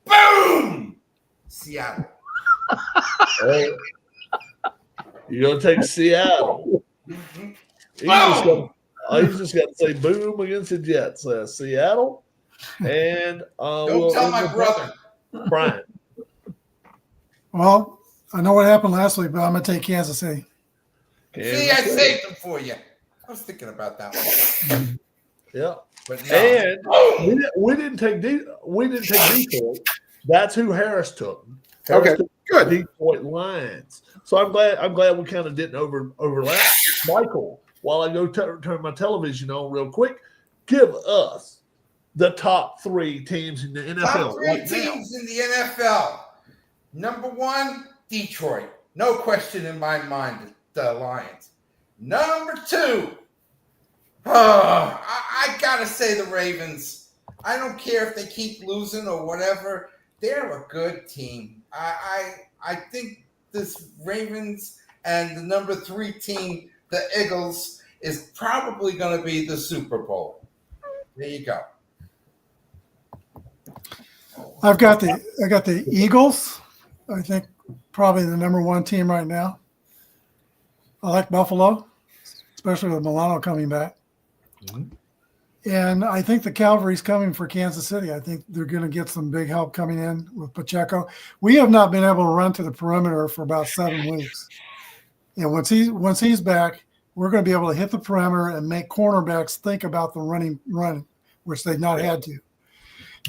Boom! Seattle. Oh, you're going to take Seattle. Mm-hmm. He's just got to say boom against the Jets. Seattle. And don't tell my brother. Brian. Well, I know what happened last week, but I'm going to take Kansas City. See, I saved them for you. I was thinking about that one. Yeah. But no. And we didn't take Detroit. That's who Harris took. Okay, good. Detroit Lions. So I'm glad we kind of didn't overlap. Michael, while I go turn my television on real quick, give us the top 3 teams in the NFL. Top 3 teams in the NFL. Number 1, Detroit. No question in my mind, the Lions. Number 2, I got to say the Ravens. I don't care if they keep losing or whatever. They're a good team. I think this Ravens and the number 3 team, the Eagles, is probably going to be the Super Bowl. There you go. I got the Eagles. I think probably the number 1 team right now. I like Buffalo, especially with Milano coming back. Mm-hmm. And I think the Cavalry's coming for Kansas City. I think they're going to get some big help coming in with Pacheco. We have not been able to run to the perimeter for about 7 weeks. And once he's back, we're going to be able to hit the perimeter and make cornerbacks think about the run, which they've not had to.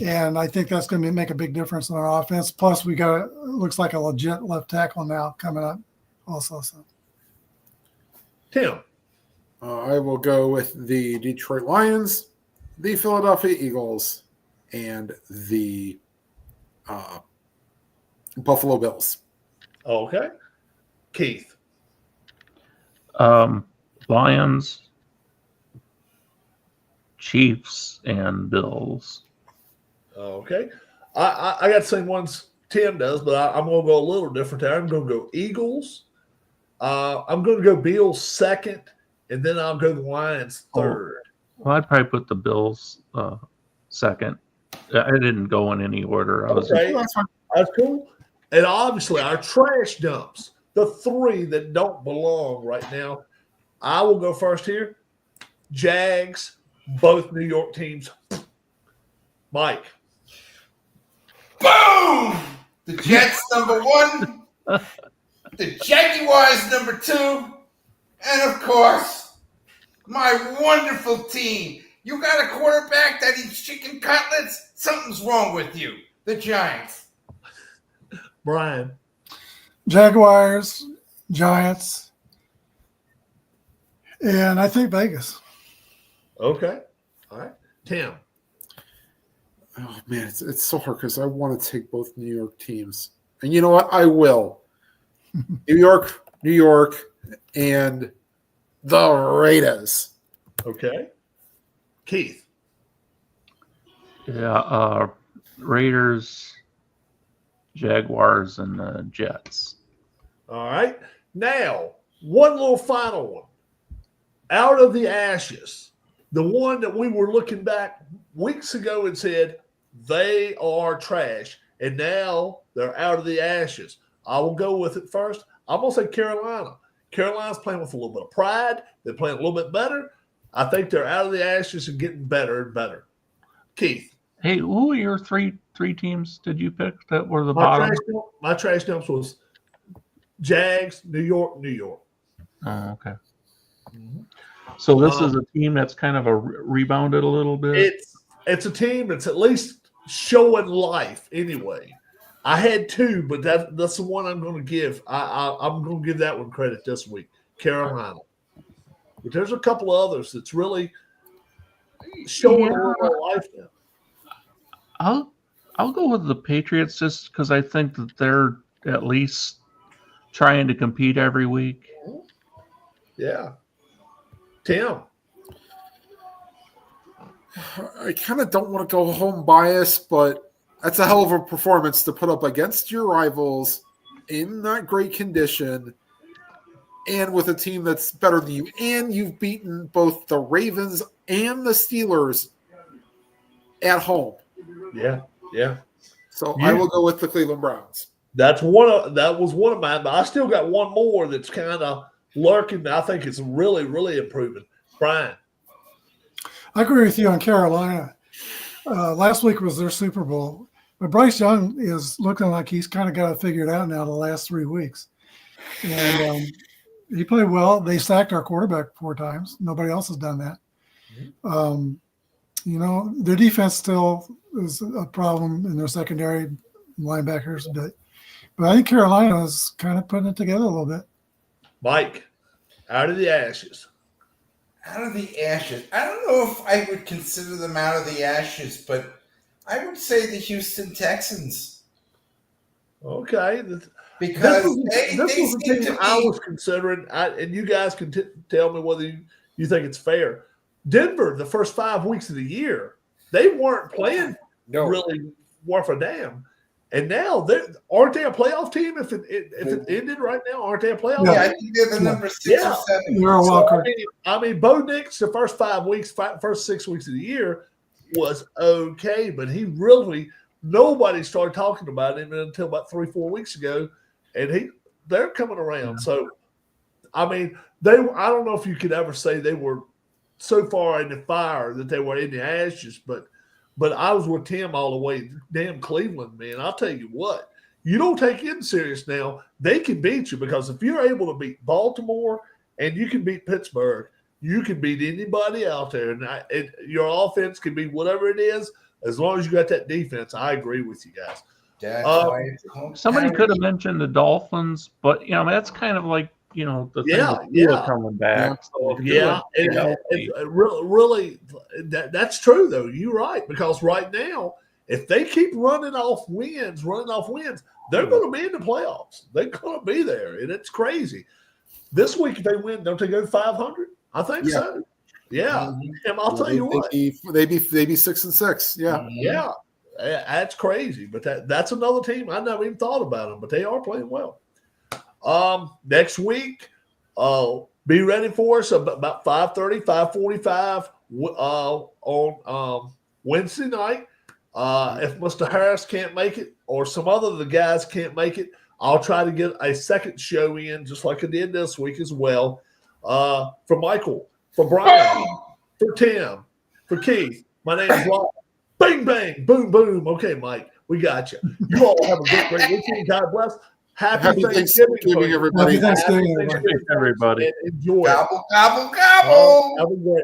And I think that's going to make a big difference in our offense. Plus, we got looks like a legit left tackle now coming up also. So, Tim. I will go with the Detroit Lions, the Philadelphia Eagles, and the Buffalo Bills. Okay. Keith. Lions, Chiefs, and Bills. Okay. I got the same ones Tim does, but I'm going to go a little different there. I'm going to go Eagles. I'm going to go Bills second, and then I'll go the Lions third. Well, I'd probably put the Bills second. I didn't go in any order. Okay. That's cool. And obviously, our trash dumps. the three that don't belong right now. I will go first here. Jags, both New York teams. Mike. Boom! The Jets number 1, the Jaguars number 2, and of course, my wonderful team. You got a quarterback that eats chicken cutlets? Something's wrong with you. The Giants. Brian. Jaguars, Giants, and I think Vegas. Okay. All right. Tim. Oh man, it's so hard because I want to take both New York teams, and you know what? I will. New York, and the Raiders. Okay. Keith. Yeah, Raiders, Jaguars, and the Jets. All right. Now, one little final one. Out of the ashes, the one that we were looking back weeks ago and said they are trash, and now they're out of the ashes. I will go with it first. I'm going to say Carolina. Carolina's playing with a little bit of pride. They're playing a little bit better. I think they're out of the ashes and getting better and better. Keith. Hey, who are your three teams did you pick that were the bottom? My trash dumps was Jags, New York. Oh, okay. So this is a team that's kind of rebounded a little bit. It's a team that's at least showing life anyway. I had two, but that's the one I'm going to give. I'm going to give that one credit this week, Carolina. But there's a couple of others that's really showing a little more life now. I'll go with the Patriots just because I think that they're at least trying to compete every week. Yeah. Tim. I kind of don't want to go home biased, but that's a hell of a performance to put up against your rivals in not great condition and with a team that's better than you. And you've beaten both the Ravens and the Steelers at home. Yeah. So I will go with the Cleveland Browns. That was one of mine, but I still got one more that's kind of lurking. I think it's really, really improving. Brian. I agree with you on Carolina. Last week was their Super Bowl, but Bryce Young is looking like he's kind of got it figured out now the last 3 weeks. And he played well. They sacked our quarterback 4 times. Nobody else has done that. Their defense still is a problem in their secondary linebackers, but I think Carolina is kind of putting it together a little bit. Mike, out of the ashes. Out of the ashes. I don't know if I would consider them out of the ashes, but I would say the Houston Texans. Okay. Because this was the team I was considering, and you guys can tell me whether you think it's fair. Denver, the first 5 weeks of the year, they weren't playing really worth a damn. And now, aren't they a playoff team? If it ended right now, aren't they a playoff team? Yeah, I think they're the number 6 or 7. You're welcome. I mean, Bo Nix, the first 5 weeks, first 6 weeks of the year was okay, but he really nobody started talking about him until about 3-4 weeks ago, and they're coming around. So, I mean, I don't know if you could ever say they were so far in the fire that they were in the ashes, but I was with Tim all the way. Damn Cleveland, man. I'll tell you what. You don't take it serious now. They can beat you because if you're able to beat Baltimore and you can beat Pittsburgh, you can beat anybody out there. And your offense can be whatever it is as long as you got that defense. I agree with you guys. Somebody could have mentioned the Dolphins, but, that's kind of like, the thing with coming back. Really, that's true though. You're right, because right now, if they keep running off wins, they're going to be in the playoffs. They're going to be there, and it's crazy. This week, if they win, don't they go 500? I think so. Yeah, and I'll tell you what, they be 6-6. Yeah, yeah, that's crazy. But that's another team I never even thought about them, but they are playing well. Next week, be ready for us about 5:30, 5:45 on Wednesday night. If Mr. Harris can't make it or some other of the guys can't make it, I'll try to get a second show in, just like I did this week as well. For Michael, for Brian, for Tim, for Keith. My name is Rob. Bang, bang, boom, boom. Okay, Mike, we got you. You all have a great weekend. God bless. Happy Thanksgiving, everybody. Happy Thanksgiving, everybody. Everybody. And enjoy. Gobble, gobble, gobble. Have a great